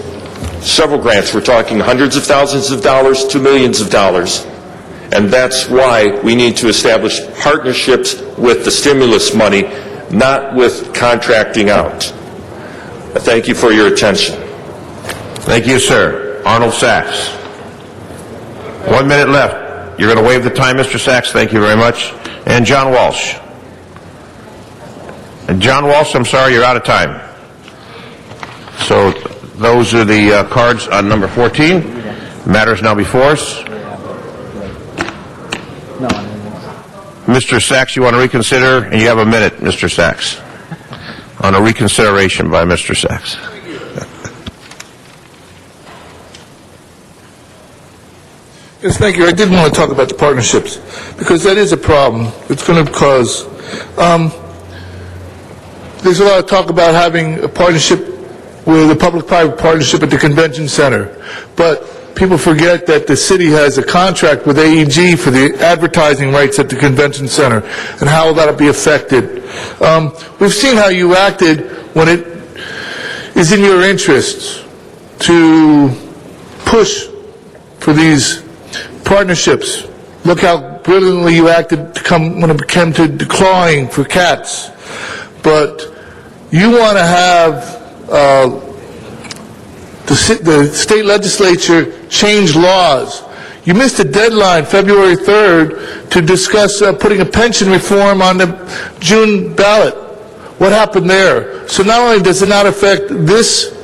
Several grants, we're talking hundreds of thousands of dollars to millions of dollars. And that's why we need to establish partnerships with the stimulus money, not with contracting out. Thank you for your attention. Thank you, sir. Arnold Sachs. 1 minute left. You're going to waive the time, Mr. Sachs. Thank you very much. And John Walsh. And John Walsh, I'm sorry, you're out of time. So those are the cards on number 14. Matters now before us. Mr. Sachs, you want to reconsider? And you have a minute, Mr. Sachs, on a reconsideration by Mr. Sachs. Yes, thank you. I did want to talk about the partnerships, because that is a problem. It's going to cause... there's a lot of talk about having a partnership with a public-private partnership at the convention center, but people forget that the city has a contract with AEG for the advertising rights at the convention center, and how will that be affected? We've seen how you acted when it is in your interests to push for these partnerships. Look how brilliantly you acted when it came to declawing for cats. But you want to have the state legislature change laws. You missed a deadline, February 3rd, to discuss putting a pension reform on the June ballot. What happened there? So not only does it not affect this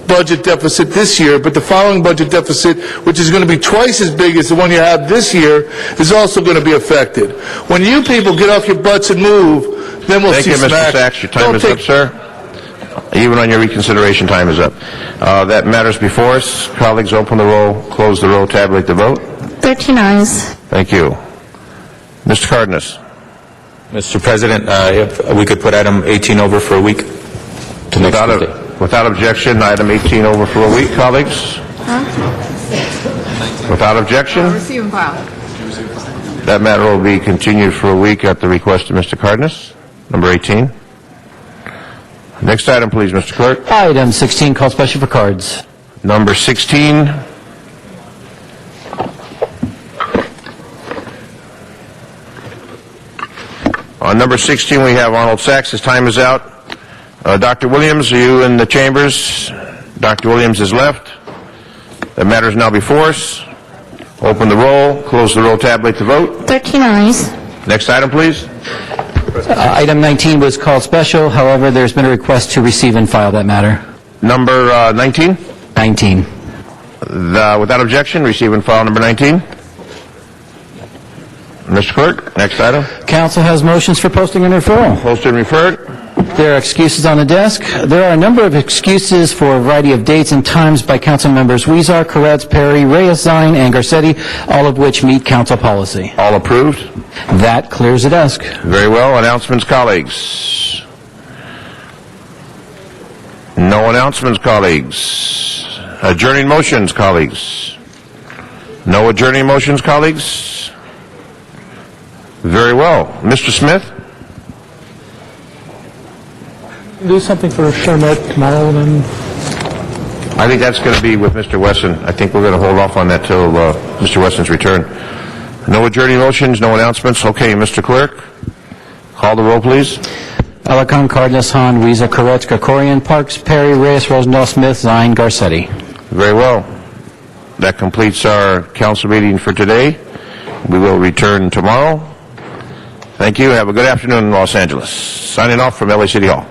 budget deficit this year, but the following budget deficit, which is going to be twice as big as the one you have this year, is also going to be affected. When you people get off your butts and move, then we'll see some action. Thank you, Mr. Sachs. Your time is up, sir. Even on your reconsideration, time is up. That matters before us. Colleagues, open the roll, close the roll, tabulate the vote. 13 ayes. Thank you. Mr. Cardenas. Mr. President, if we could put item 18 over for a week to next Tuesday. Without objection, item 18 over for a week, colleagues. Without objection, Receive and file. that matter will be continued for a week at the request of Mr. Cardenas. Number 18. Next item, please, Mr. Clerk. Item 16, called special for cards. Number 16. On number 16, we have Arnold Sachs. His time is out. Dr. Williams, are you in the chambers? Dr. Williams has left. The matter is now before us. Open the roll, close the roll, tabulate the vote. 13 ayes. Next item, please. Item 19 was called special. However, there's been a request to receive and file that matter. Number 19? 19. Without objection, receive and file number 19. Mr. Clerk, next item. Council has motions for posting and referral. Posted and referred. There are excuses on the desk. There are a number of excuses for a variety of dates and times by council members Weezer, Koretz, Perry, Reyes, Zine, and Garcetti, all of which meet council policy. All approved? That clears the desk. Very well. Announcements, colleagues? No announcements, colleagues. Adjourning motions, colleagues? No adjourning motions, colleagues? Very well. Mr. Smith? Do something for Charlotte tomorrow, then? I think that's going to be with Mr. Wesson. I think we're going to hold off on that till Mr. Wesson's return. No adjourning motions, no announcements. Okay, Mr. Clerk, call the roll, please. Alarcon, Cardenas, Han, Weezer, Koretz, Krikorian, Parks, Perry, Reyes, Rosendahl, Smith, Zine, Garcetti. Very well. That completes our council meeting for today. We will return tomorrow. Thank you. Have a good afternoon in Los Angeles. Signing off from LA City Hall.